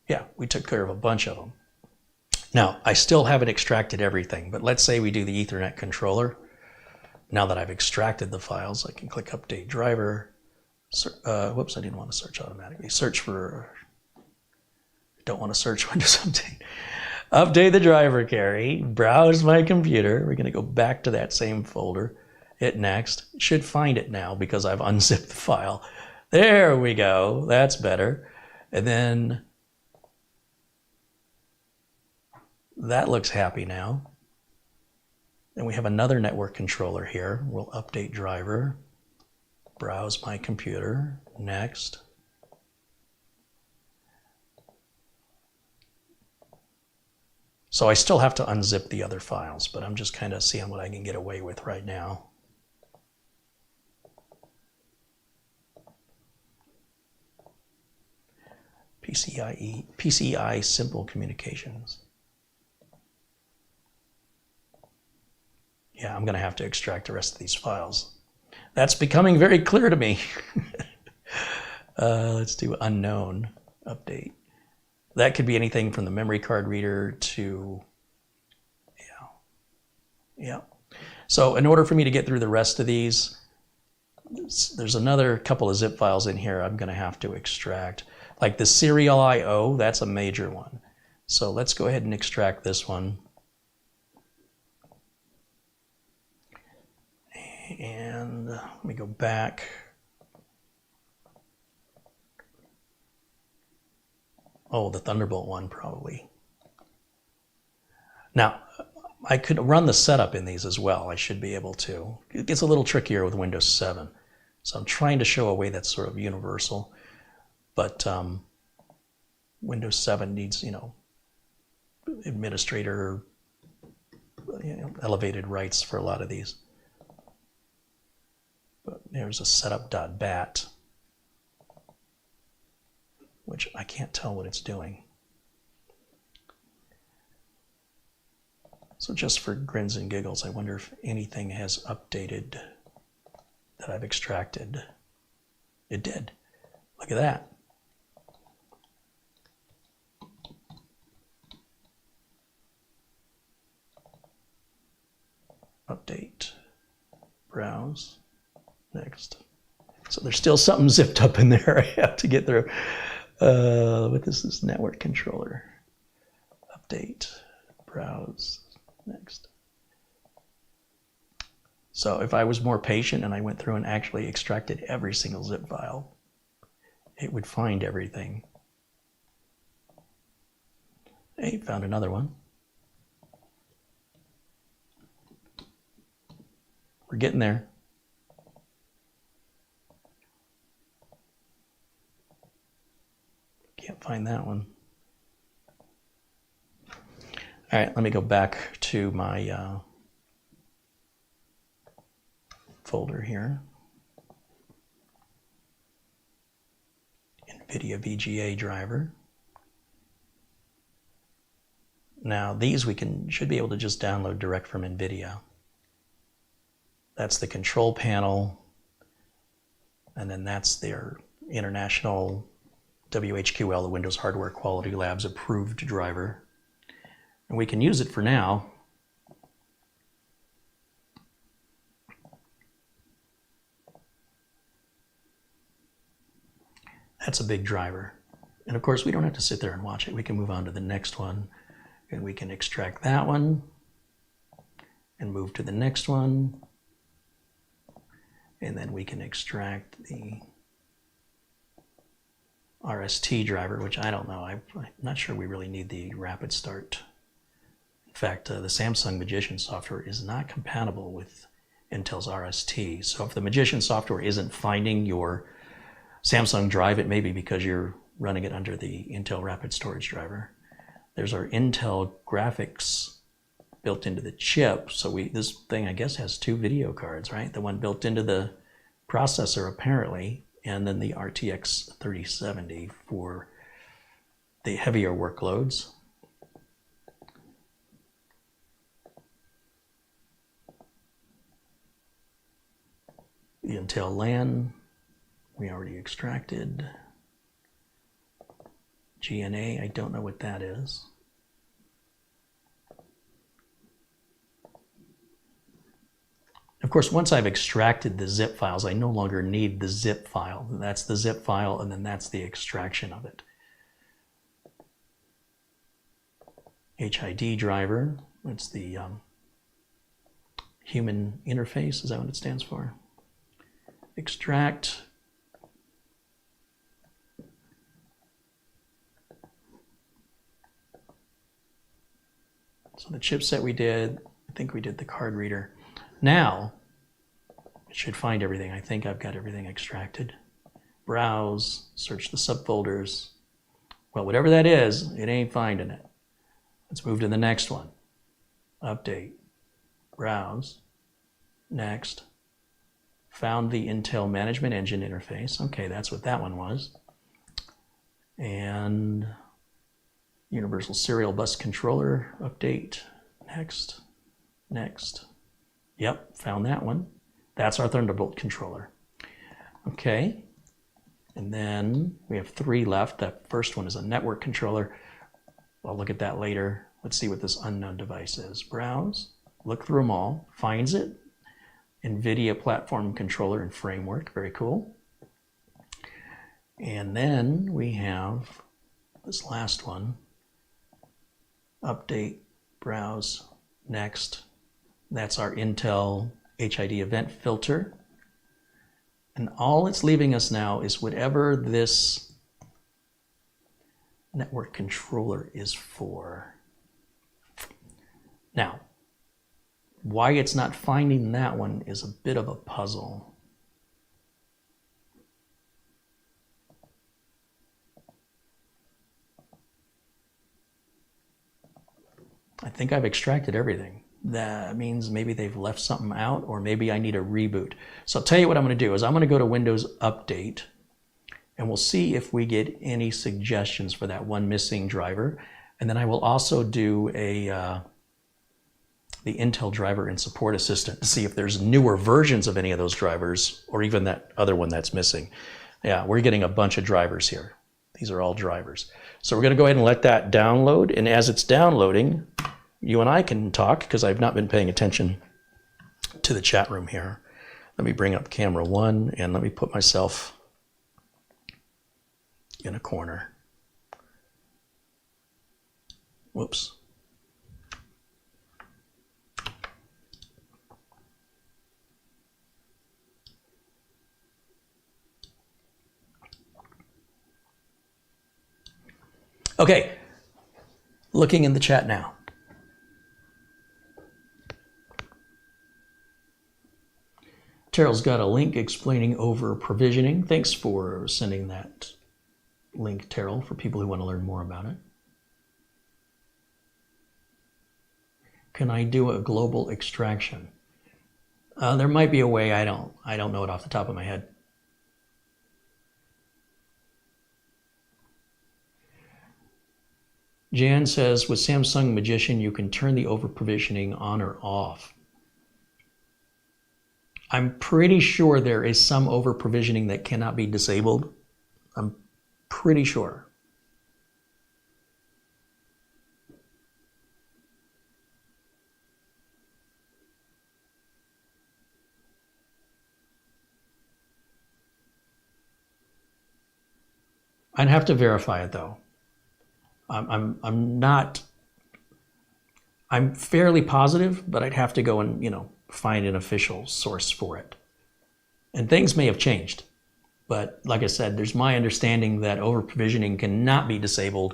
Yeah, we took care of a bunch of them. Now, I still haven't extracted everything, but let's say we do the Ethernet controller. Now that I've extracted the files, I can click Update Driver. Whoops, I didn't want to search automatically. Search for, don't want to search Windows Update. Update the driver carry, browse my computer. We're going to go back to that same folder. Hit Next. Should find it now because I've unzipped the file. There we go. That's better. And then that looks happy now. And we have another network controller here. We'll update driver, browse my computer, next. So I still have to unzip the other files, but I'm just kind of seeing what I can get away with right now. PCI Simple Communications. Yeah, I'm going to have to extract the rest of these files. That's becoming very clear to me. Let's do unknown update. That could be anything from the memory card reader to, yeah. So in order for me to get through the rest of these, there's another couple of zip files in here I'm going to have to extract. Like the serial I/O, that's a major one. So let's go ahead and extract this one. And let me go back. Oh, the Thunderbolt one probably. Now, I could run the setup in these as well. I should be able to. It gets a little trickier with Windows 7. So I'm trying to show a way that's sort of universal. But Windows 7 needs, administrator, elevated rights for a lot of these. But there's a setup.bat, which I can't tell what it's doing. So just for grins and giggles, I wonder if anything has updated that I've extracted. It did. Look at that. Update. Browse. Next. So there's still something zipped up in there I have to get through. What is this? Network controller. Update. Browse. Next. So if I was more patient and I went through and actually extracted every single zip file, it would find everything. Hey, found another one. We're getting there. Can't find that one. All right, let me go back to my folder here. NVIDIA VGA driver. Now these we should be able to just download direct from NVIDIA. That's the control panel, and then that's their international WHQL, the Windows Hardware Quality Labs approved driver. And we can use it for now. That's a big driver. And of course, we don't have to sit there and watch it. We can move on to the next one, and we can extract that one and move to the next one. And then we can extract the RST driver, which I don't know. I'm not sure we really need the rapid start. In fact, the Samsung Magician software is not compatible with Intel's RST. So if the Magician software isn't finding your Samsung drive, it may be because you're running it under the Intel Rapid Storage driver. There's our Intel graphics built into the chip. So this thing, I guess, has two video cards, right? The one built into the processor, apparently, and then the RTX 3070 for the heavier workloads. The Intel LAN, we already extracted. GNA, I don't know what that is. Of course, once I've extracted the zip files, I no longer need the zip file. That's the zip file, and then that's the extraction of it. HID driver, it's the human interface, is that what it stands for? Extract. So the chipset we did, I think we did the card reader. Now, it should find everything. I think I've got everything extracted. Browse, search the subfolders. Well, whatever that is, it ain't finding it. Let's move to the next one. Update, browse, next. Found the Intel Management Engine interface. Okay, that's what that one was. And Universal Serial Bus Controller, update, next, next. Yep, found that one. That's our Thunderbolt controller. Okay, and then we have 3 left. That first one is a network controller. I'll look at that later. Let's see what this unknown device is. Browse, look through them all, finds it. NVIDIA Platform Controller and Framework, very cool. And then we have this last one, update, browse, next. That's our Intel HID event filter. And all it's leaving us now is whatever this network controller is for. Now, why it's not finding that one is a bit of a puzzle. I think I've extracted everything. That means maybe they've left something out, or maybe I need a reboot. So I'll tell you what I'm going to do is I'm going to go to Windows Update, and we'll see if we get any suggestions for that one missing driver. And then I will also do the Intel driver and support assistant to see if there's newer versions of any of those drivers, or even that other one that's missing. Yeah, we're getting a bunch of drivers here. These are all drivers. So we're going to go ahead and let that download. And as it's downloading, you and I can talk, because I've not been paying attention to the chat room here. Let me bring up camera one, and let me put myself in a corner. Whoops. Okay, looking in the chat now. Terrell's got a link explaining over provisioning. Thanks for sending that link, Terrell, for people who want to learn more about it. Can I do a global extraction? There might be a way. I don't know it off the top of my head. Jan says, with Samsung Magician, you can turn the over-provisioning on or off. I'm pretty sure there is some over-provisioning that cannot be disabled. I'm pretty sure. I'd have to verify it though. I'm fairly positive, but I'd have to go and, find an official source for it. And things may have changed, but like I said, there's my understanding that over-provisioning cannot be disabled,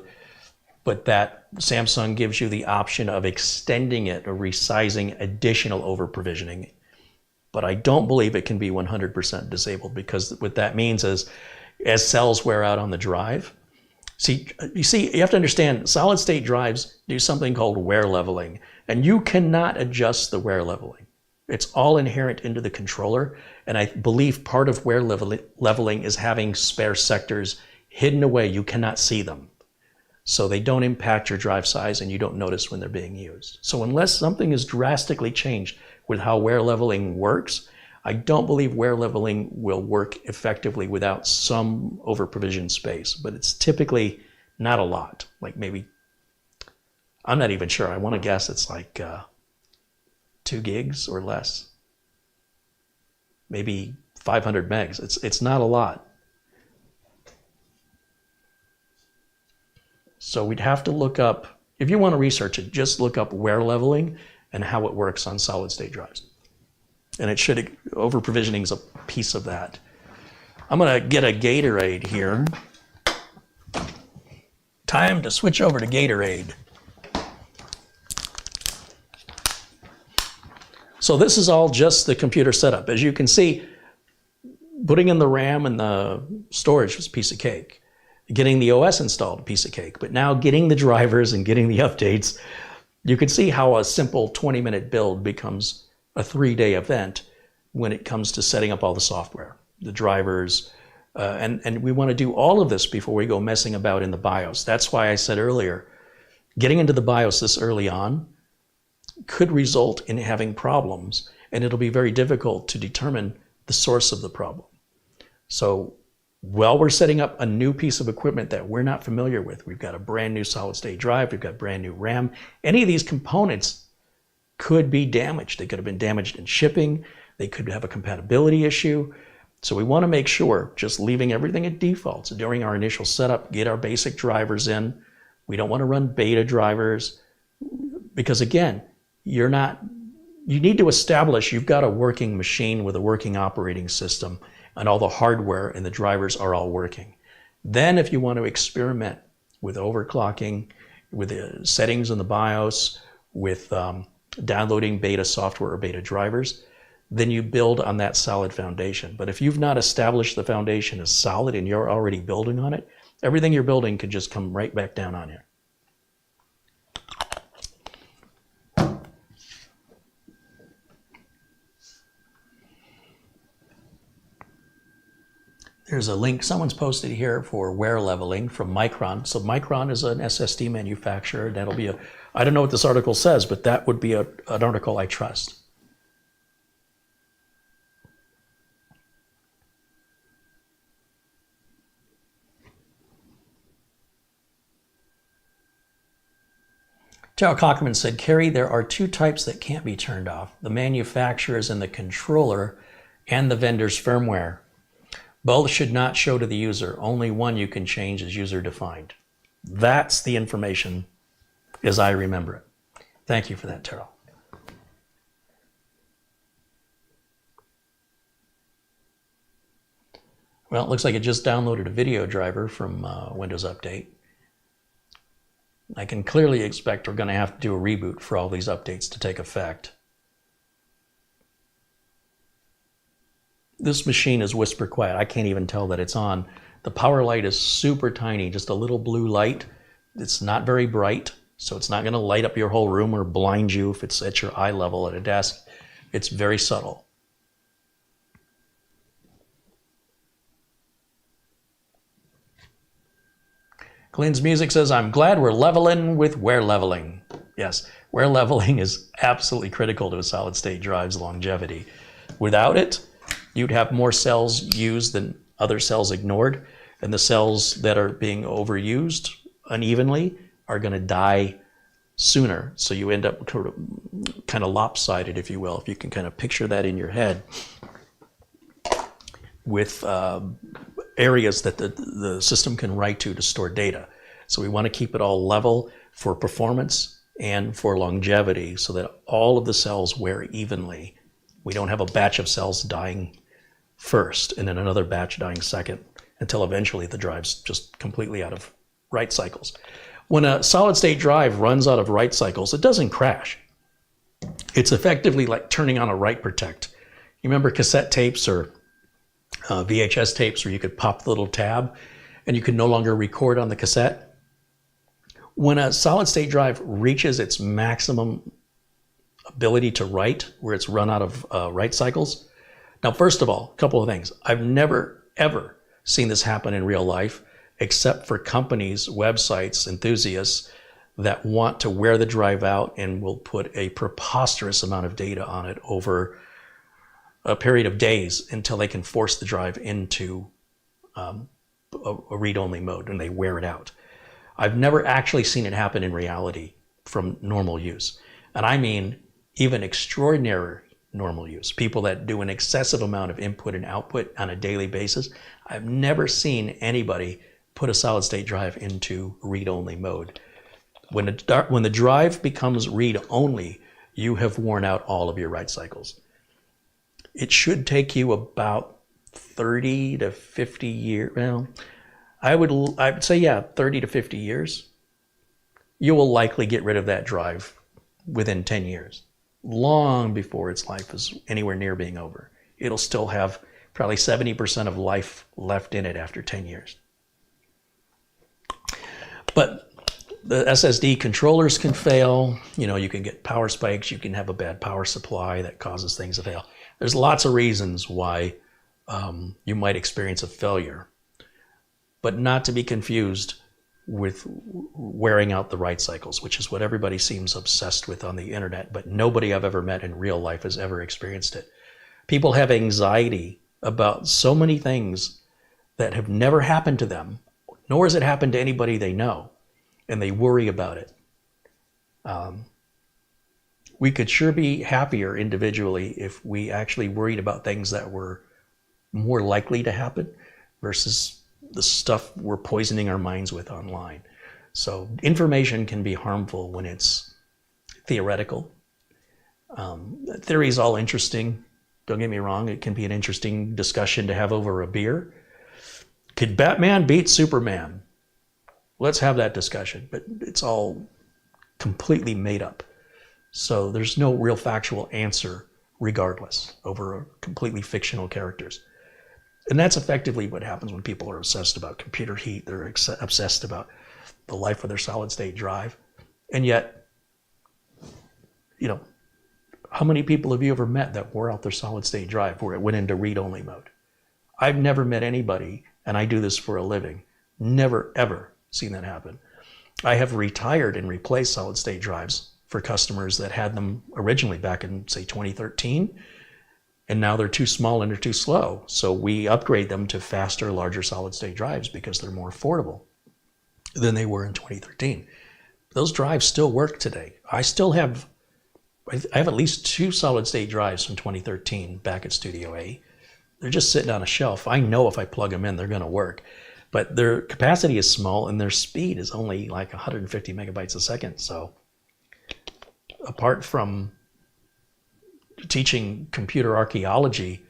but that Samsung gives you the option of extending it or resizing additional over-provisioning. But I don't believe it can be 100% disabled, because what that means is as cells wear out on the drive, you have to understand, solid state drives do something called wear leveling, and you cannot adjust the wear leveling. It's all inherent into the controller, and I believe part of wear leveling is having spare sectors hidden away. You cannot see them, so they don't impact your drive size, and you don't notice when they're being used. So unless something is drastically changed with how wear leveling works, I don't believe wear leveling will work effectively without some over-provisioned space, but it's typically not a lot. Like maybe, I'm not even sure. I want to guess it's like 2 gigs or less. Maybe 500 megs. It's not a lot. So we'd have to look up, if you want to research it, just look up wear leveling and how it works on solid state drives. And it should, over-provisioning is a piece of that. I'm going to get a Gatorade here. Time to switch over to Gatorade. So this is all just the computer setup. As you can see, putting in the RAM and the storage was a piece of cake. Getting the OS installed, a piece of cake. But now getting the drivers and getting the updates, you can see how a simple 20-minute build becomes a 3-day event when it comes to setting up all the software, the drivers, and we want to do all of this before we go messing about in the BIOS. That's why I said earlier, getting into the BIOS this early on could result in having problems, and it'll be very difficult to determine the source of the problem. So while we're setting up a new piece of equipment that we're not familiar with, we've got a brand new solid state drive, we've got brand new RAM, any of these components could be damaged. They could have been damaged in shipping, they could have a compatibility issue. So we want to make sure, just leaving everything at defaults during our initial setup, get our basic drivers in. We don't want to run beta drivers because, again, you need to establish you've got a working machine with a working operating system and all the hardware and the drivers are all working. Then if you want to experiment with overclocking, with the settings in the BIOS, with downloading beta software or beta drivers, then you build on that solid foundation. But if you've not established the foundation as solid and you're already building on it, everything you're building could just come right back down on you. There's a link someone's posted here for wear leveling from Micron. So Micron is an SSD manufacturer. That'll be I don't know what this article says, but that would be an article I trust. Joe Cockman said, Kerry, there are two types that can't be turned off, the manufacturer's and the controller and the vendor's firmware. Both should not show to the user. Only one you can change is user defined. That's the information as I remember it. Thank you for that, Terrell. Well, it looks like it just downloaded a video driver from Windows Update. I can clearly expect we're going to have to do a reboot for all these updates to take effect. This machine is whisper quiet. I can't even tell that it's on. The power light is super tiny, just a little blue light. It's not very bright, so it's not going to light up your whole room or blind you if it's at your eye level at a desk. It's very subtle. Glenn's Music says, I'm glad we're leveling with wear leveling. Yes, wear leveling is absolutely critical to a solid state drive's longevity. Without it, you'd have more cells used than other cells ignored, and the cells that are being overused unevenly are going to die sooner. So you end up kind of lopsided, if you will, if you can kind of picture that in your head, with areas that the system can write to store data. So we want to keep it all level for performance and for longevity so that all of the cells wear evenly. We don't have a batch of cells dying first and then another batch dying second until eventually the drive's just completely out of write cycles. When a solid state drive runs out of write cycles, it doesn't crash. It's effectively like turning on a write protect. You remember cassette tapes or VHS tapes where you could pop the little tab and you could no longer record on the cassette? When a solid state drive reaches its maximum ability to write, where it's run out of write cycles. Now, first of all, a couple of things. I've never, ever seen this happen in real life, except for companies, websites, enthusiasts that want to wear the drive out and will put a preposterous amount of data on it over a period of days until they can force the drive into a read-only mode and they wear it out. I've never actually seen it happen in reality from normal use. And I mean even extraordinary normal use, people that do an excessive amount of input and output on a daily basis. I've never seen anybody put a solid state drive into read-only mode. When the drive becomes read-only, you have worn out all of your write cycles. It should take you about 30 to 50 years. Well, I would say, yeah, 30 to 50 years. You will likely get rid of that drive within 10 years, long before its life is anywhere near being over. It'll still have probably 70% of life left in it after 10 years. But the SSD controllers can fail. You know, you can get power spikes. You can have a bad power supply that causes things to fail. There's lots of reasons why you might experience a failure, but not to be confused with wearing out the write cycles, which is what everybody seems obsessed with on the internet, but nobody I've ever met in real life has ever experienced it. People have anxiety about so many things that have never happened to them, nor has it happened to anybody they know, and they worry about it. We could sure be happier individually if we actually worried about things that were more likely to happen versus the stuff we're poisoning our minds with online. So information can be harmful when it's theoretical. Theory is all interesting. Don't get me wrong. It can be an interesting discussion to have over a beer. Could Batman beat Superman? Let's have that discussion. But it's all completely made up. So there's no real factual answer regardless over completely fictional characters. And that's effectively what happens when people are obsessed about computer heat. They're obsessed about the life of their solid state drive. And yet, you know, how many people have you ever met that wore out their solid state drive where it went into read-only mode? I've never met anybody, and I do this for a living, never ever seen that happen. I have retired and replaced solid state drives for customers that had them originally back in, say, 2013, and now they're too small and they're too slow. So we upgrade them to faster, larger solid state drives because they're more affordable than they were in 2013. Those drives still work today. I have at least 2 solid state drives from 2013 back at Studio A. They're just sitting on a shelf. I know if I plug them in, they're going to work. But their capacity is small and their speed is only like 150 megabytes a second. So apart from teaching computer archaeology,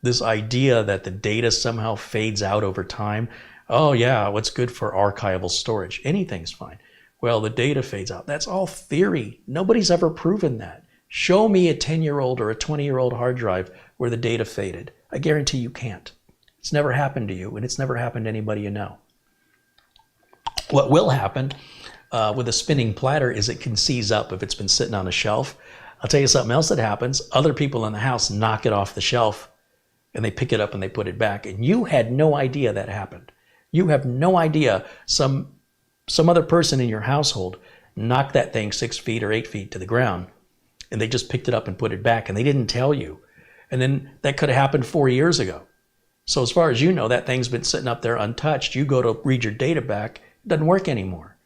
this idea that the data somehow fades out over time, oh yeah, what's good for archival storage? Anything's fine. Well, the data fades out. That's all theory. Nobody's ever proven that. Show me a 10-year-old or a 20-year-old hard drive where the data faded. I guarantee you can't. It's never happened to you, and it's never happened to anybody you know. What will happen with a spinning platter is it can seize up if it's been sitting on a shelf. I'll tell you something else that happens. Other people in the house knock it off the shelf, and they pick it up and they put it back, and you had no idea that happened. You have no idea some other person in your household knocked that thing 6 feet or 8 feet to the ground, and they just picked it up and put it back, and they didn't tell you. And then that could have happened 4 years ago. So as far as you know, that thing's been sitting up there untouched. You go to read your data back, it doesn't work anymore.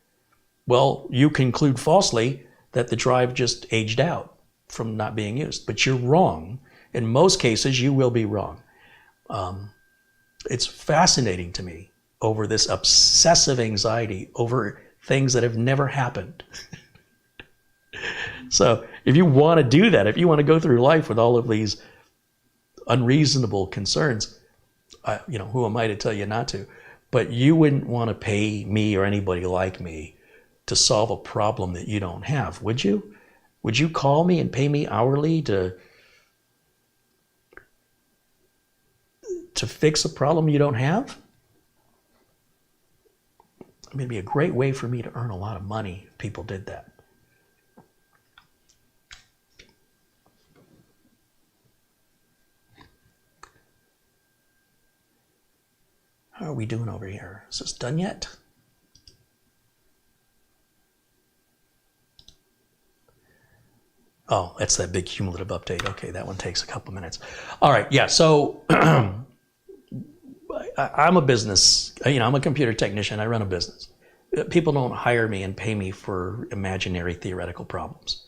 Well, you conclude falsely that the drive just aged out from not being used, but you're wrong. In most cases, you will be wrong. It's fascinating to me over this obsessive anxiety over things that have never happened. So if you want to do that, if you want to go through life with all of these unreasonable concerns, who am I to tell you not to? But you wouldn't want to pay me or anybody like me to solve a problem that you don't have, would you? Would you call me and pay me hourly to fix a problem you don't have? I mean, it'd be a great way for me to earn a lot of money if people did that. How are we doing over here? Is this done yet? Oh, that's that big cumulative update. Okay, that one takes a couple minutes. All right, yeah, so I'm a business, I'm a computer technician. I run a business. People don't hire me and pay me for imaginary theoretical problems.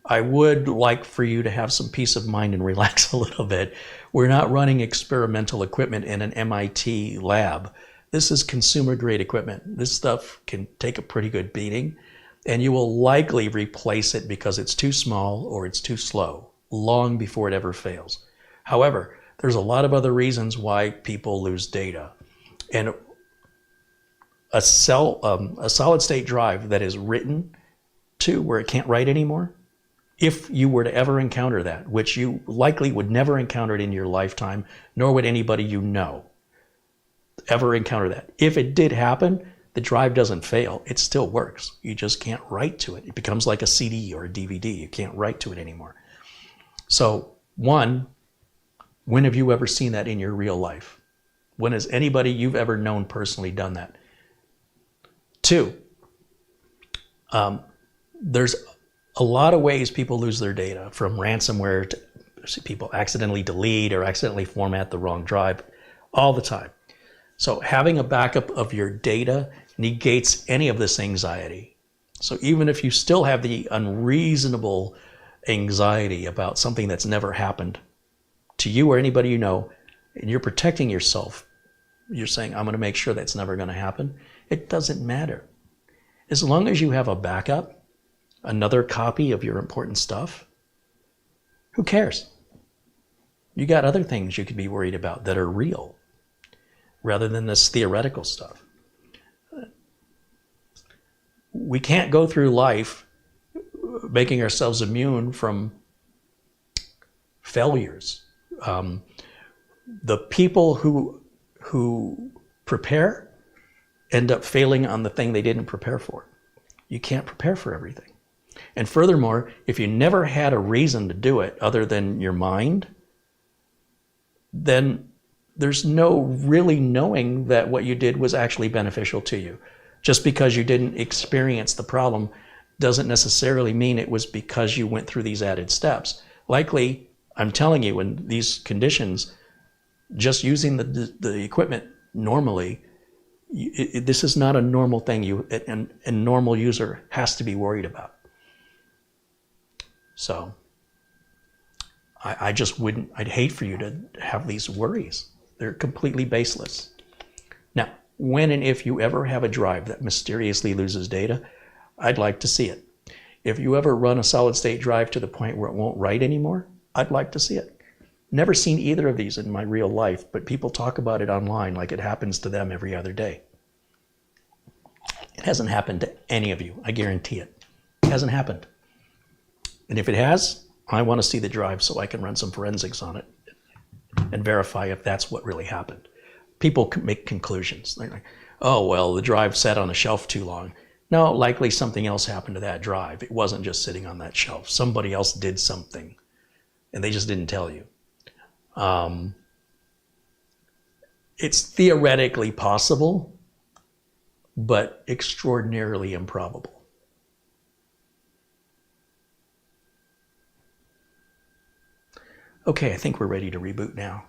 I would like for you to have some peace of mind and relax a little bit. We're not running experimental equipment in an MIT lab. This is consumer grade equipment. This stuff can take a pretty good beating, and you will likely replace it because it's too small or it's too slow, long before it ever fails. However, there's a lot of other reasons why people lose data. And a solid state drive that is written to where it can't write anymore, if you were to ever encounter that, which you likely would never encounter it in your lifetime, nor would anybody you know ever encounter that. If it did happen, the drive doesn't fail. It still works. You just can't write to it. It becomes like a CD or a DVD. You can't write to it anymore. So, one, when have you ever seen that in your real life? When has anybody you've ever known personally done that? Two, there's a lot of ways people lose their data, from ransomware to people accidentally delete or accidentally format the wrong drive all the time. So having a backup of your data negates any of this anxiety. So even if you still have the unreasonable anxiety about something that's never happened to you or anybody you know, and you're protecting yourself, you're saying, I'm going to make sure that's never going to happen. It doesn't matter. As long as you have a backup, another copy of your important stuff, who cares? You got other things you could be worried about that are real rather than this theoretical stuff. We can't go through life making ourselves immune from failures. The people who prepare end up failing on the thing they didn't prepare for. You can't prepare for everything. And furthermore, if you never had a reason to do it other than your mind, then there's no really knowing that what you did was actually beneficial to you. Just because you didn't experience the problem doesn't necessarily mean it was because you went through these added steps. Likely, I'm telling you, in these conditions, just using the equipment normally, this is not a normal thing a normal user has to be worried about. So I just wouldn't, I'd hate for you to have these worries. They're completely baseless. Now, when and if you ever have a drive that mysteriously loses data, I'd like to see it. If you ever run a solid state drive to the point where it won't write anymore, I'd like to see it. Never seen either of these in my real life, but people talk about it online like it happens to them every other day. It hasn't happened to any of you, I guarantee it. It hasn't happened. And if it has, I want to see the drive so I can run some forensics on it and verify if that's what really happened. People make conclusions. They're like, oh, well, the drive sat on a shelf too long. No, likely something else happened to that drive. It wasn't just sitting on that shelf. Somebody else did something, and they just didn't tell you. It's theoretically possible, but extraordinarily improbable. Okay, I think we're ready to reboot now.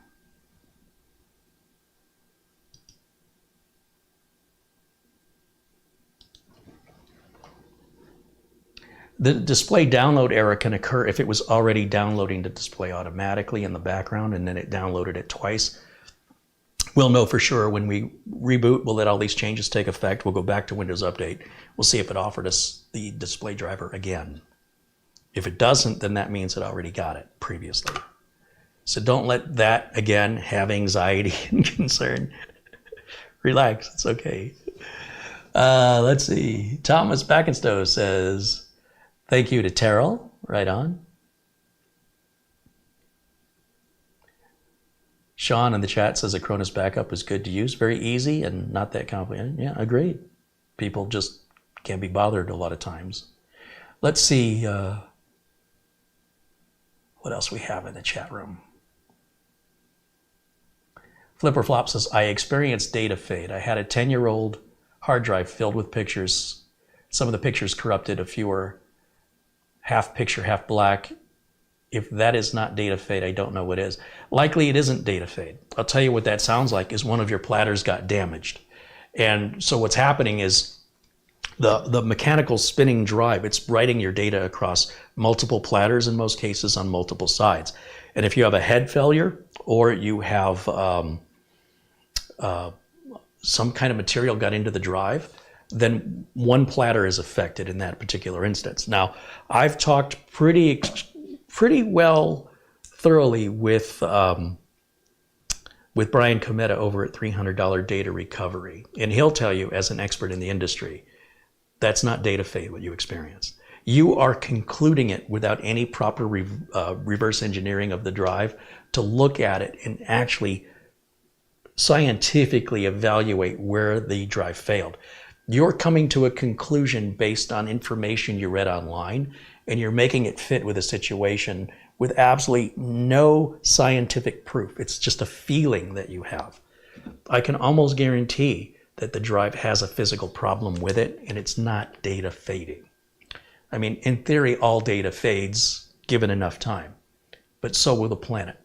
The display download error can occur if it was already downloading the display automatically in the background and then it downloaded it twice. We'll know for sure when we reboot, we'll let all these changes take effect. We'll go back to Windows Update. We'll see if it offered us the display driver again. If it doesn't, then that means it already got it previously. So don't let that, again, have anxiety and concern. Relax, it's okay. Let's see. Thomas Backenstow says, thank you to Terrell. Right on. Sean in the chat says Acronis backup is good to use. Very easy and not that complicated. Yeah, agreed. People just can't be bothered a lot of times. Let's see what else we have in the chat room. Flipper Flop says, I experienced data fade. I had a 10-year-old hard drive filled with pictures. Some of the pictures corrupted, a few were half picture, half black. If that is not data fade, I don't know what is. Likely it isn't data fade. I'll tell you what that sounds like is one of your platters got damaged. And so what's happening is the mechanical spinning drive, it's writing your data across multiple platters in most cases on multiple sides. And if you have a head failure or you have some kind of material got into the drive, then one platter is affected in that particular instance. Now, I've talked pretty well thoroughly with Brian Cometa over at $300 Data Recovery. And he'll tell you, as an expert in the industry, that's not data fade what you experienced. You are concluding it without any proper reverse engineering of the drive to look at it and actually scientifically evaluate where the drive failed. You're coming to a conclusion based on information you read online, and you're making it fit with a situation with absolutely no scientific proof. It's just a feeling that you have. I can almost guarantee that the drive has a physical problem with it, and it's not data fading. I mean, in theory, all data fades given enough time, but so will the planet.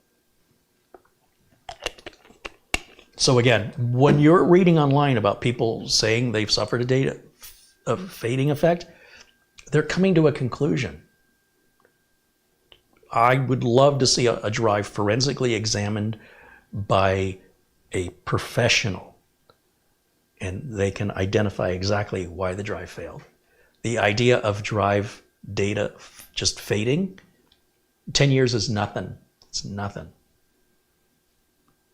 So again, when you're reading online about people saying they've suffered a fading effect, they're coming to a conclusion. I would love to see a drive forensically examined by a professional, and they can identify exactly why the drive failed. The idea of drive data just fading, 10 years is nothing. It's nothing.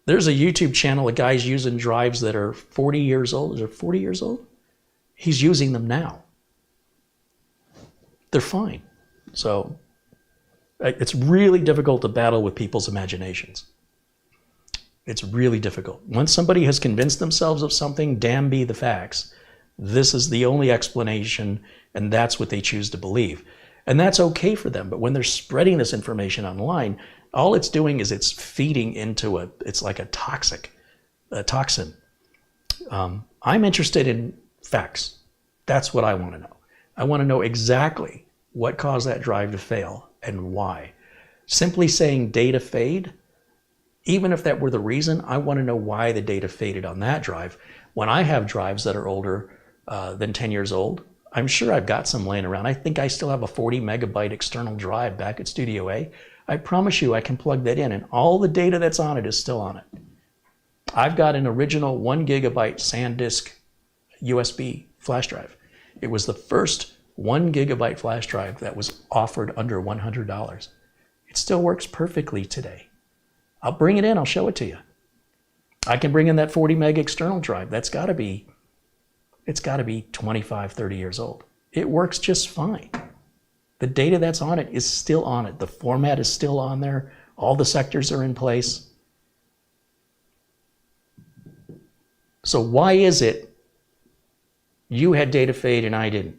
There's a YouTube channel of guys using drives that are 40 years old. Is it 40 years old? He's using them now. They're fine. So it's really difficult to battle with people's imaginations. It's really difficult. Once somebody has convinced themselves of something, damn be the facts. This is the only explanation, and that's what they choose to believe. And that's okay for them, but when they're spreading this information online, all it's doing is it's feeding into it's like a toxin. I'm interested in facts. That's what I want to know. I want to know exactly what caused that drive to fail and why. Simply saying data fade, even if that were the reason, I want to know why the data faded on that drive. When I have drives that are older than 10 years old, I'm sure I've got some laying around. I think I still have a 40 megabyte external drive back at Studio A. I promise you I can plug that in, and all the data that's on it is still on it. I've got an original 1 gigabyte SanDisk USB flash drive. It was the first 1 gigabyte flash drive that was offered under $100. It still works perfectly today. I'll bring it in, I'll show it to you. I can bring in that 40 meg external drive. It's got to be 25, 30 years old. It works just fine. The data that's on it is still on it. The format is still on there. All the sectors are in place. So why is it you had data fade and I didn't?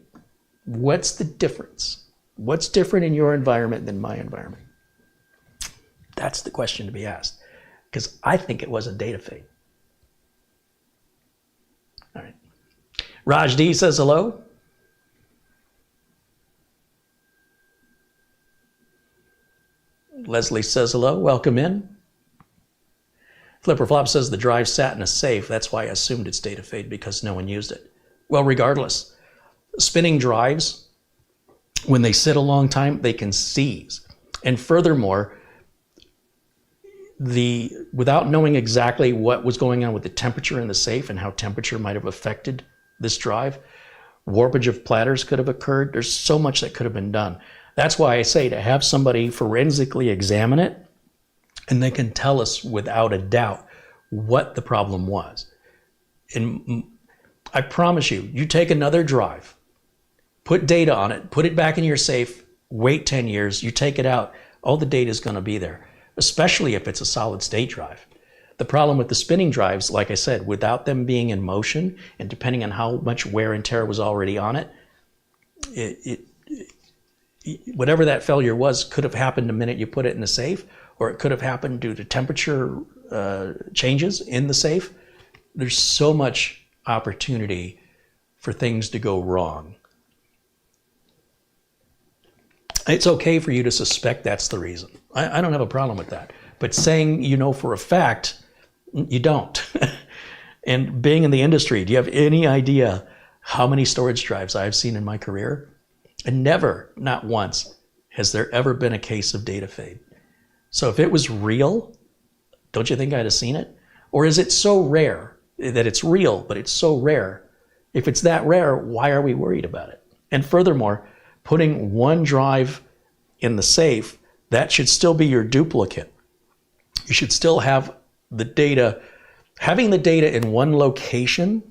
What's the difference? What's different in your environment than my environment? That's the question to be asked, because I think it was a data fade. All right. Raj D says hello. Leslie says hello. Welcome in. Flipper Flop says the drive sat in a safe. That's why I assumed it's data fade, because no one used it. Well, regardless, spinning drives, when they sit a long time, they can seize. And furthermore, without knowing exactly what was going on with the temperature in the safe and how temperature might have affected this drive, warpage of platters could have occurred. There's so much that could have been done. That's why I say to have somebody forensically examine it, and they can tell us without a doubt what the problem was. And I promise you, you take another drive, put data on it, put it back in your safe, wait 10 years, you take it out, all the data is going to be there, especially if it's a solid state drive. The problem with the spinning drives, like I said, without them being in motion, and depending on how much wear and tear was already on it, whatever that failure was could have happened the minute you put it in the safe, or it could have happened due to temperature changes in the safe. There's so much opportunity for things to go wrong. It's okay for you to suspect that's the reason. I don't have a problem with that. But saying you know for a fact, you don't. And being in the industry, do you have any idea how many storage drives I've seen in my career? And never, not once, has there ever been a case of data fade. So if it was real, don't you think I'd have seen it? Or is it so rare that it's real, but it's so rare? If it's that rare, why are we worried about it? And furthermore, putting one drive in the safe, that should still be your duplicate. You should still have the data. Having the data in one location,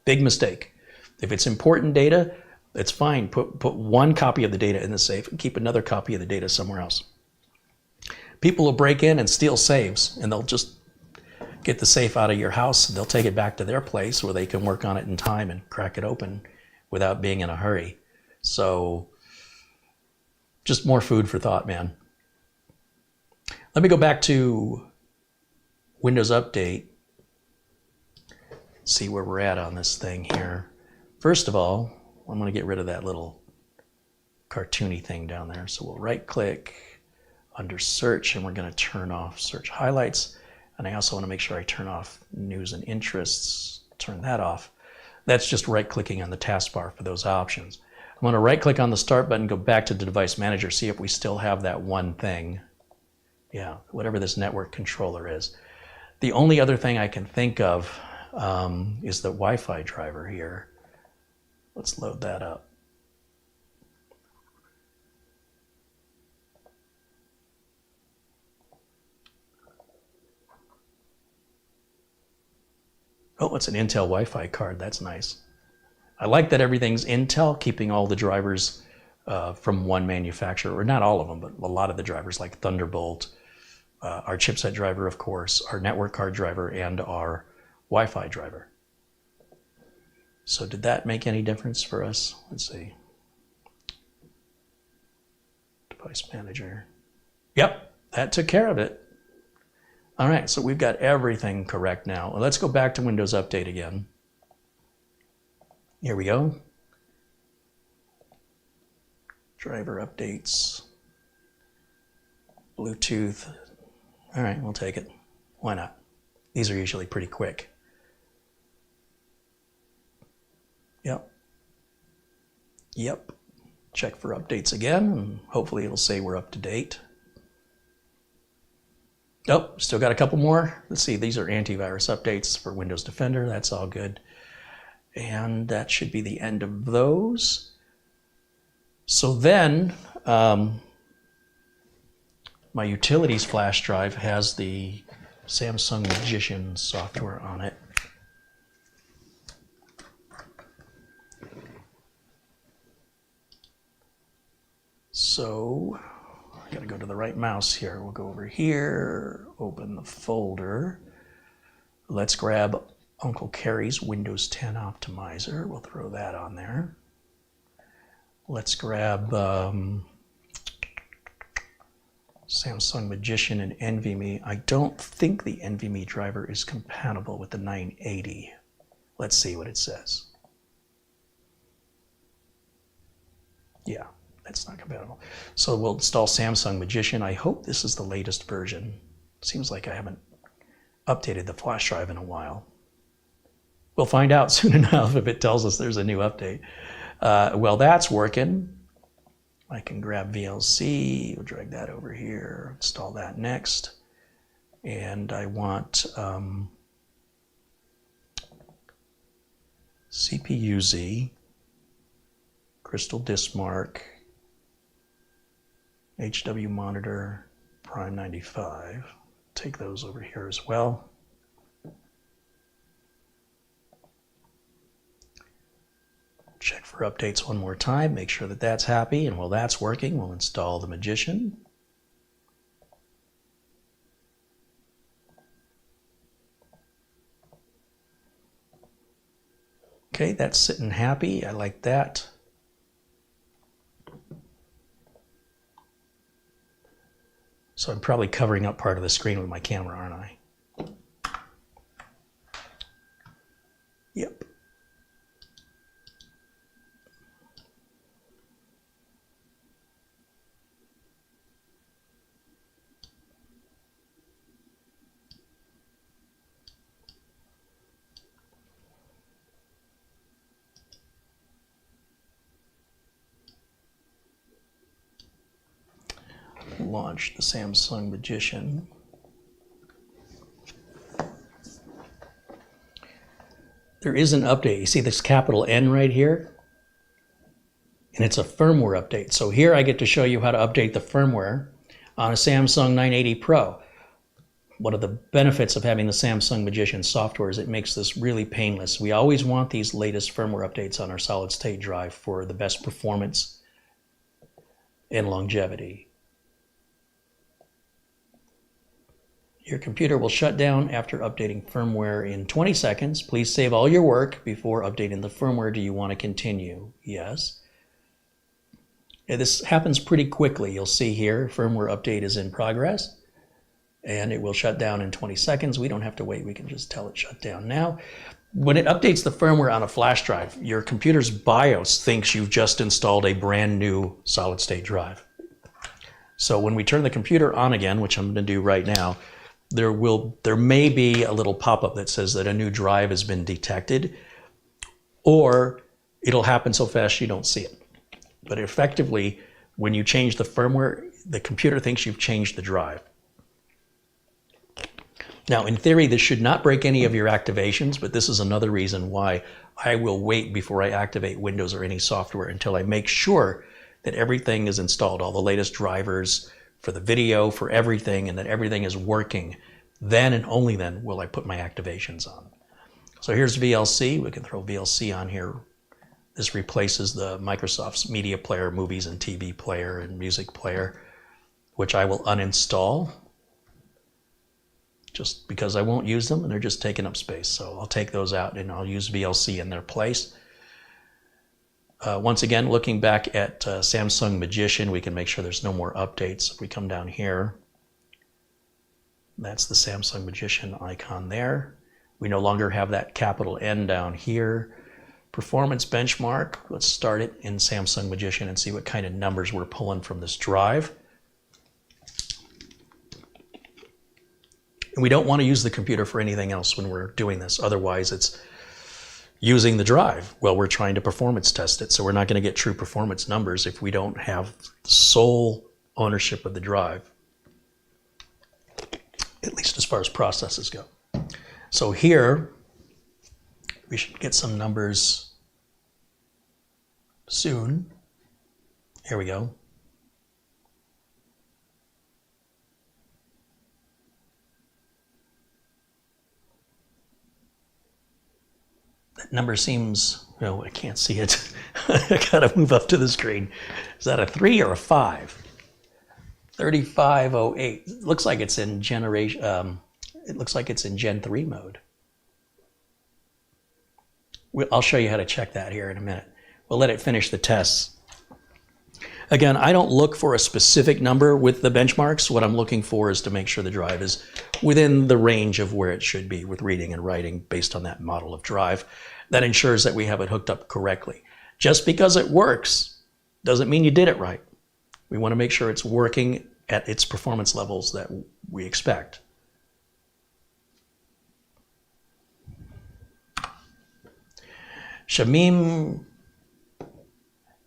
big mistake. If it's important data, it's fine. Put one copy of the data in the safe and keep another copy of the data somewhere else. People will break in and steal safes, and they'll just get the safe out of your house. They'll take it back to their place where they can work on it in time and crack it open without being in a hurry. So just more food for thought, man. Let me go back to Windows Update, see where we're at on this thing here. First of all, I'm going to get rid of that little cartoony thing down there. So we'll right click under search, and we're going to turn off search highlights. And I also want to make sure I turn off news and interests, turn that off. That's just right clicking on the taskbar for those options. I'm going to right click on the start button, go back to the device manager, see if we still have that one thing. Yeah, whatever this network controller is. The only other thing I can think of is the Wi-Fi driver here. Let's load that up. Oh, it's an Intel Wi-Fi card. That's nice. I like that everything's Intel, keeping all the drivers from one manufacturer, or not all of them, but a lot of the drivers like Thunderbolt, our chipset driver, of course, our network card driver, and our Wi-Fi driver. So did that make any difference for us? Let's see. Device manager. Yep, that took care of it. All right, so we've got everything correct now. Well, let's go back to Windows Update again. Here we go. Driver updates. Bluetooth. All right, we'll take it. Why not? These are usually pretty quick. Yep. Yep. Check for updates again, and hopefully it'll say we're up to date. Oh, still got a couple more. Let's see, these are antivirus updates for Windows Defender. That's all good. And that should be the end of those. So then, my utilities flash drive has the Samsung Magician software on it. So I gotta go to the right mouse here. We'll go over here, open the folder. Let's grab Uncle Carrie's Windows 10 Optimizer. We'll throw that on there. Let's grab Samsung Magician and NVMe. I don't think the NVMe driver is compatible with the 980. Let's see what it says. Yeah, that's not compatible. So we'll install Samsung Magician. I hope this is the latest version. Seems like I haven't updated the flash drive in a while. We'll find out soon enough if it tells us there's a new update. Well, that's working. I can grab VLC, we'll drag that over here, install that next. And I want CPU-Z, Crystal Disk Mark, HW Monitor, Prime 95. Take those over here as well. Check for updates one more time, make sure that that's happy, and while that's working, we'll install the Magician. Okay, that's sitting happy, I like that. So I'm probably covering up part of the screen with my camera, aren't I? Yep. Launch the Samsung Magician. There is an update. You see this capital N right here? And it's a firmware update. So here I get to show you how to update the firmware on a Samsung 980 Pro. One of the benefits of having the Samsung Magician software is it makes this really painless. We always want these latest firmware updates on our solid state drive for the best performance and longevity. Your computer will shut down after updating firmware in 20 seconds. Please save all your work before updating the firmware. Do you want to continue? Yes. And this happens pretty quickly. You'll see here, firmware update is in progress, and it will shut down in 20 seconds. We don't have to wait. We can just tell it shut down now. When it updates the firmware on a flash drive, your computer's BIOS thinks you've just installed a brand new solid state drive. So when we turn the computer on again, which I'm going to do right now, there may be a little pop-up that says that a new drive has been detected, or it'll happen so fast you don't see it. But effectively, when you change the firmware, the computer thinks you've changed the drive. Now, in theory, this should not break any of your activations, but this is another reason why I will wait before I activate Windows or any software until I make sure that everything is installed, all the latest drivers for the video, for everything, and that everything is working. Then and only then will I put my activations on. So here's VLC. We can throw VLC on here. This replaces the Microsoft's media player, movies and TV player and music player, which I will uninstall just because I won't use them and they're just taking up space. So I'll take those out and I'll use VLC in their place. Once again, looking back at Samsung Magician, we can make sure there's no more updates. If we come down here, that's the Samsung Magician icon there. We no longer have that capital N down here. Performance benchmark, let's start it in Samsung Magician and see what kind of numbers we're pulling from this drive. And we don't want to use the computer for anything else when we're doing this. Otherwise, it's using the drive. Well, we're trying to performance test it, so we're not going to get true performance numbers if we don't have sole ownership of the drive, at least as far as processes go. So here, we should get some numbers soon. Here we go. That number seems, I can't see it. I gotta move up to the screen. Is that a 3 or a 5? 3508. Looks like it's in generation. It looks like it's in Gen 3 mode. I'll show you how to check that here in a minute. We'll let it finish the tests. Again, I don't look for a specific number with the benchmarks. What I'm looking for is to make sure the drive is within the range of where it should be with reading and writing based on that model of drive. That ensures that we have it hooked up correctly. Just because it works doesn't mean you did it right. We want to make sure it's working at its performance levels that we expect. Shamim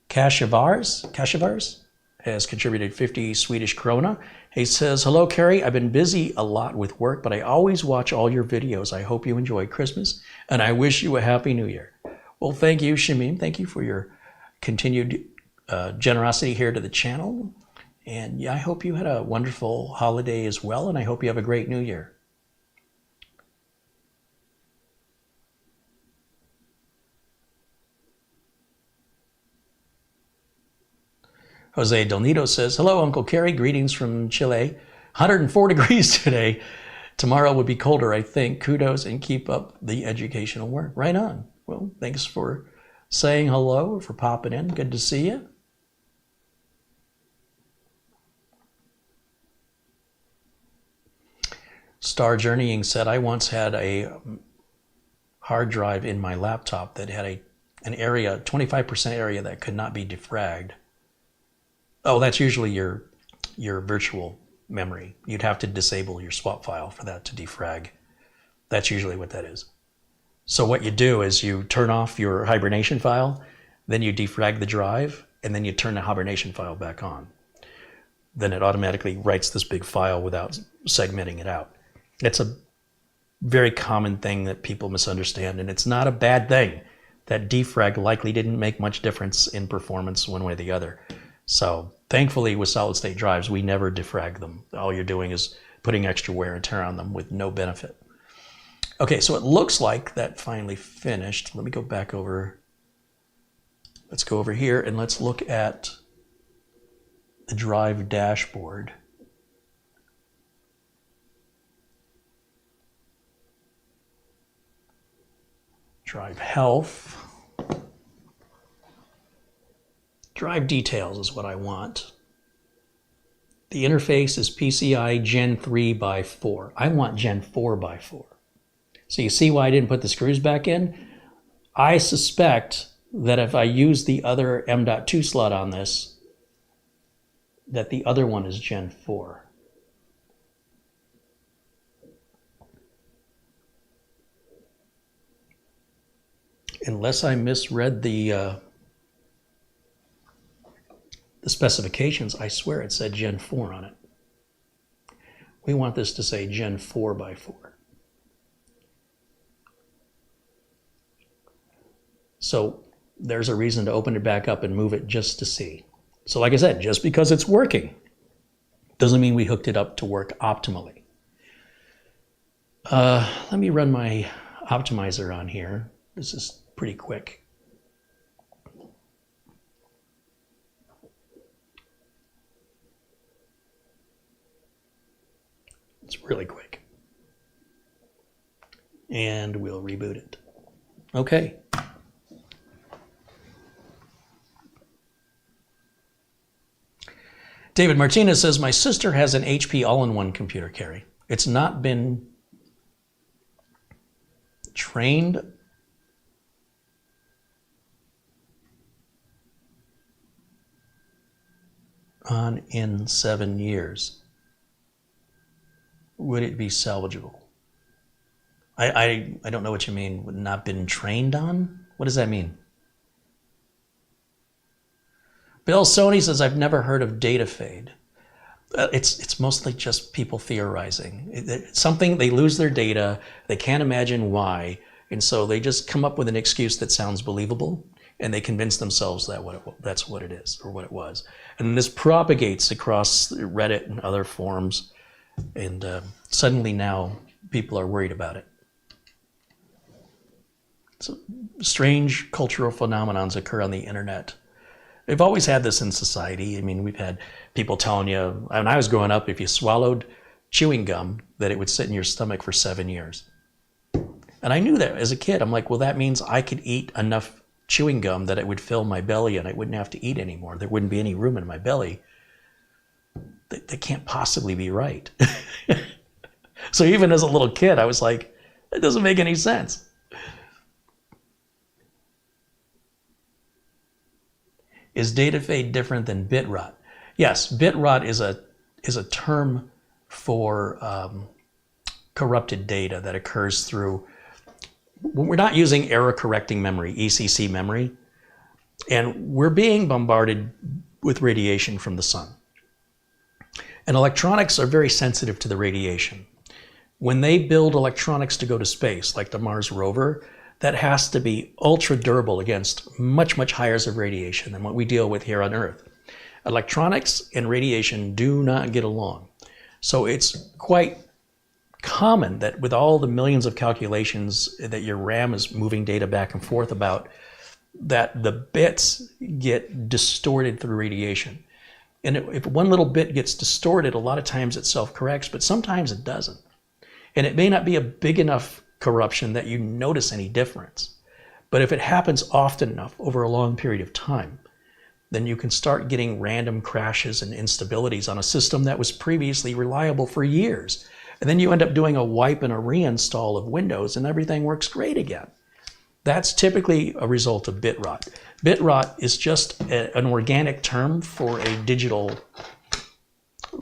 Kashivars has contributed 50 Swedish krona. He says, hello, Carrie. I've been busy a lot with work, but I always watch all your videos. I hope you enjoy Christmas, and I wish you a Happy New Year. Well, thank you, Shamim. Thank you for your continued generosity here to the channel. And yeah, I hope you had a wonderful holiday as well, and I hope you have a great New Year. Jose Del Nido says, hello, Uncle Kerry. Greetings from Chile. 104 degrees today. Tomorrow will be colder, I think. Kudos and keep up the educational work. Right on. Well, thanks for saying hello, for popping in. Good to see you. Star Journeying said, I once had a hard drive in my laptop that had an area, 25% area that could not be defragged. Oh, that's usually your virtual memory. You'd have to disable your swap file for that to defrag. That's usually what that is. So what you do is you turn off your hibernation file, then you defrag the drive, and then you turn the hibernation file back on. Then it automatically writes this big file without segmenting it out. It's a very common thing that people misunderstand, and it's not a bad thing. That defrag likely didn't make much difference in performance one way or the other. So thankfully with solid state drives, we never defrag them. All you're doing is putting extra wear and tear on them with no benefit. Okay, so it looks like that finally finished. Let me go back over. Let's go over here and let's look at the drive dashboard. Drive health. Drive details is what I want. The interface is PCI Gen 3 by 4. I want Gen 4 by 4. So you see why I didn't put the screws back in? I suspect that if I use the other M.2 slot on this, that the other one is Gen 4. Unless I misread the specifications, I swear it said Gen 4 on it. We want this to say Gen 4 by 4. So there's a reason to open it back up and move it just to see. So like I said, just because it's working doesn't mean we hooked it up to work optimally. Let me run my optimizer on here. This is pretty quick. It's really quick. And we'll reboot it. Okay. David Martinez says, my sister has an HP all-in-one computer, Carrie. It's not been trained on in 7 years. Would it be salvageable? I don't know what you mean, not been trained on? What does that mean? Bill Sony says, I've never heard of data fade. It's mostly just people theorizing. It's something, they lose their data, they can't imagine why, and so they just come up with an excuse that sounds believable, and they convince themselves that that's what it is, or what it was. And this propagates across Reddit and other forums, and suddenly now people are worried about it. So strange cultural phenomenons occur on the internet. They've always had this in society. I mean, we've had people telling you, when I was growing up, if you swallowed chewing gum, that it would sit in your stomach for 7 years. And I knew that as a kid. I'm like, well, that means I could eat enough chewing gum that it would fill my belly and I wouldn't have to eat anymore. There wouldn't be any room in my belly. That can't possibly be right. So even as a little kid, I was like, that doesn't make any sense. Is data fade different than bit rot? Yes, bit rot is a term for corrupted data that occurs through, we're not using error correcting memory, ECC memory, and we're being bombarded with radiation from the sun. And electronics are very sensitive to the radiation. When they build electronics to go to space, like the Mars rover, that has to be ultra durable against much, much higher of radiation than what we deal with here on Earth. Electronics and radiation do not get along. So it's quite common that with all the millions of calculations that your RAM is moving data back and forth about, that the bits get distorted through radiation. And if one little bit gets distorted, a lot of times it self-corrects, but sometimes it doesn't. And it may not be a big enough corruption that you notice any difference. But if it happens often enough over a long period of time, then you can start getting random crashes and instabilities on a system that was previously reliable for years. And then you end up doing a wipe and a reinstall of Windows and everything works great again. That's typically a result of bit rot. Bit rot is just an organic term for a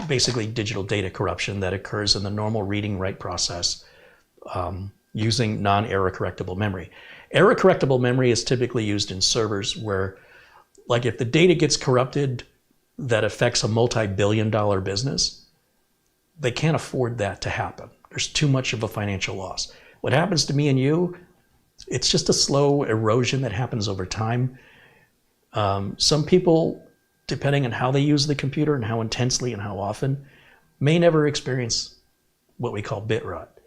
basically digital data corruption that occurs in the normal reading-write process using non-error correctable memory. Error correctable memory is typically used in servers where, like if the data gets corrupted that affects a multi-billion-dollar business, they can't afford that to happen. There's too much of a financial loss. What happens to me and you, it's just a slow erosion that happens over time. Some people, depending on how they use the computer and how intensely and how often, may never experience what we call bit rot.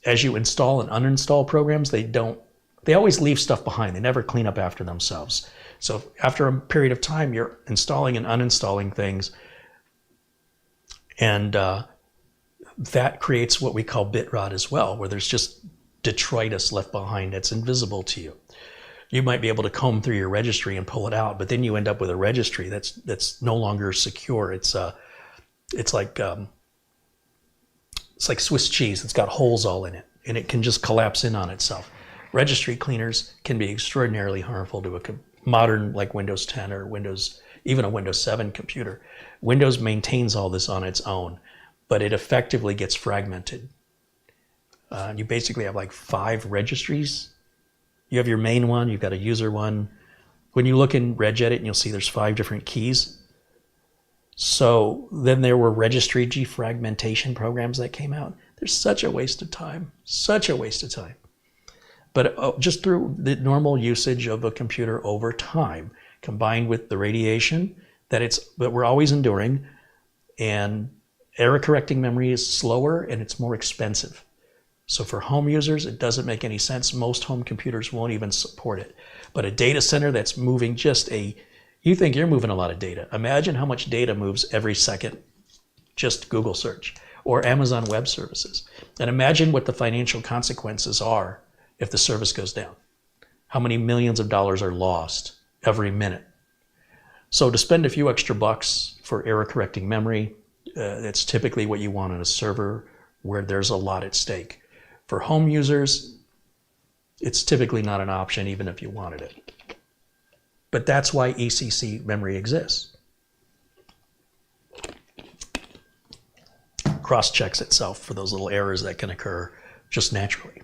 As you install and uninstall programs, they always leave stuff behind. They never clean up after themselves. So after a period of time, you're installing and uninstalling things, and that creates what we call bit rot as well, where there's just detritus left behind that's invisible to you. You might be able to comb through your registry and pull it out, but then you end up with a registry that's no longer secure. It's like Swiss cheese. It's got holes all in it, and it can just collapse in on itself. Registry cleaners can be extraordinarily harmful to a modern, like Windows 10 or even a Windows 7 computer. Windows maintains all this on its own, but it effectively gets fragmented. You basically have like 5 registries. You have your main one, you've got a user one. When you look in regedit, you'll see there's 5 different keys. So then there were registry defragmentation programs that came out. There's such a waste of time, such a waste of time. But just through the normal usage of a computer over time, combined with the radiation that we're always enduring, and error correcting memory is slower and it's more expensive. So for home users, it doesn't make any sense. Most home computers won't even support it. But a data center that's moving you think you're moving a lot of data. Imagine how much data moves every second, just Google search or Amazon Web Services. And imagine what the financial consequences are if the service goes down. How many millions of dollars are lost every minute? So to spend a few extra bucks for error correcting memory, that's typically what you want on a server where there's a lot at stake. For home users, it's typically not an option even if you wanted it. But that's why ECC memory exists. Cross-checks itself for those little errors that can occur just naturally.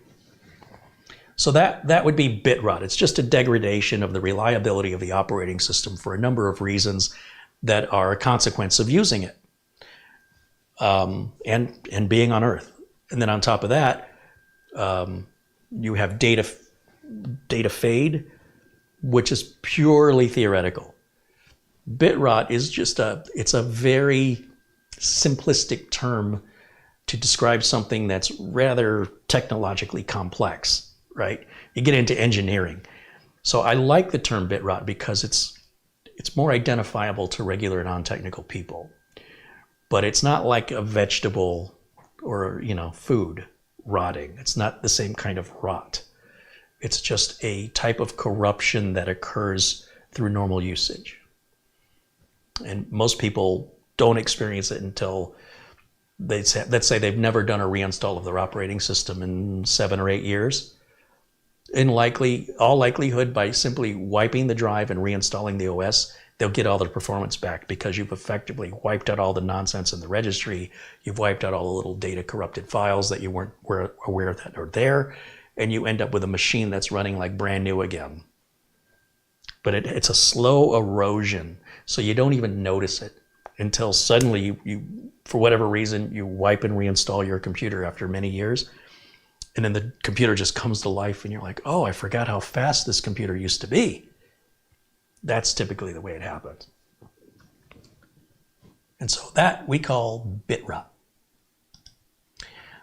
So that would be bit rot. It's just a degradation of the reliability of the operating system for a number of reasons that are a consequence of using it and being on Earth. And then on top of that, you have data fade, which is purely theoretical. Bit rot is it's a very simplistic term to describe something that's rather technologically complex, right? You get into engineering. So I like the term bit rot because it's more identifiable to regular non-technical people. But it's not like a vegetable or, food rotting. It's not the same kind of rot. It's just a type of corruption that occurs through normal usage. And most people don't experience it until let's say they've never done a reinstall of their operating system in 7 or 8 years. In all likelihood, by simply wiping the drive and reinstalling the OS, they'll get all their performance back because you've effectively wiped out all the nonsense in the registry. You've wiped out all the little data corrupted files that you weren't aware that are there, and you end up with a machine that's running like brand new again. But it's a slow erosion, so you don't even notice it until suddenly you for whatever reason, you wipe and reinstall your computer after many years, and then the computer just comes to life and you're like, oh, I forgot how fast this computer used to be. That's typically the way it happens. And so that we call bit rot.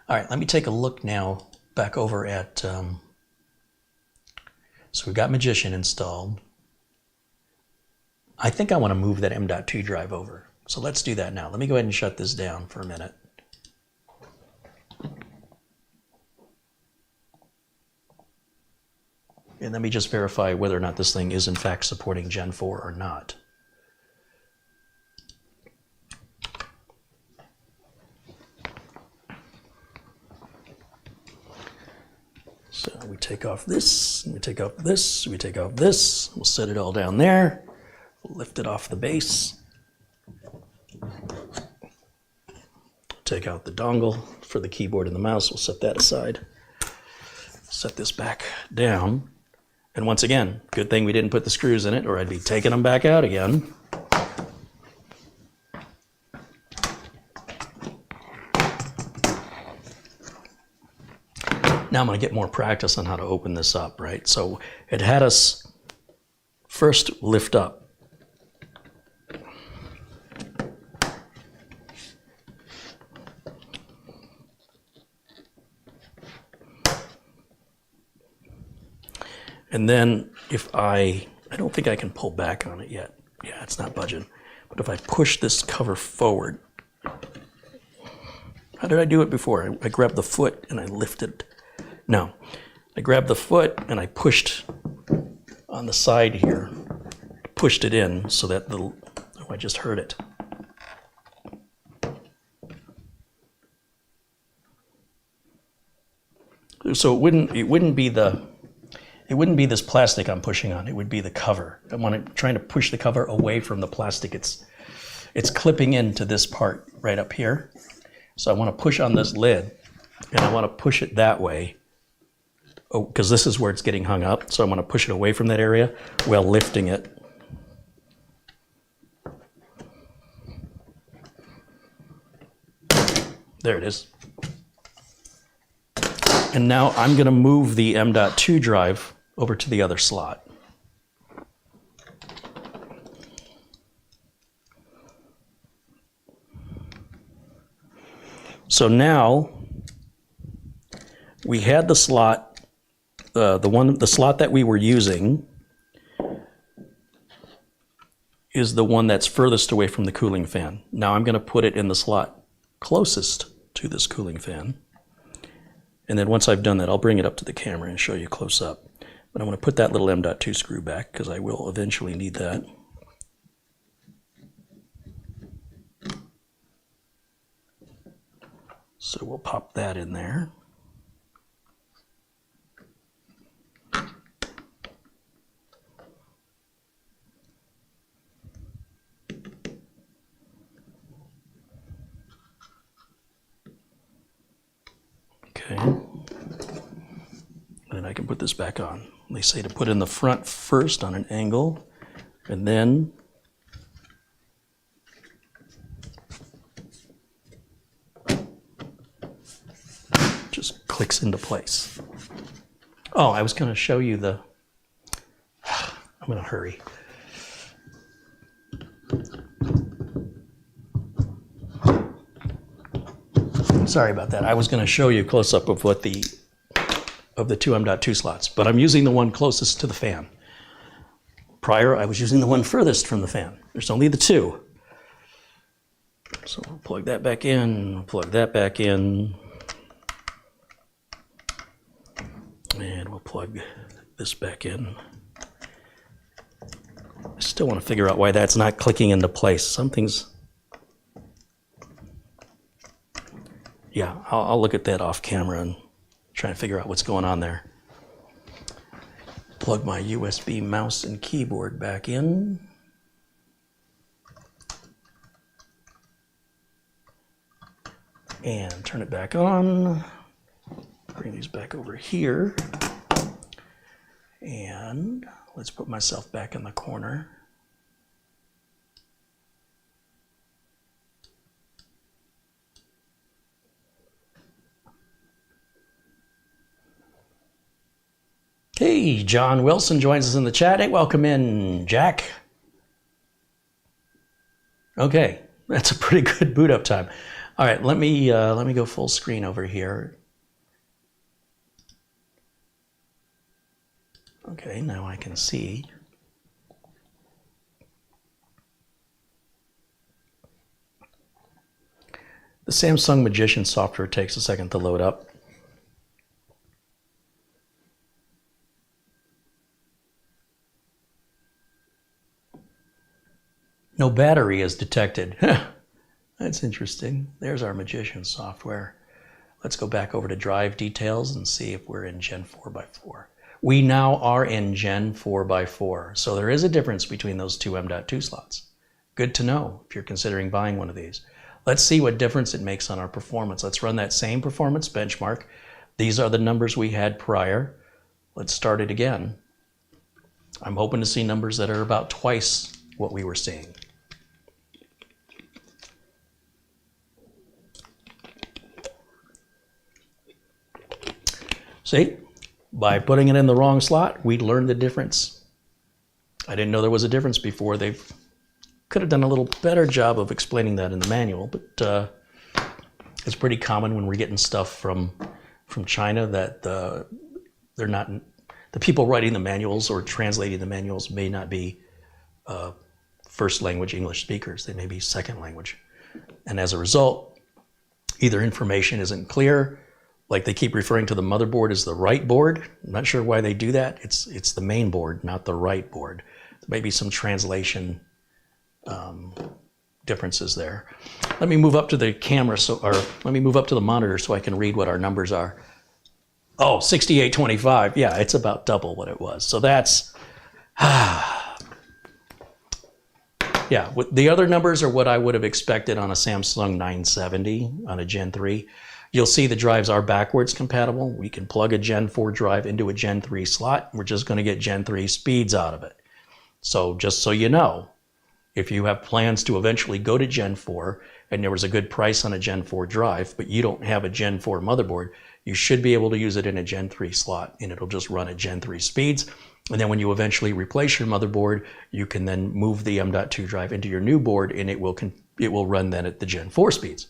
All right, let me take a look now back over at, so we've got Magician installed. I think I want to move that M.2 drive over. So let's do that now. Let me go ahead and shut this down for a minute. And let me just verify whether or not this thing is in fact supporting Gen 4 or not. So we take off this, we take off this, we take off this. We'll set it all down there. We'll lift it off the base. Take out the dongle for the keyboard and the mouse. We'll set that aside. Set this back down. And once again, good thing we didn't put the screws in it or I'd be taking them back out again. Now I'm going to get more practice on how to open this up, right? So it had us first lift up. And then if I don't think I can pull back on it yet. Yeah, it's not budging. But if I push this cover forward, how did I do it before? I grabbed the foot and I lifted. No, I grabbed the foot and I pushed on the side here, pushed it in so that I just heard it. So it wouldn't be this plastic I'm pushing on. It would be the cover. I'm trying to push the cover away from the plastic. It's clipping into this part right up here. So I want to push on this lid, and I want to push it that way. Oh, because this is where it's getting hung up. So I want to push it away from that area while lifting it. There it is. And now I'm going to move the M.2 drive over to the other slot. So now we had the slot, the slot that we were using is the one that's furthest away from the cooling fan. Now I'm going to put it in the slot closest to this cooling fan. And then once I've done that, I'll bring it up to the camera and show you close up. But I'm going to put that little M.2 screw back because I will eventually need that. So we'll pop that in there. Okay, and I can put this back on. They say to put in the front first on an angle, and then just clicks into place. Oh, I was going to show you the, I'm going to hurry. Sorry about that. I was going to show you a close-up of what the two M.2 slots, but I'm using the one closest to the fan. Prior, I was using the one furthest from the fan. There's only the two. So we'll plug that back in, plug that back in, and we'll plug this back in. I still want to figure out why that's not clicking into place. Something's... Yeah, I'll look at that off camera and try and figure out what's going on there. Plug my USB mouse and keyboard back in. And turn it back on. Bring these back over here. And let's put myself back in the corner. Hey, John Wilson joins us in the chat. Hey, welcome in, Jack. Okay, that's a pretty good boot up time. All right, let me go full screen over here. Okay, now I can see. The Samsung Magician software takes a second to load up. No battery is detected. That's interesting. There's our Magician software. Let's go back over to drive details and see if we're in Gen 4x4. We now are in Gen 4x4. So there is a difference between those two M.2 slots. Good to know if you're considering buying one of these. Let's see what difference it makes on our performance. Let's run that same performance benchmark. These are the numbers we had prior. Let's start it again. I'm hoping to see numbers that are about twice what we were seeing. See, by putting it in the wrong slot, we learned the difference. I didn't know there was a difference before. They could have done a little better job of explaining that in the manual, but it's pretty common when we're getting stuff from China that they're not, the people writing the manuals or translating the manuals may not be first language English speakers. They may be second language. And as a result, either information isn't clear, like they keep referring to the motherboard as the right board. I'm not sure why they do that. It's the main board, not the right board. There may be some translation differences there. Let me move up to the camera, let me move up to the monitor so I can read what our numbers are. Oh, 6825. Yeah, it's about double what it was. So that's, yeah, the other numbers are what I would have expected on a Samsung 970 on a Gen 3. You'll see the drives are backwards compatible. We can plug a Gen 4 drive into a Gen 3 slot. We're just going to get Gen 3 speeds out of it. So just so you know, If you have plans to eventually go to Gen 4 and there was a good price on a Gen 4 drive, but you don't have a Gen 4 motherboard, you should be able to use it in a Gen 3 slot, and it'll just run at Gen 3 speeds. And then when you eventually replace your motherboard, you can then move the M.2 drive into your new board, and it will run then at the Gen 4 speeds.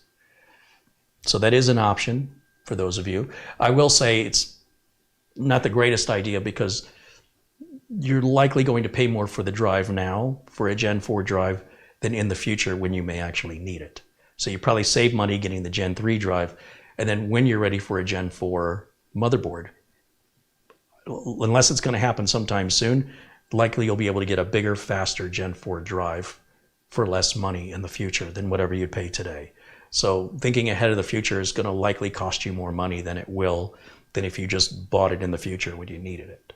So that is an option for those of you. I will say it's not the greatest idea because you're likely going to pay more for the drive now for a Gen 4 drive than in the future when you may actually need it. So you probably save money getting the Gen 3 drive, and then when you're ready for a Gen 4 motherboard, unless it's going to happen sometime soon, likely you'll be able to get a bigger, faster Gen 4 drive for less money in the future than whatever you'd pay today. So thinking ahead of the future is going to likely cost you more money than it will than if you just bought it in the future when you needed it.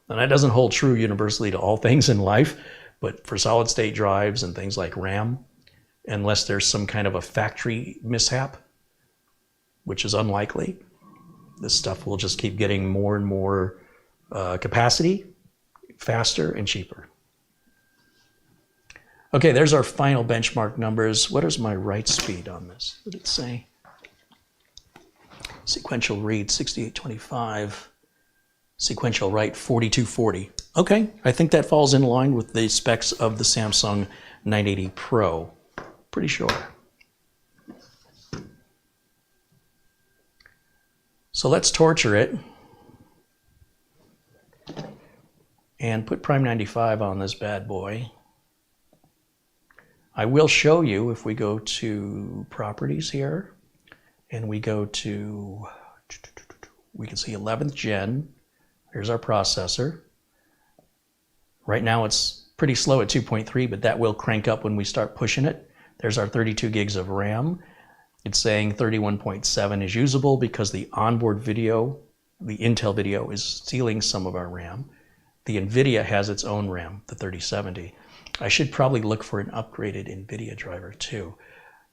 And that doesn't hold true universally to all things in life, but for solid state drives and things like RAM, unless there's some kind of a factory mishap, which is unlikely, this stuff will just keep getting more and more capacity, faster and cheaper. Okay, there's our final benchmark numbers. What is my write speed on this? What did it say? Sequential read 6825. Sequential write 4240. Okay, I think that falls in line with the specs of the Samsung 980 Pro. Pretty sure. So let's torture it and put Prime 95 on this bad boy. I will show you if we go to properties here and we go to, we can see 11th gen. Here's our processor. Right now it's pretty slow at 2.3, but that will crank up when we start pushing it. There's our 32 gigs of RAM. It's saying 31.7 is usable because the onboard video, the Intel video, is stealing some of our RAM. The NVIDIA has its own RAM, the 3070. I should probably look for an upgraded NVIDIA driver too.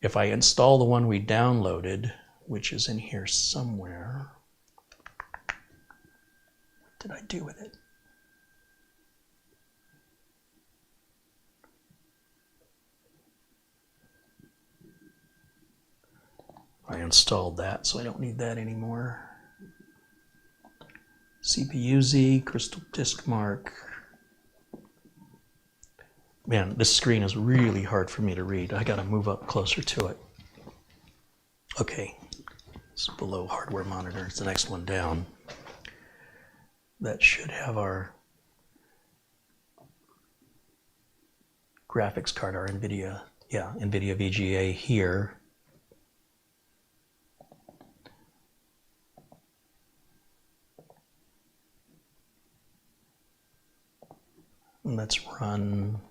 If I install the one we downloaded, which is in here somewhere, what did I do with it? I installed that, so I don't need that anymore. CPU-Z, Crystal Disk Mark. Man, this screen is really hard for me to read. I gotta move up closer to it. Okay, it's below hardware monitor. It's the next one down. That should have our graphics card, our NVIDIA VGA here. Let's run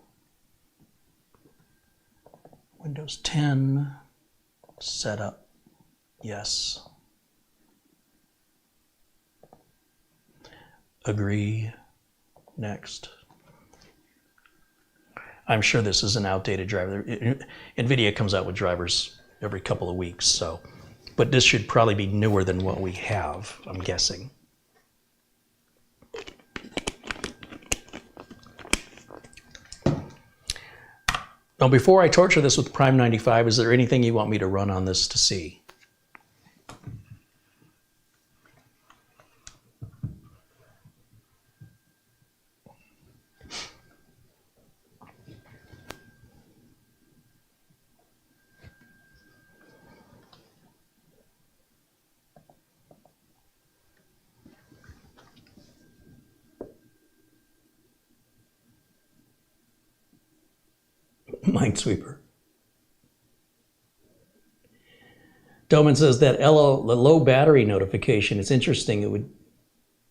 Windows 10, setup, yes. Agree, next. I'm sure this is an outdated driver. NVIDIA comes out with drivers every couple of weeks, so, but this should probably be newer than what we have, I'm guessing. Now, before I torture this with Prime 95, is there anything you want me to run on this to see? Minesweeper. Doman says that the low battery notification, it's interesting. It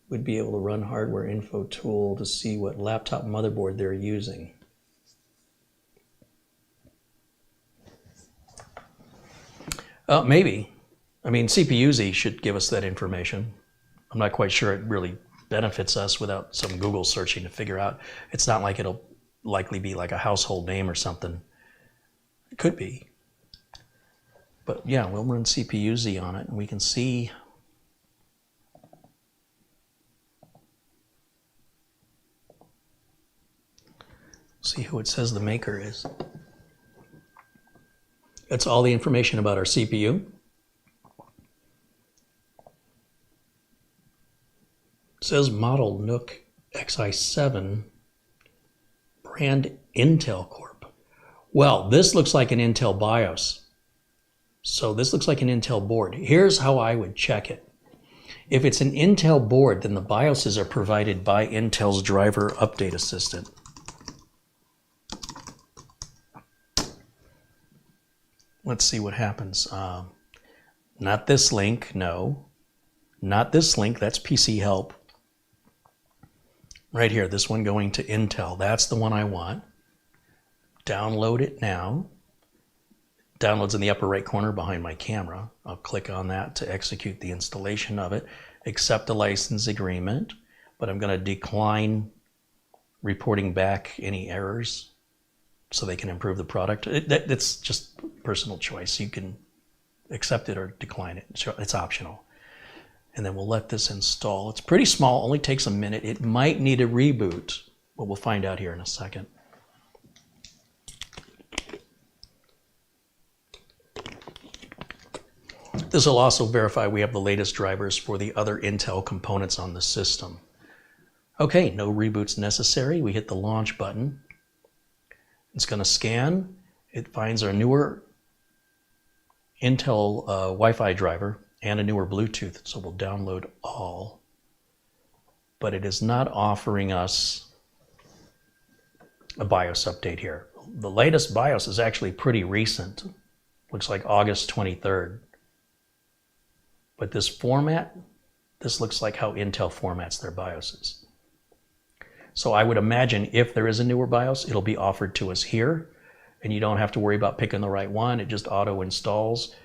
would be able to run hardware info tool to see what laptop motherboard they're using. Maybe. I mean, CPU-Z should give us that information. I'm not quite sure it really benefits us without some Google searching to figure out. It's not like it'll likely be like a household name or something. It could be. But yeah, we'll run CPU-Z on it and we can see See who it says the maker is. That's all the information about our CPU. It says model NUCXi7, brand Intel Corp. Well, this looks like an Intel BIOS. So this looks like an Intel board. Here's how I would check it. If it's an Intel board, then the BIOSes are provided by Intel's driver update assistant. Let's see what happens. Not this link, no. Not this link, that's PC help. Right here, this one going to Intel. That's the one I want. Download it now. Downloads in the upper right corner behind my camera. I'll click on that to execute the installation of it. Accept the license agreement, but I'm going to decline reporting back any errors so they can improve the product. That's just personal choice. You can accept it or decline it. It's optional. And then we'll let this install. It's pretty small, only takes a minute. It might need a reboot, but we'll find out here in a second. This will also verify we have the latest drivers for the other Intel components on the system. Okay, no reboots necessary. We hit the launch button. It's going to scan. It finds our newer Intel Wi-Fi driver and a newer Bluetooth, so we'll download all. But it is not offering us a BIOS update here. The latest BIOS is actually pretty recent. Looks like August 23rd. But this format, this looks like how Intel formats their BIOSes. So I would imagine if there is a newer BIOS, it'll be offered to us here, and you don't have to worry about picking the right one. It just auto installs.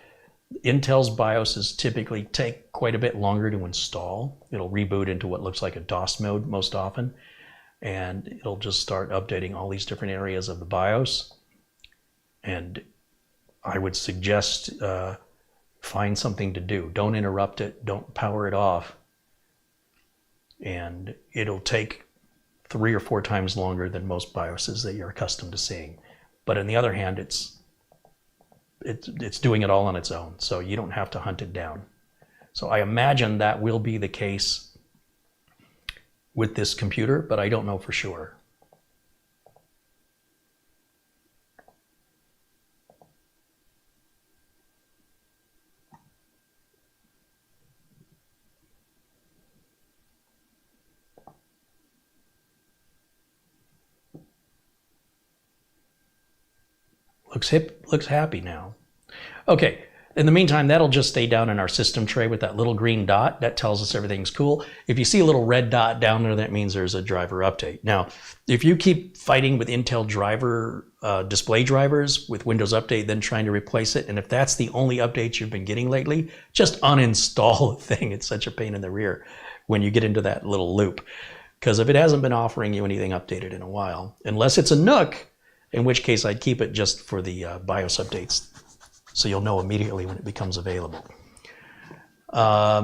Intel's BIOSes typically take quite a bit longer to install. It'll reboot into what looks like a DOS mode most often, and it'll just start updating all these different areas of the BIOS. And I would suggest find something to do. Don't interrupt it. Don't power it off. And it'll take 3 or 4 times longer than most BIOSes that you're accustomed to seeing. But on the other hand, it's doing it all on its own, so you don't have to hunt it down. So I imagine that will be the case with this computer, but I don't know for sure. Looks happy now. Okay, in the meantime, that'll just stay down in our system tray with that little green dot. That tells us everything's cool. If you see a little red dot down there, that means there's a driver update. Now, if you keep fighting with Intel driver display drivers with Windows Update, then trying to replace it, and if that's the only update you've been getting lately, just uninstall the thing. It's such a pain in the rear when you get into that little loop. Because if it hasn't been offering you anything updated in a while, unless it's a NUC, in which case I'd keep it just for the BIOS updates, so you'll know immediately when it becomes available. I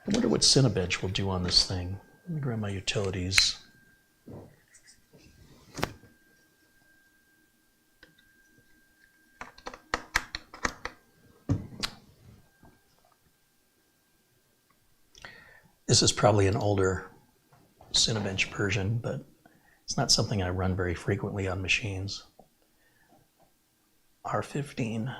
wonder what Cinebench will do on this thing. Let me grab my utilities. This is probably an older Cinebench version, but it's not something I run very frequently on machines. R15.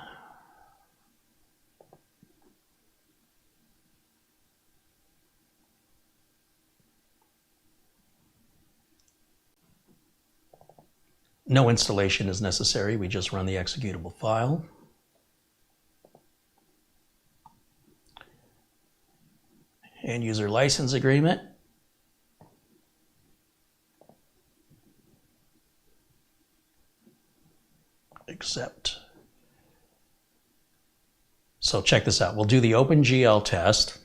No installation is necessary. We just run the executable file. End user license agreement. Accept. So check this out. We'll do the OpenGL test.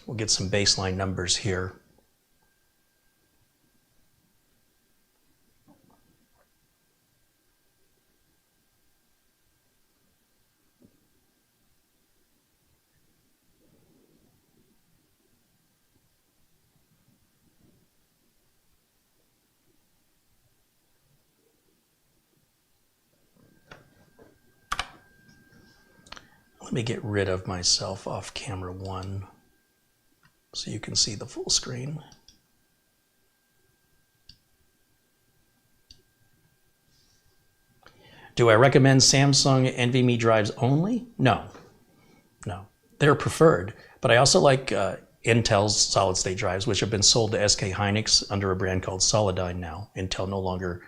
We'll get some baseline numbers here. Let me get rid of myself off camera 1 so you can see the full screen. Do I recommend Samsung NVMe drives only? No. No. They're preferred, but I also like Intel's solid-state drives, which have been sold to SK Hynix under a brand called Solidigm now. Intel no longer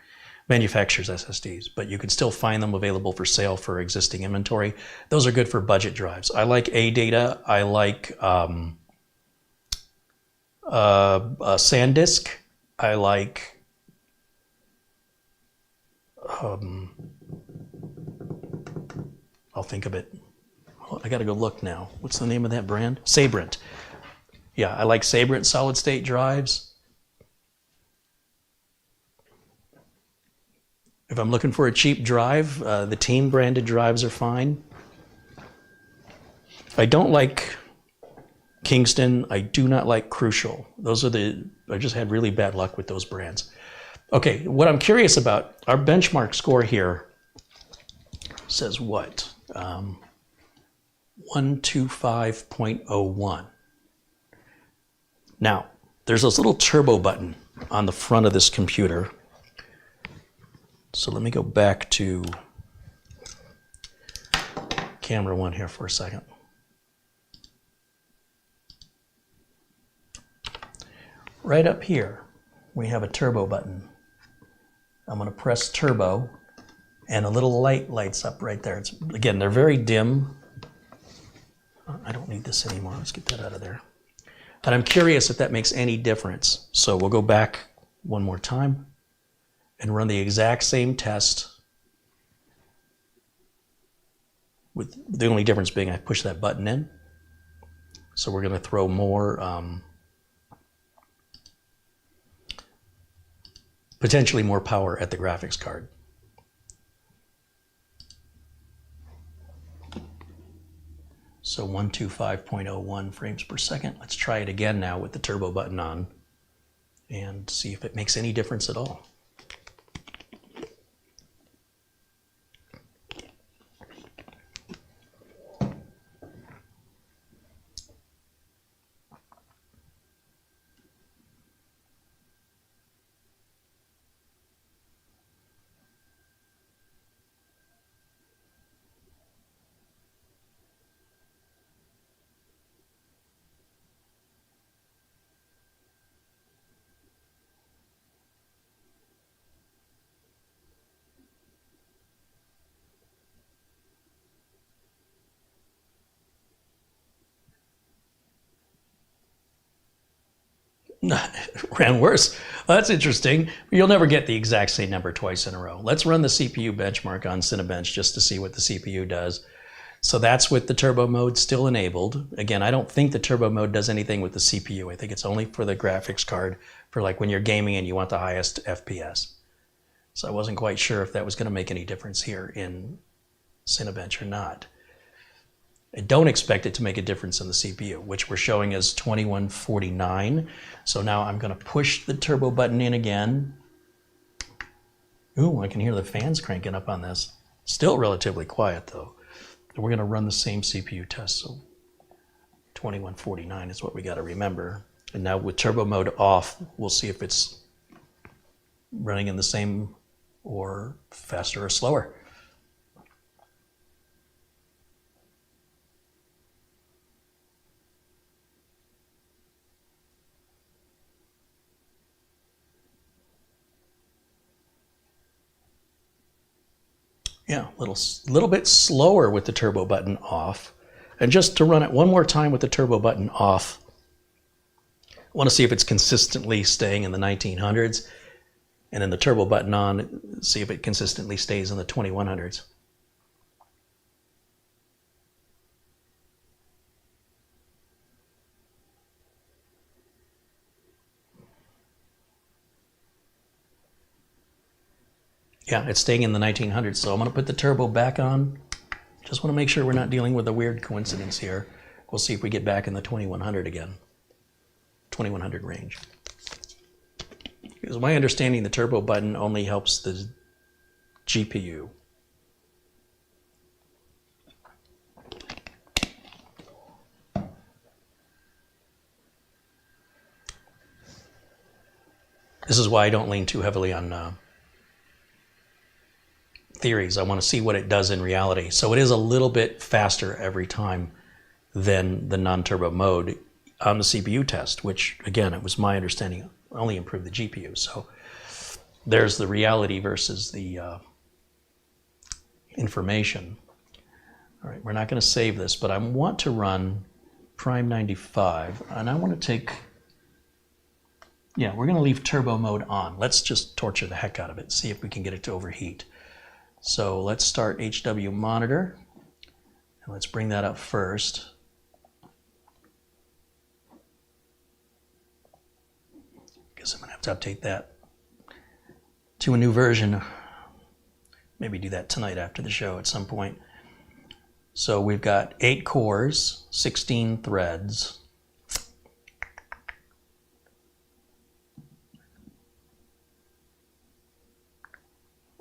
manufactures SSDs, but you can still find them available for sale for existing inventory. Those are good for budget drives. I like ADATA. I like SanDisk. I like I'll think of it. I got to go look now. What's the name of that brand? Sabrent. Yeah, I like Sabrent solid-state drives. If I'm looking for a cheap drive, the Team branded drives are fine. I don't like Kingston. I do not like Crucial. Those are I just had really bad luck with those brands. Okay, what I'm curious about, our benchmark score here says what? 125.01. Now, there's this little turbo button on the front of this computer. So let me go back to camera 1 here for a second. Right up here, we have a turbo button. I'm going to press turbo, and a little light lights up right there. Again, they're very dim. I don't need this anymore. Let's get that out of there. And I'm curious if that makes any difference. So we'll go back one more time and run the exact same test, with the only difference being I push that button in. So we're going to throw more, potentially more power at the graphics card. So 125.01 frames per second. Let's try it again now with the turbo button on and see if it makes any difference at all. Ran worse. Well, that's interesting. You'll never get the exact same number twice in a row. Let's run the CPU benchmark on Cinebench just to see what the CPU does. So that's with the turbo mode still enabled. Again, I don't think the turbo mode does anything with the CPU. I think it's only for the graphics card for like when you're gaming and you want the highest FPS. So I wasn't quite sure if that was going to make any difference here in Cinebench or not. I don't expect it to make a difference in the CPU, which we're showing as 2149. So now I'm going to push the turbo button in again. Ooh, I can hear the fans cranking up on this. Still relatively quiet though. We're going to run the same CPU test. So 2149 is what we got to remember. And now with turbo mode off, we'll see if it's running in the same or faster or slower. Yeah, a little bit slower with the turbo button off. And just to run it one more time with the turbo button off, I want to see if it's consistently staying in the 1900s. And then the turbo button on, see if it consistently stays in the 2100s. Yeah, it's staying in the 1900s, so I'm going to put the turbo back on. Just want to make sure we're not dealing with a weird coincidence here. We'll see if we get back in the 2100 again. 2100 range. Because my understanding, the turbo button only helps the GPU. This is why I don't lean too heavily on theories. I want to see what it does in reality. So it is a little bit faster every time than the non-turbo mode on the CPU test, which, again, it was my understanding only improved the GPU. So there's the reality versus the information. All right, we're not going to save this, but I want to run Prime 95, and I want to take, we're going to leave turbo mode on. Let's just torture the heck out of it, see if we can get it to overheat. So let's start HW monitor, and let's bring that up first. Guess I'm going to have to update that to a new version. Maybe do that tonight after the show at some point. So we've got 8 cores, 16 threads.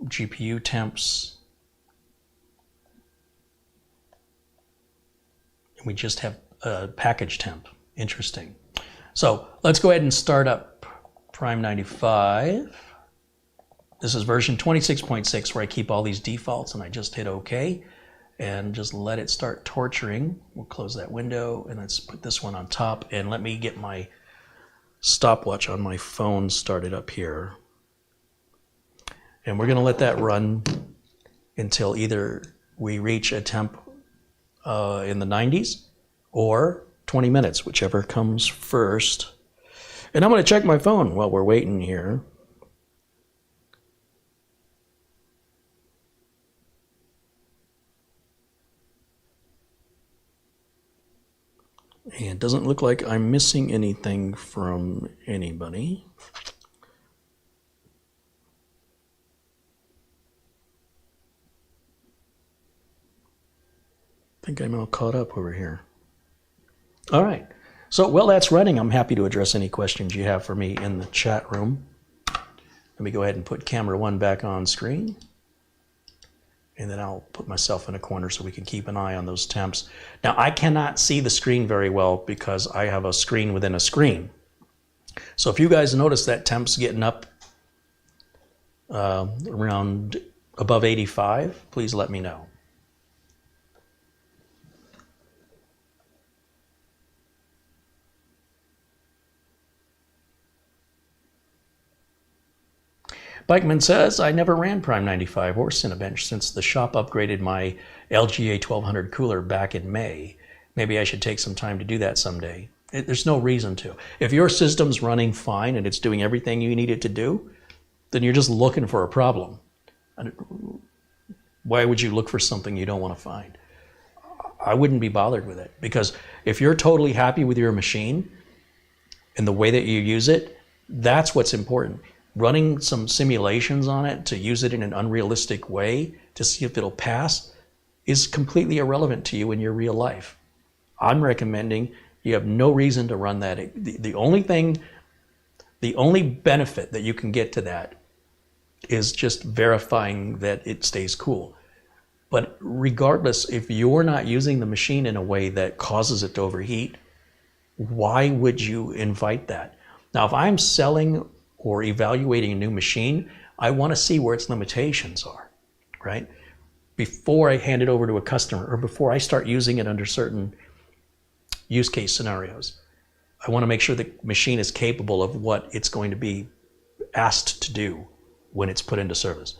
GPU temps. And we just have a package temp. Interesting. So let's go ahead and start up Prime 95. This is version 26.6 where I keep all these defaults, and I just hit OK and just let it start torturing. We'll close that window and let's put this one on top, and let me get my stopwatch on my phone started up here. And we're going to let that run until either we reach a temp in the 90s or 20 minutes, whichever comes first. And I'm going to check my phone while we're waiting here. And it doesn't look like I'm missing anything from anybody. I think I'm all caught up over here. All right. So while that's running, I'm happy to address any questions you have for me in the chat room. Let me go ahead and put camera 1 back on screen. And then I'll put myself in a corner so we can keep an eye on those temps. Now, I cannot see the screen very well because I have a screen within a screen. So if you guys notice that temp's getting up around above 85, please let me know. Bikeman says, I never ran Prime 95 or Cinebench since the shop upgraded my LGA 1200 cooler back in May. Maybe I should take some time to do that someday. There's no reason to. If your system's running fine and it's doing everything you need it to do, then you're just looking for a problem. Why would you look for something you don't want to find? I wouldn't be bothered with it, because if you're totally happy with your machine and the way that you use it, that's what's important. Running some simulations on it to use it in an unrealistic way to see if it'll pass is completely irrelevant to you in your real life. I'm recommending you have no reason to run that. The only benefit that you can get to that is just verifying that it stays cool. But regardless, if you're not using the machine in a way that causes it to overheat, why would you invite that? Now, if I'm selling or evaluating a new machine, I want to see where its limitations are, right? Before I hand it over to a customer or before I start using it under certain use case scenarios. I want to make sure the machine is capable of what it's going to be asked to do when it's put into service.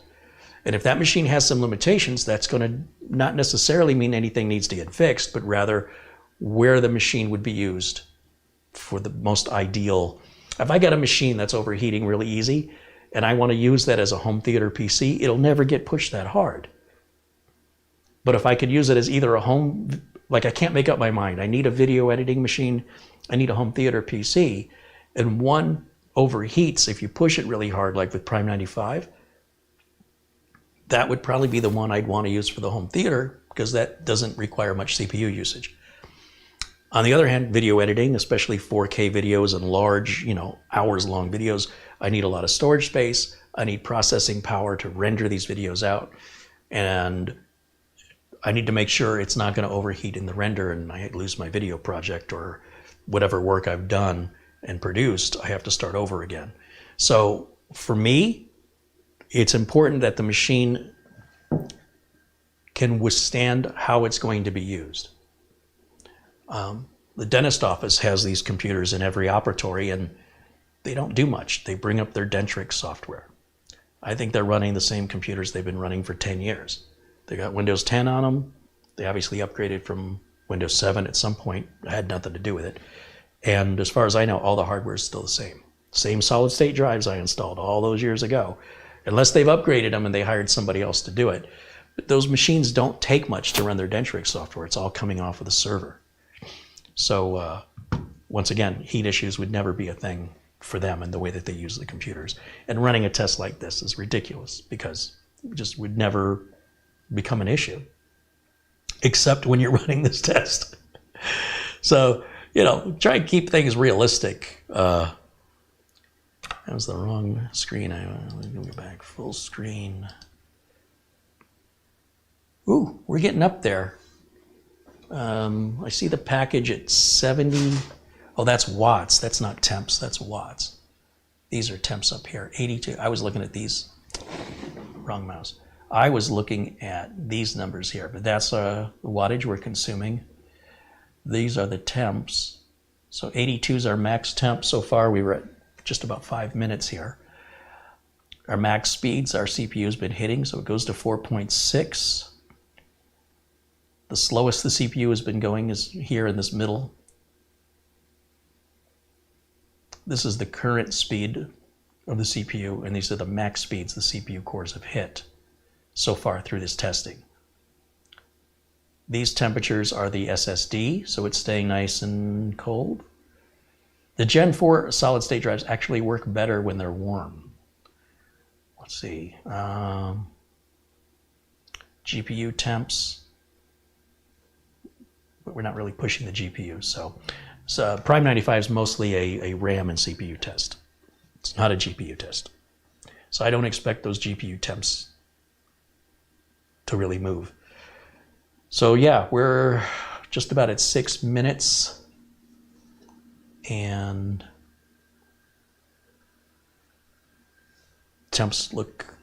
And if that machine has some limitations, that's going to not necessarily mean anything needs to get fixed, but rather where the machine would be used for the most ideal. If I got a machine that's overheating really easy and I want to use that as a home theater PC, it'll never get pushed that hard. But if I could use it as either a home, like I can't make up my mind, I need a video editing machine, I need a home theater PC, and one overheats if you push it really hard, like with Prime 95, that would probably be the one I'd want to use for the home theater because that doesn't require much CPU usage. On the other hand, video editing, especially 4K videos and large, hours-long videos, I need a lot of storage space. I need processing power to render these videos out. And I need to make sure it's not going to overheat in the render and I lose my video project or whatever work I've done and produced, I have to start over again. So for me, it's important that the machine can withstand how it's going to be used. The dentist office has these computers in every operatory, and they don't do much. They bring up their Dentrix software. I think they're running the same computers they've been running for 10 years. They got Windows 10 on them. They obviously upgraded from Windows 7 at some point. It had nothing to do with it. And as far as I know, all the hardware is still the same. Same solid state drives I installed all those years ago. Unless they've upgraded them and they hired somebody else to do it. But those machines don't take much to run their Dentrix software. It's all coming off of the server. So once again, heat issues would never be a thing for them in the way that they use the computers. And running a test like this is ridiculous because it just would never become an issue, except when you're running this test. So, you know, try and keep things realistic. That was the wrong screen. Let me go back, full screen. Ooh, we're getting up there. I see the package at 70. Oh, that's watts. That's not temps. That's watts. These are temps up here. 82. I was looking at these. Wrong mouse. I was looking at these numbers here, but that's the wattage we're consuming. These are the temps. So 82 is our max temp. So far, we were at just about 5 minutes here. Our max speeds, our CPU has been hitting, so it goes to 4.6. The slowest the CPU has been going is here in this middle. This is the current speed of the CPU, and these are the max speeds the CPU cores have hit so far through this testing. These temperatures are the SSD, so it's staying nice and cold. The Gen 4 solid state drives actually work better when they're warm. Let's see. GPU temps. But we're not really pushing the GPU. So Prime 95 is mostly a RAM and CPU test. It's not a GPU test. So I don't expect those GPU temps to really move. So yeah, we're just about at 6 minutes. And temps look,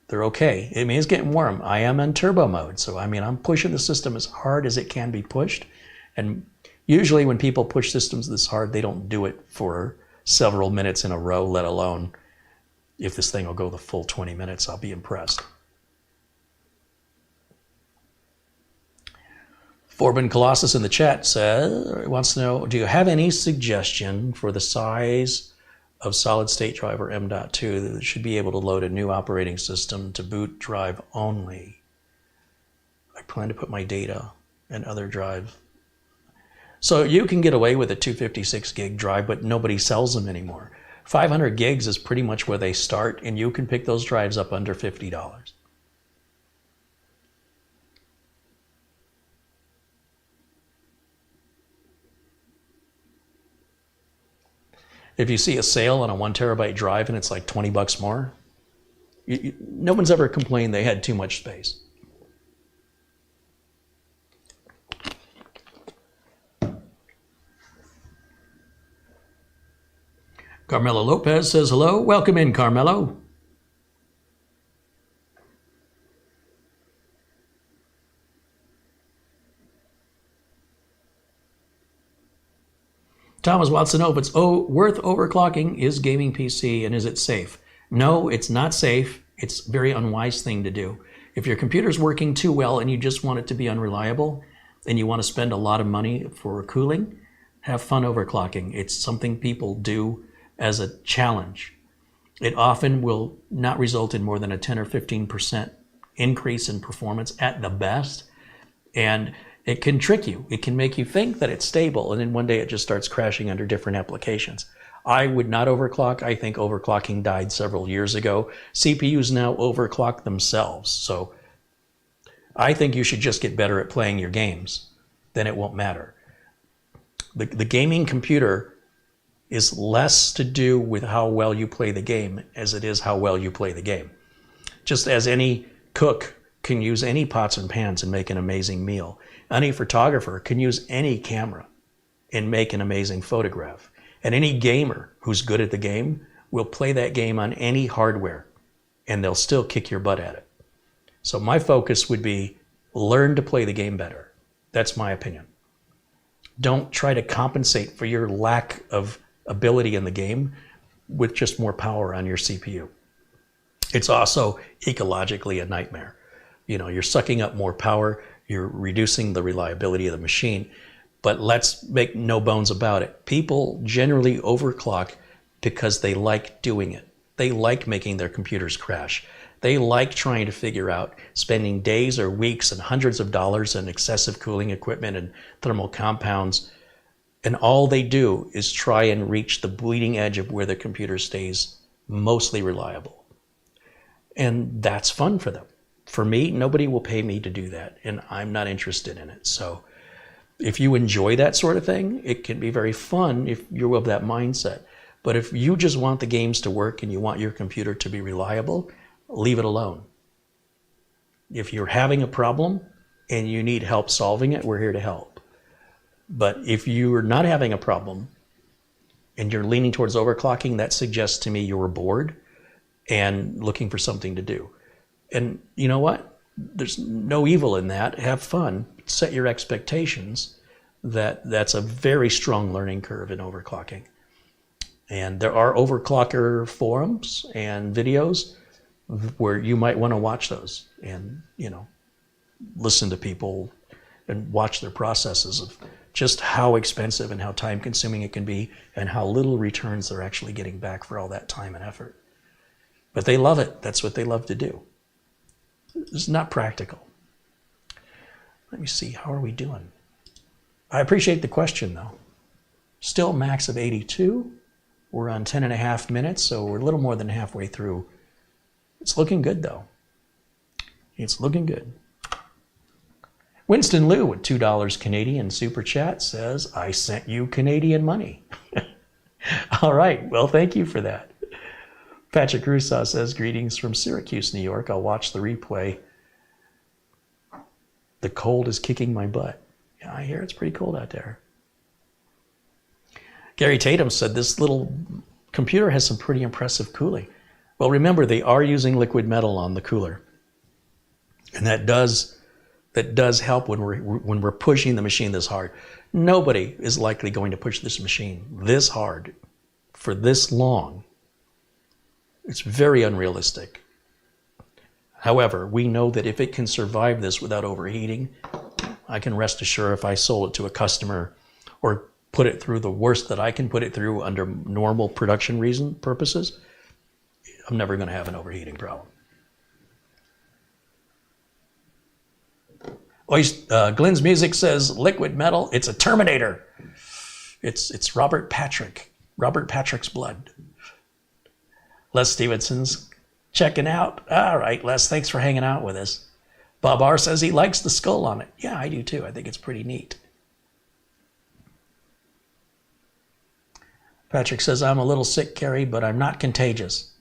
they're okay. I mean, it's getting warm. I am in turbo mode. So, I mean, I'm pushing the system as hard as it can be pushed. And usually when people push systems this hard, they don't do it for several minutes in a row, let alone if this thing will go the full 20 minutes, I'll be impressed. Forbin Colossus in the chat wants to know, do you have any suggestion for the size of solid state drive or M.2 that should be able to load a new operating system to boot drive only? I plan to put my data and other drive. So you can get away with a 256 gig drive, but nobody sells them anymore. 500 gigs is pretty much where they start, and you can pick those drives up under $50. If you see a sale on a 1 terabyte drive and it's like 20 bucks more, no one's ever complained they had too much space. Carmelo Lopez says hello. Welcome in, Carmelo. Thomas wants to know if it's worth overclocking his gaming PC and is it safe? No, it's not safe. It's a very unwise thing to do. If your computer's working too well and you just want it to be unreliable and you want to spend a lot of money for cooling, have fun overclocking. It's something people do as a challenge. It often will not result in more than a 10 or 15% increase in performance at the best. And it can trick you. It can make you think that it's stable, and then one day it just starts crashing under different applications. I would not overclock. I think overclocking died several years ago. CPUs now overclock themselves. So I think you should just get better at playing your games. Then it won't matter. The gaming computer is less to do with how well you play the game as it is how well you play the game. Just as any cook can use any pots and pans and make an amazing meal, any photographer can use any camera and make an amazing photograph. And any gamer who's good at the game will play that game on any hardware, and they'll still kick your butt at it. So my focus would be learn to play the game better. That's my opinion. Don't try to compensate for your lack of ability in the game with just more power on your CPU. It's also ecologically a nightmare. You know, you're sucking up more power, you're reducing the reliability of the machine, but let's make no bones about it. People generally overclock because they like doing it. They like making their computers crash. They like trying to figure out spending days or weeks and hundreds of dollars in excessive cooling equipment and thermal compounds, and all they do is try and reach the bleeding edge of where the computer stays mostly reliable. And that's fun for them. For me, nobody will pay me to do that, and I'm not interested in it. So if you enjoy that sort of thing, it can be very fun if you're of that mindset. But if you just want the games to work and you want your computer to be reliable, leave it alone. If you're having a problem and you need help solving it, we're here to help. But if you're not having a problem and you're leaning towards overclocking, that suggests to me you're bored and looking for something to do. And you know what? There's no evil in that. Have fun. Set your expectations. That's a very strong learning curve in overclocking. And there are overclocker forums and videos where you might want to watch those and, you know, listen to people and watch their processes of just how expensive and how time consuming it can be and how little returns they're actually getting back for all that time and effort. But they love it. That's what they love to do. It's not practical. Let me see, how are we doing? I appreciate the question though. Still max of 82. We're on 10.5 minutes, so we're a little more than halfway through. It's looking good though. It's looking good. Winston Liu with $2 Canadian Super Chat says, I sent you Canadian money. All right, well, thank you for that. Patrick Russo says, greetings from Syracuse, New York. I'll watch the replay. The cold is kicking my butt. Yeah, I hear it's pretty cold out there. Gary Tatum said, this little computer has some pretty impressive cooling. Well, remember, they are using liquid metal on the cooler. And that does help when we're pushing the machine this hard. Nobody is likely going to push this machine this hard for this long. It's very unrealistic. However, we know that if it can survive this without overheating, I can rest assured if I sold it to a customer or put it through the worst that I can put it through under normal production purposes, I'm never going to have an overheating problem. Glenn's Music says, liquid metal, it's a Terminator. It's Robert Patrick's blood. Les Stevenson's checking out. All right, Les, thanks for hanging out with us. Bob R says he likes the skull on it. Yeah, I do too. I think it's pretty neat. Patrick says, I'm a little sick, Carrie, but I'm not contagious.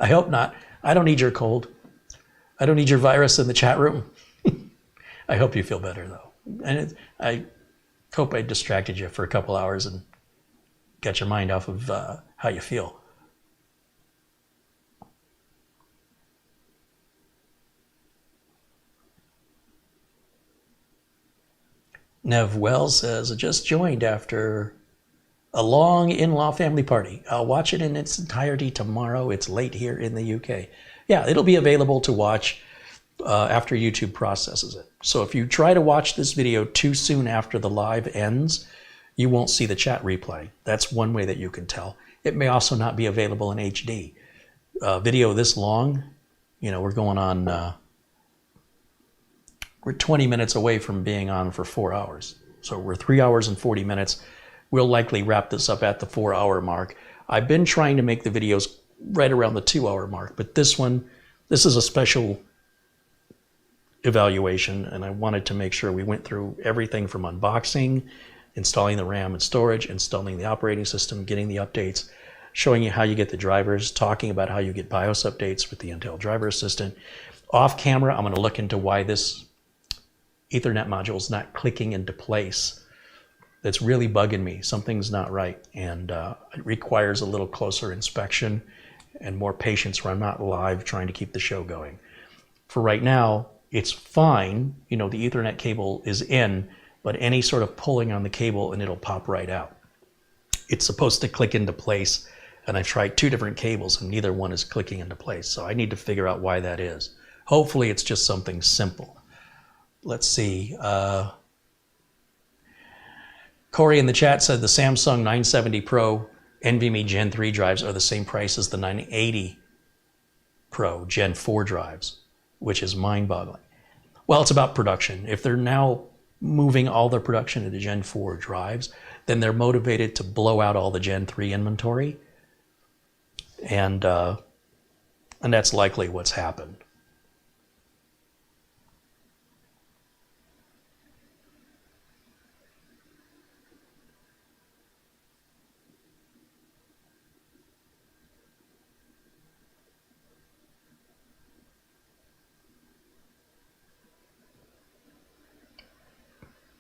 I hope not. I don't need your cold. I don't need your virus in the chat room. I hope you feel better, though. And I hope I distracted you for a couple hours and got your mind off of how you feel. Nev Wells says, I just joined after a long in-law family party. I'll watch it in its entirety tomorrow. It's late here in the UK. Yeah, it'll be available to watch after YouTube processes it. So if you try to watch this video too soon after the live ends, you won't see the chat replay. That's one way that you can tell. It may also not be available in HD. Video this long, you know, we're going on, we're 20 minutes away from being on for 4 hours. So we're 3 hours and 40 minutes. We'll likely wrap this up at the 4-hour mark. I've been trying to make the videos right around the 2-hour mark, but this is a special evaluation, and I wanted to make sure we went through everything from unboxing, installing the RAM and storage, installing the operating system, getting the updates, showing you how you get the drivers, talking about how you get BIOS updates with the Intel Driver Assistant. Off camera, I'm going to look into why this Ethernet module is not clicking into place that's really bugging me. Something's not right, and it requires a little closer inspection and more patience where I'm not live trying to keep the show going. For right now, it's fine. You know, the Ethernet cable is in, but any sort of pulling on the cable and it'll pop right out. It's supposed to click into place, and I've tried 2 different cables and neither one is clicking into place. So I need to figure out why that is. Hopefully it's just something simple. Let's see. Corey in the chat said the Samsung 970 Pro NVMe Gen 3 drives are the same price as the 980 Pro Gen 4 drives, which is mind-boggling. Well, it's about production. If they're now moving all their production into Gen 4 drives, then they're motivated to blow out all the Gen 3 inventory. And that's likely what's happened.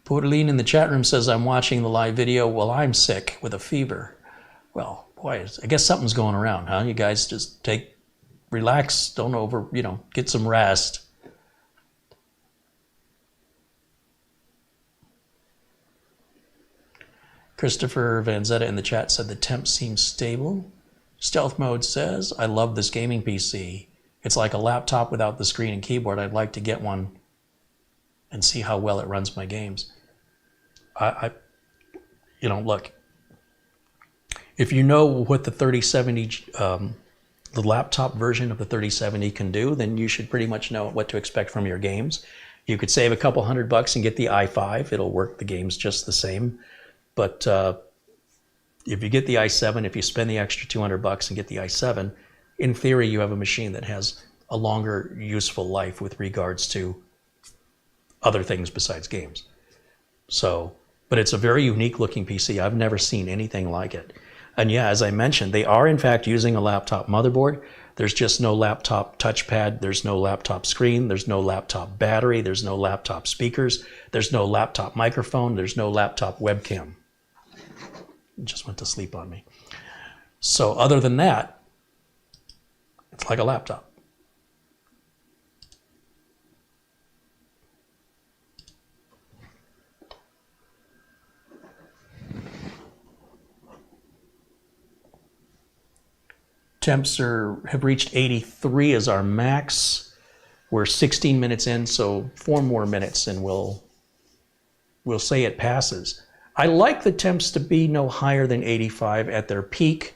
Portaline in the chat room says, I'm watching the live video while I'm sick with a fever. Well, boy, I guess something's going around, huh? You guys just relax, don't get some rest. Christopher Vanzetta in the chat said the temp seems stable. Stealth Mode says, I love this gaming PC. It's like a laptop without the screen and keyboard. I'd like to get one and see how well it runs my games. Look, if you know what the 3070, the laptop version of the 3070 can do, then you should pretty much know what to expect from your games. You could save a couple $100 and get the i5. It'll work the games just the same. But if you get the i7, if you spend the extra $200 and get the i7, in theory, you have a machine that has a longer useful life with regards to other things besides games. So, but it's a very unique looking PC. I've never seen anything like it. And yeah, as I mentioned, they are in fact using a laptop motherboard. There's just no laptop touchpad. There's no laptop screen. There's no laptop battery. There's no laptop speakers. There's no laptop microphone. There's no laptop webcam. It just went to sleep on me. So other than that, it's like a laptop. Temps have reached 83 as our max. We're 16 minutes in, so 4 more minutes and we'll say it passes. I like the temps to be no higher than 85 at their peak,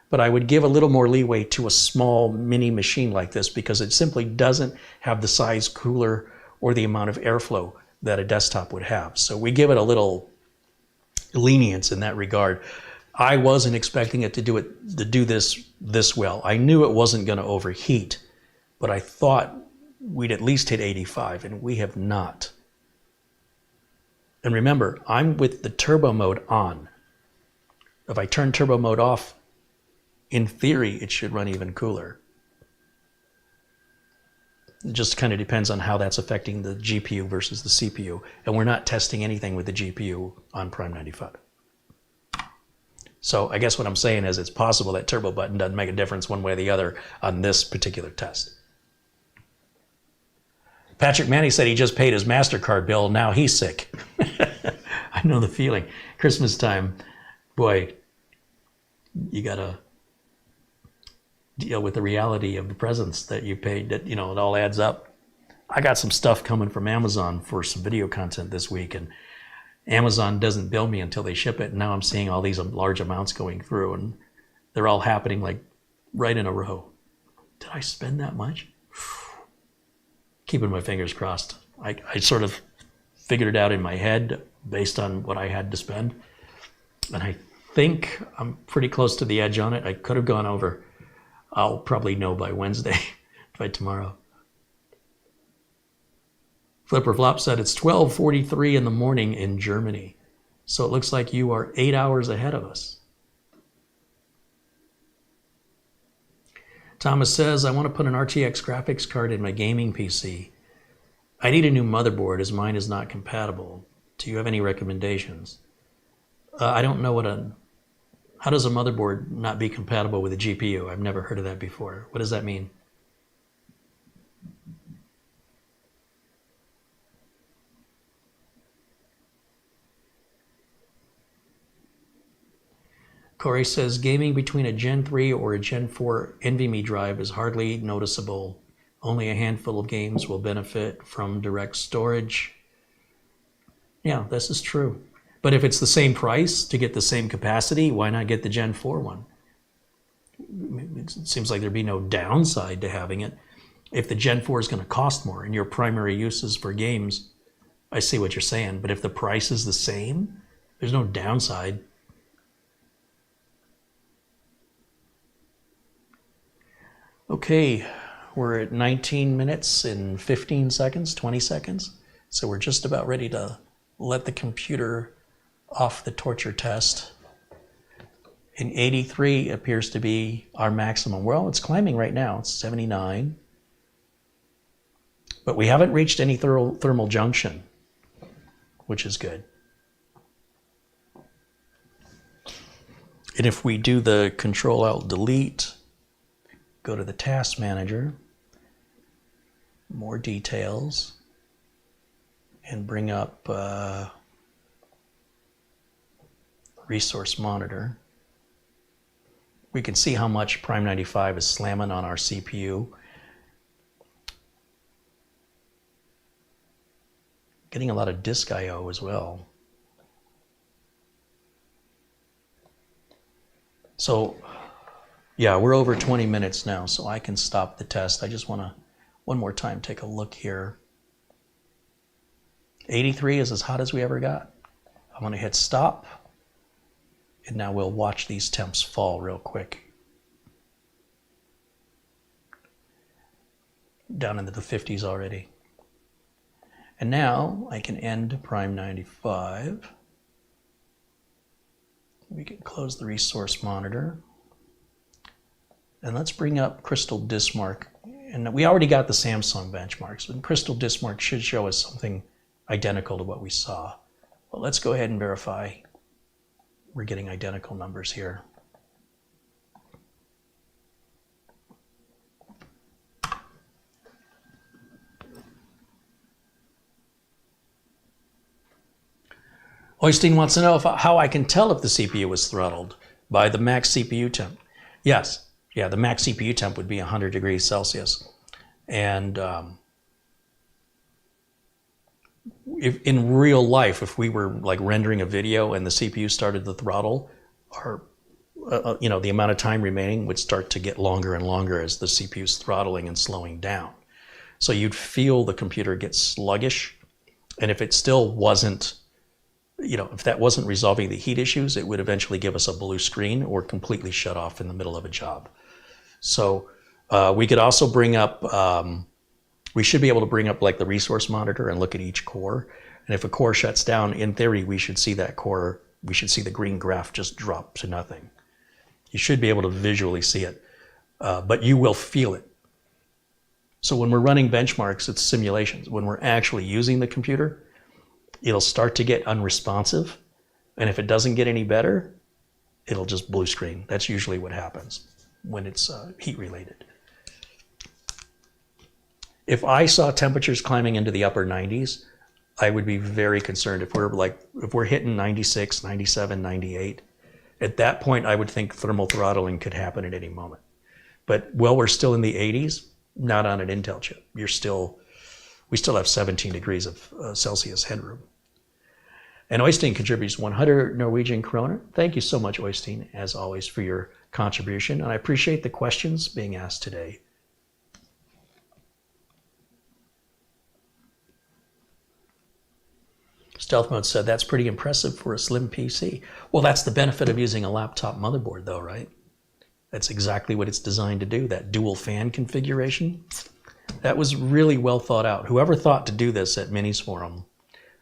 but I would give a little more leeway to a small mini machine like this because it simply doesn't have the size cooler or the amount of airflow that a desktop would have. So we give it a little lenience in that regard. I wasn't expecting it to do this well. I knew it wasn't going to overheat, but I thought we'd at least hit 85, and we have not. And remember, I'm with the turbo mode on. If I turn turbo mode off, in theory, it should run even cooler. It just kind of depends on how that's affecting the GPU versus the CPU, and we're not testing anything with the GPU on Prime 95. So I guess what I'm saying is it's possible that turbo button doesn't make a difference one way or the other on this particular test. Patrick Manny said he just paid his MasterCard bill. Now he's sick. I know the feeling. Christmas time, boy, you got to deal with the reality of the presents that you paid. That, it all adds up. I got some stuff coming from Amazon for some video content this week, and Amazon doesn't bill me until they ship it. And now I'm seeing all these large amounts going through, and they're all happening like right in a row. Did I spend that much? Keeping my fingers crossed. I sort of figured it out in my head based on what I had to spend. And I think I'm pretty close to the edge on it. I could have gone over. I'll probably know by Wednesday, by tomorrow. Flipper Flop said it's 12:43 in the morning in Germany. So it looks like you are 8 hours ahead of us. Thomas says, I want to put an RTX graphics card in my gaming PC. I need a new motherboard as mine is not compatible. Do you have any recommendations? I don't know how does a motherboard not be compatible with a GPU? I've never heard of that before. What does that mean? Corey says, gaming between a Gen 3 or a Gen 4 NVMe drive is hardly noticeable. Only a handful of games will benefit from direct storage. Yeah, this is true. But if it's the same price to get the same capacity, why not get the Gen 4 one? It seems like there'd be no downside to having it. If the Gen 4 is going to cost more and your primary use is for games, I see what you're saying. But if the price is the same, there's no downside. Okay, we're at 19 minutes and 15 seconds, 20 seconds. So we're just about ready to let the computer off the torture test. And 83 appears to be our maximum. Well, it's climbing right now. It's 79. But we haven't reached any thermal junction, which is good. And if we do the Control-Alt-Delete, go to the Task Manager, more details, and bring up Resource Monitor. We can see how much Prime 95 is slamming on our CPU. Getting a lot of disk I/O as well. So, yeah, we're over 20 minutes now, so I can stop the test. I just want to, one more time, take a look here. 83 is as hot as we ever got. I'm going to hit stop, and now we'll watch these temps fall real quick. Down into the 50s already. And now I can end Prime 95. We can close the Resource Monitor. And let's bring up Crystal Diskmark. And we already got the Samsung benchmarks, but Crystal Diskmark should show us something identical to what we saw. Well, let's go ahead and verify we're getting identical numbers here. Oystein wants to know how I can tell if the CPU is throttled by the max CPU temp. Yes, yeah, the max CPU temp would be 100 degrees Celsius. And if in real life, if we were like rendering a video and the CPU started to throttle, our, the amount of time remaining would start to get longer and longer as the CPU is throttling and slowing down. So you'd feel the computer get sluggish. And if it still wasn't, if that wasn't resolving the heat issues, it would eventually give us a blue screen or completely shut off in the middle of a job. So we could also bring up, we should be able to bring up like the Resource Monitor and look at each core. And if a core shuts down, in theory, we should see that core, we should see the green graph just drop to nothing. You should be able to visually see it, but you will feel it. So when we're running benchmarks, it's simulations. When we're actually using the computer, it'll start to get unresponsive. And if it doesn't get any better, it'll just blue screen. That's usually what happens when it's heat related. If I saw temperatures climbing into the upper 90s, I would be very concerned. If we're hitting 96, 97, 98, at that point, I would think thermal throttling could happen at any moment. But while we're still in the 80s, not on an Intel chip. We still have 17 degrees of Celsius headroom. And Oystein contributes 100 Norwegian kroner. Thank you so much, Oystein, as always, for your contribution. And I appreciate the questions being asked today. Stealth Mode said, that's pretty impressive for a slim PC. Well, that's the benefit of using a laptop motherboard, though, right? That's exactly what it's designed to do, that dual fan configuration. That was really well thought out. Whoever thought to do this at Minisforum,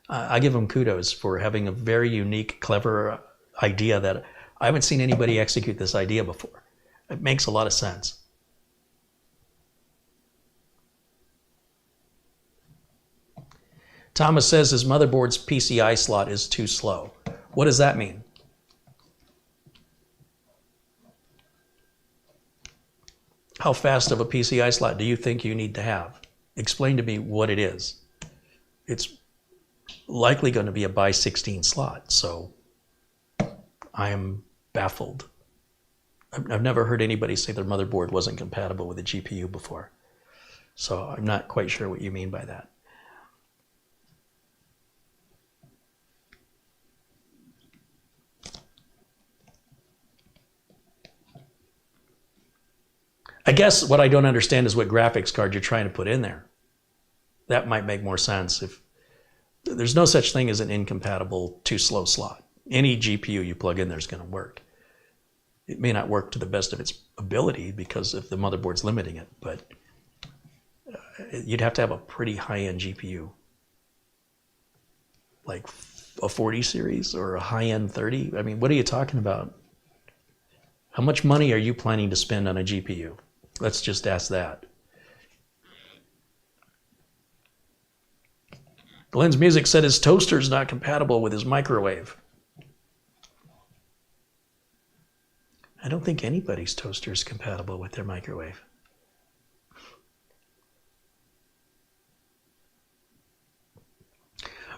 I give them kudos for having a very unique, clever idea that I haven't seen anybody execute this idea before. It makes a lot of sense. Thomas says his motherboard's PCI slot is too slow. What does that mean? How fast of a PCI slot do you think you need to have? Explain to me what it is. It's likely going to be a by 16 slot, so I am baffled. I've never heard anybody say their motherboard wasn't compatible with a GPU before, so I'm not quite sure what you mean by that. I guess what I don't understand is what graphics card you're trying to put in there. That might make more sense. If there's no such thing as an incompatible too slow slot. Any GPU you plug in there is going to work. It may not work to the best of its ability because if the motherboard's limiting it, but you'd have to have a pretty high-end GPU, like a 40 series or a high-end 30. I mean, what are you talking about? How much money are you planning to spend on a GPU? Let's just ask that. Glenn's Music said his toaster's not compatible with his microwave. I don't think anybody's toaster is compatible with their microwave.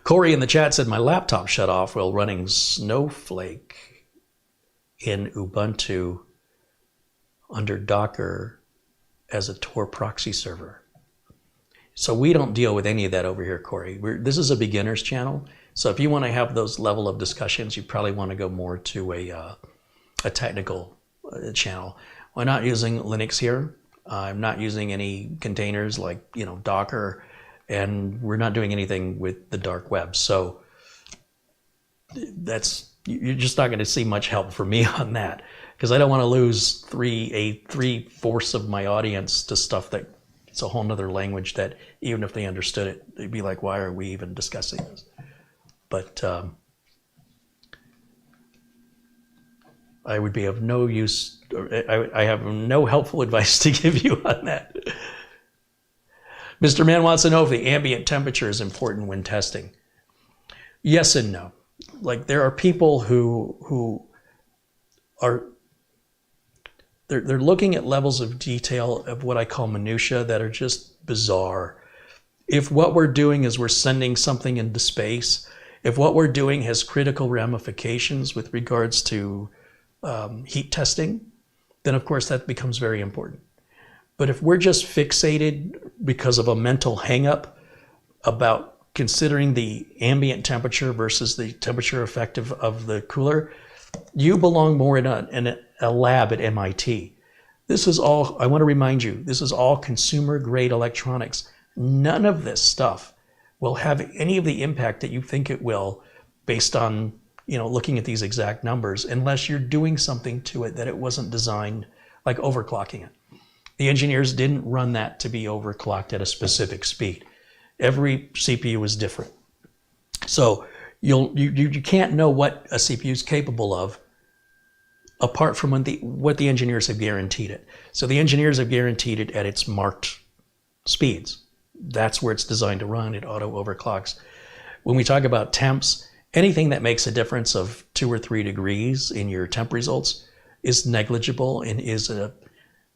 Corey in the chat said my laptop shut off while running Snowflake in Ubuntu under Docker as a Tor proxy server. So we don't deal with any of that over here, Corey. This is a beginner's channel. So if you want to have those level of discussions, you probably want to go more to a technical channel. We're not using Linux here. I'm not using any containers like Docker, and we're not doing anything with the dark web. So you're just not going to see much help from me on that, because I don't want to lose three-fourths of my audience to stuff that it's a whole nother language that even if they understood it, they'd be like, why are we even discussing this? But I would be of no use. I have no helpful advice to give you on that. Mr. Mann wants to know if the ambient temperature is important when testing. Yes and no. Like, there are people who are they're looking at levels of detail of what I call minutia that are just bizarre. If what we're doing is we're sending something into space, if what we're doing has critical ramifications with regards to heat testing, then of course that becomes very important. But if we're just fixated because of a mental hang-up about considering the ambient temperature versus the temperature effective of the cooler, you belong more in a lab at MIT. This is all, I want to remind you, this is all consumer-grade electronics. None of this stuff will have any of the impact that you think it will based on looking at these exact numbers, unless you're doing something to it that it wasn't designed, like overclocking it. The engineers didn't run that to be overclocked at a specific speed. Every CPU is different. So you can't know what a CPU is capable of apart from what the engineers have guaranteed it. So the engineers have guaranteed it at its marked speeds. That's where it's designed to run. It auto overclocks. When we talk about temps, anything that makes a difference of 2 or 3 degrees in your temp results is negligible and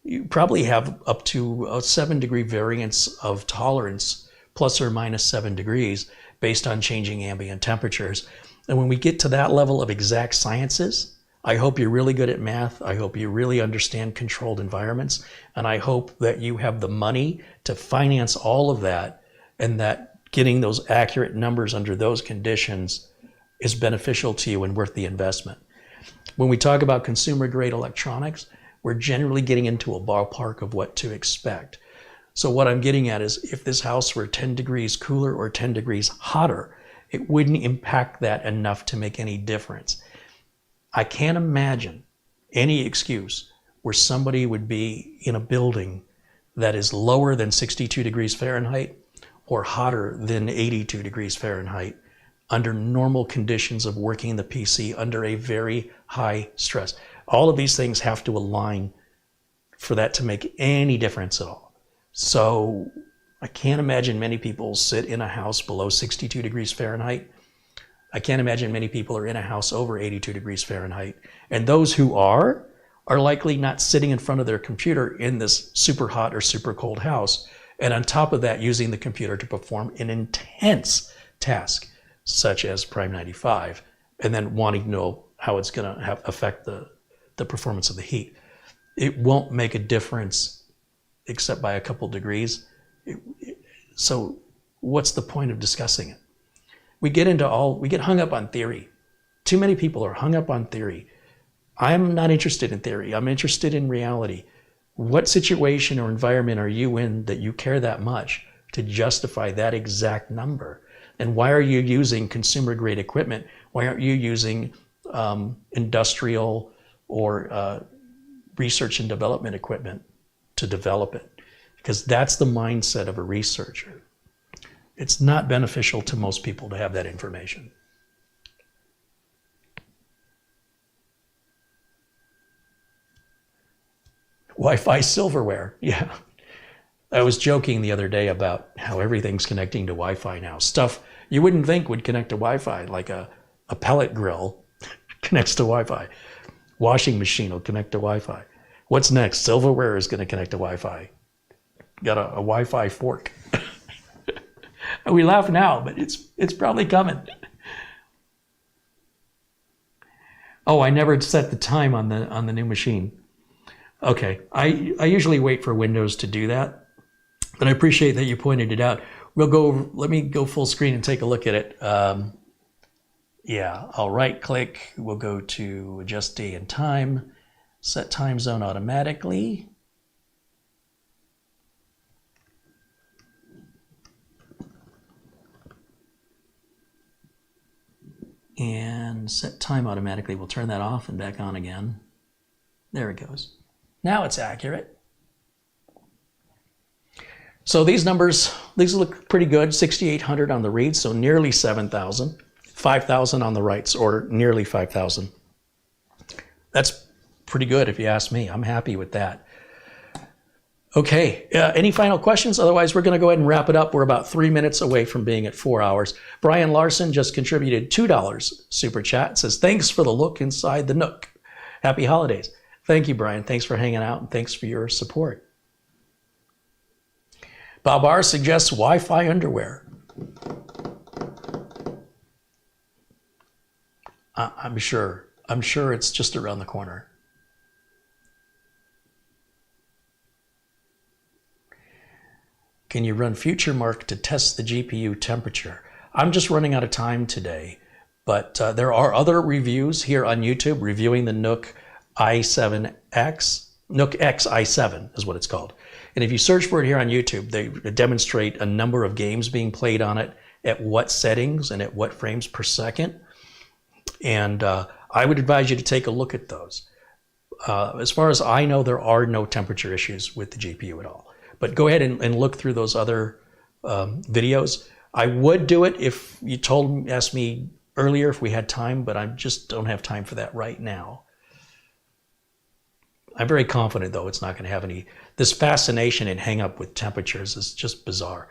you probably have up to a 7-degree variance of tolerance, plus or minus 7 degrees, based on changing ambient temperatures. And when we get to that level of exact sciences, I hope you're really good at math. I hope you really understand controlled environments. And I hope that you have the money to finance all of that, and that getting those accurate numbers under those conditions is beneficial to you and worth the investment. When we talk about consumer-grade electronics, we're generally getting into a ballpark of what to expect. So what I'm getting at is, if this house were 10 degrees cooler or 10 degrees hotter, it wouldn't impact that enough to make any difference. I can't imagine any excuse where somebody would be in a building that is lower than 62 degrees Fahrenheit or hotter than 82 degrees Fahrenheit under normal conditions of working the PC under a very high stress. All of these things have to align for that to make any difference at all. So I can't imagine many people sit in a house below 62 degrees Fahrenheit. I can't imagine many people are in a house over 82 degrees Fahrenheit. And those who are are likely not sitting in front of their computer in this super hot or super cold house, and on top of that, using the computer to perform an intense task, such as Prime 95, and then wanting to know how it's going to affect the performance of the heat. It won't make a difference except by a couple degrees. So what's the point of discussing it? We get hung up on theory. Too many people are hung up on theory. I'm not interested in theory. I'm interested in reality. What situation or environment are you in that you care that much to justify that exact number? And why are you using consumer grade equipment? Why aren't you using industrial or research and development equipment to develop it? Because that's the mindset of a researcher. It's not beneficial to most people to have that information. Wi-Fi silverware, yeah. I was joking the other day about how everything's connecting to Wi-Fi now. Stuff you wouldn't think would connect to Wi-Fi, like a pellet grill connects to Wi-Fi. Washing machine will connect to Wi-Fi. What's next? Silverware is going to connect to Wi-Fi. Got a Wi-Fi fork. And we laugh now, but it's probably coming. Oh, I never set the time on the new machine. Okay, I usually wait for Windows to do that, but I appreciate that you pointed it out. Let me go full screen and take a look at it. Yeah, I'll right click, we'll go to adjust day and time, set time zone automatically. And set time automatically, we'll turn that off and back on again. There it goes. Now it's accurate. So these numbers, these look pretty good. 6,800 on the reads, so nearly 7,000. 5,000 on the writes, or nearly 5,000. That's pretty good if you ask me. I'm happy with that. Okay, any final questions? Otherwise, we're going to go ahead and wrap it up. We're about 3 minutes away from being at 4 hours. Brian Larson just contributed $2 super chat. Says, thanks for the look inside the Nook. Happy holidays. Thank you, Brian. Thanks for hanging out, and thanks for your support. Bob R. suggests Wi-Fi underwear. I'm sure it's just around the corner. Can you run FutureMark to test the GPU temperature? I'm just running out of time today, but there are other reviews here on YouTube reviewing the NUCXi7 is what it's called. And if you search for it here on YouTube, they demonstrate a number of games being played on it, at what settings and at what frames per second. And I would advise you to take a look at those. As far as I know, there are no temperature issues with the GPU at all. But go ahead and look through those other videos. I would do it if you asked me earlier if we had time, but I just don't have time for that right now. I'm very confident, though, it's not going to have any. This fascination and hang up with temperatures is just bizarre.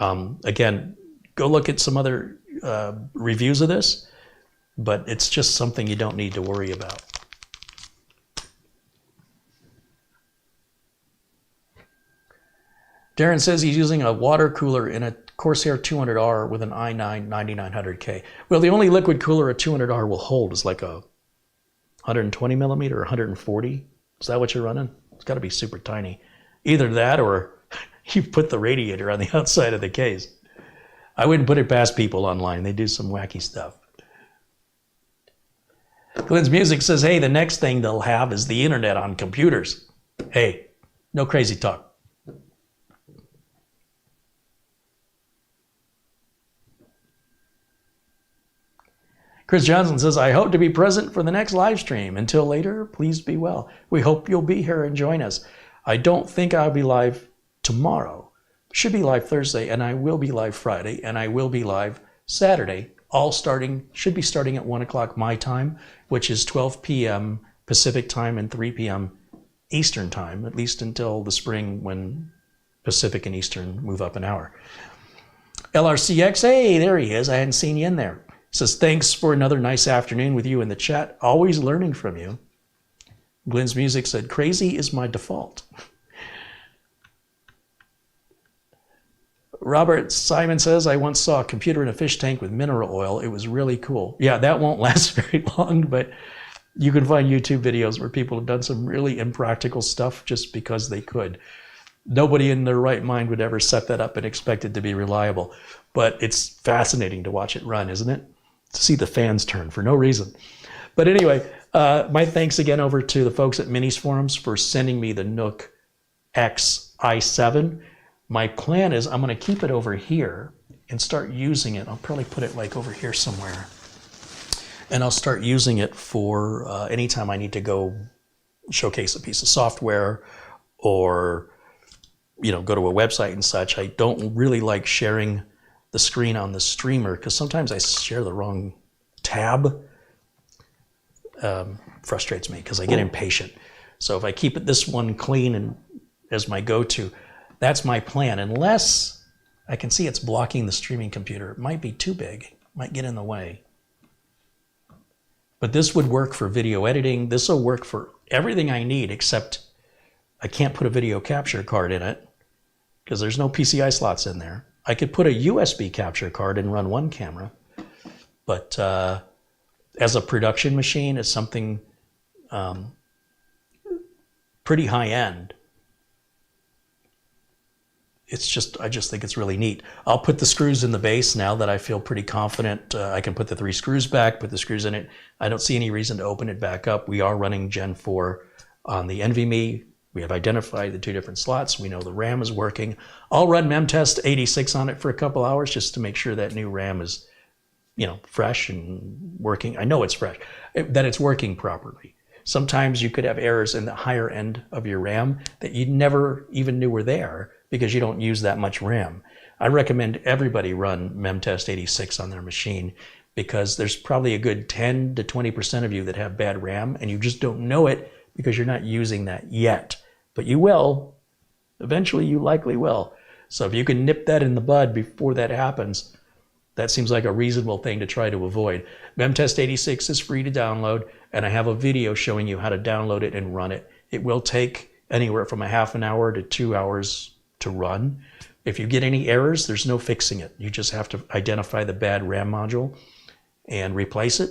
Again, go look at some other reviews of this, but it's just something you don't need to worry about. Darren says he's using a water cooler in a Corsair 200R with an i9 9900K. Well, the only liquid cooler a 200R will hold is like a 120 millimeter or 140. Is that what you're running? It's got to be super tiny. Either that or you put the radiator on the outside of the case. I wouldn't put it past people online. They do some wacky stuff. Glenn's Music says, hey, the next thing they'll have is the internet on computers. Hey, no crazy talk. Chris Johnson says, I hope to be present for the next live stream. Until later, please be well. We hope you'll be here and join us. I don't think I'll be live tomorrow. Should be live Thursday, and I will be live Friday, and I will be live Saturday. Should be starting at 1 o'clock my time, which is 12 p.m. Pacific time and 3 p.m. Eastern time, at least until the spring when Pacific and Eastern move up an hour. LRCX, hey, there he is. I hadn't seen you in there. Says, thanks for another nice afternoon with you in the chat. Always learning from you. Glenn's Music said, crazy is my default. Robert Simon says, I once saw a computer in a fish tank with mineral oil. It was really cool. Yeah, that won't last very long, but you can find YouTube videos where people have done some really impractical stuff just because they could. Nobody in their right mind would ever set that up and expect it to be reliable. But it's fascinating to watch it run, isn't it? To see the fans turn for no reason. But anyway, my thanks again over to the folks at Minisforums for sending me the NUCXi7. My plan is I'm going to keep it over here and start using it. I'll probably put it like over here somewhere. And I'll start using it for anytime I need to go showcase a piece of software or, you know, go to a website and such. I don't really like sharing the screen on the streamer because sometimes I share the wrong tab. Frustrates me because I get impatient. So if I keep it this one clean and as my go-to, that's my plan. Unless I can see it's blocking the streaming computer. It might be too big, might get in the way. But this would work for video editing. This will work for everything I need, except I can't put a video capture card in it because there's no PCI slots in there. I could put a USB capture card and run one camera, but as a production machine, it's something pretty high end. I just think it's really neat. I'll put the screws in the base now that I feel pretty confident. I can put the 3 screws back, put the screws in it. I don't see any reason to open it back up. We are running Gen 4 on the NVMe. We have identified the 2 different slots. We know the RAM is working. I'll run memtest 86 on it for a couple hours just to make sure that new RAM is, you know, fresh and working. I know it's fresh, that it's working properly. Sometimes you could have errors in the higher end of your RAM that you never even knew were there because you don't use that much RAM. I recommend everybody run memtest 86 on their machine because there's probably a good 10 to 20% of you that have bad RAM and you just don't know it because you're not using that yet. But you will. Eventually, you likely will. So if you can nip that in the bud before that happens, that seems like a reasonable thing to try to avoid. memtest 86 is free to download, and I have a video showing you how to download it and run it. It will take anywhere from a half an hour to 2 hours to run. If you get any errors, there's no fixing it. You just have to identify the bad RAM module and replace it.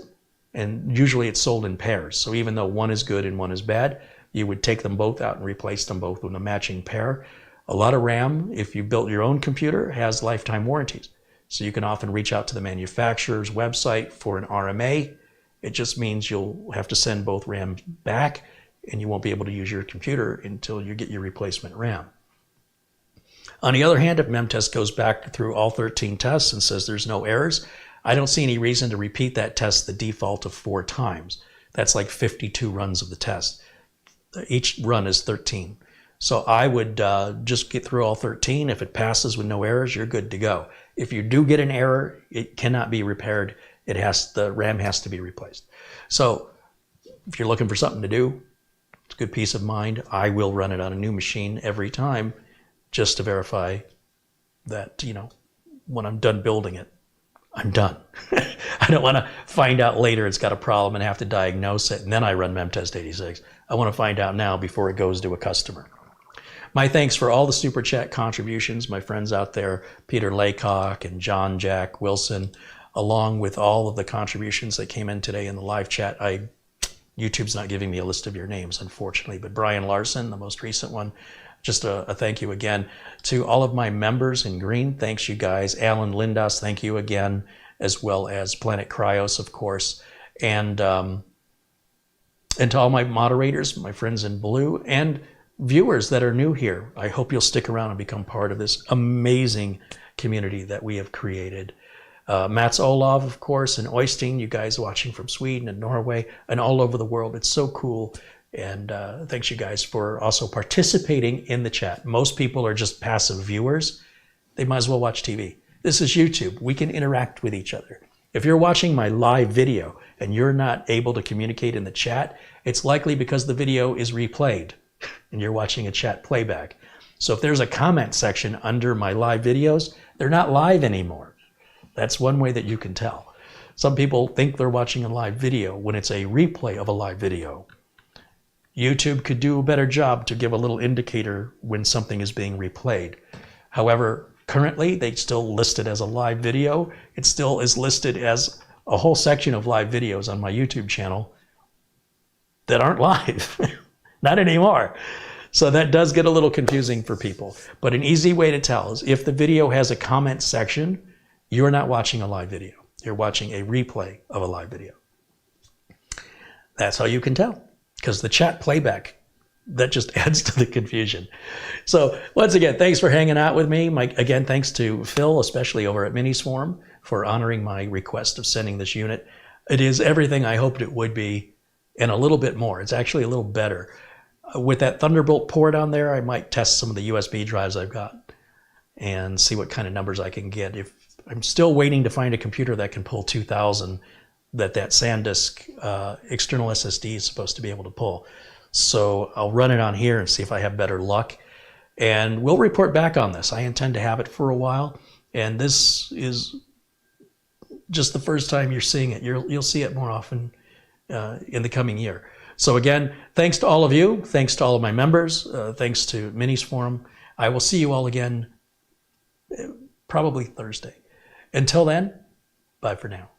And usually it's sold in pairs. So even though one is good and one is bad, you would take them both out and replace them both with a matching pair. A lot of RAM, if you built your own computer, has lifetime warranties. So you can often reach out to the manufacturer's website for an RMA. It just means you'll have to send both RAM back and you won't be able to use your computer until you get your replacement RAM. On the other hand, if memtest goes back through all 13 tests and says there's no errors, I don't see any reason to repeat that test the default of 4 times. That's like 52 runs of the test. Each run is 13. So I would just get through all 13. If it passes with no errors, you're good to go. If you do get an error, it cannot be repaired. The RAM has to be replaced. So if you're looking for something to do, it's a good peace of mind. I will run it on a new machine every time just to verify that, you know, when I'm done building it, I'm done. I don't want to find out later it's got a problem and have to diagnose it, and then I run memtest 86. I want to find out now before it goes to a customer. My thanks for all the Super Chat contributions, my friends out there, Peter Laycock and John Jack Wilson, along with all of the contributions that came in today in the live chat. YouTube's not giving me a list of your names, unfortunately, but Brian Larson, the most recent one, just a thank you again. To all of my members in green, thanks you guys. Alan Lindas, thank you again, as well as Planet Cryos, of course. And to all my moderators, my friends in blue, and viewers that are new here, I hope you'll stick around and become part of this amazing community that we have created. Mats Olav, of course, and Oystein, you guys watching from Sweden and Norway and all over the world. It's so cool. And thanks you guys for also participating in the chat. Most people are just passive viewers. They might as well watch TV. This is YouTube. We can interact with each other. If you're watching my live video and you're not able to communicate in the chat, it's likely because the video is replayed and you're watching a chat playback. So if there's a comment section under my live videos, they're not live anymore. That's one way that you can tell. Some people think they're watching a live video when it's a replay of a live video. YouTube could do a better job to give a little indicator when something is being replayed. However, currently they still list it as a live video. It still is listed as a whole section of live videos on my YouTube channel that aren't live. Not anymore. So that does get a little confusing for people. But an easy way to tell is if the video has a comment section, you're not watching a live video. You're watching a replay of a live video. That's how you can tell, because the chat playback, that just adds to the confusion. So once again, thanks for hanging out with me. Again, thanks to Phil, especially over at Minisforum, for honoring my request of sending this unit. It is everything I hoped it would be and a little bit more. It's actually a little better. With that Thunderbolt port on there, I might test some of the USB drives I've got and see what kind of numbers I can get. If I'm still waiting to find a computer that can pull 2000 that SanDisk external SSD is supposed to be able to pull. So I'll run it on here and see if I have better luck. And we'll report back on this. I intend to have it for a while. And this is just the first time you're seeing it. You'll see it more often in the coming year. So again, thanks to all of you. Thanks to all of my members. Thanks to Minisforum. I will see you all again probably Thursday. Until then, bye for now.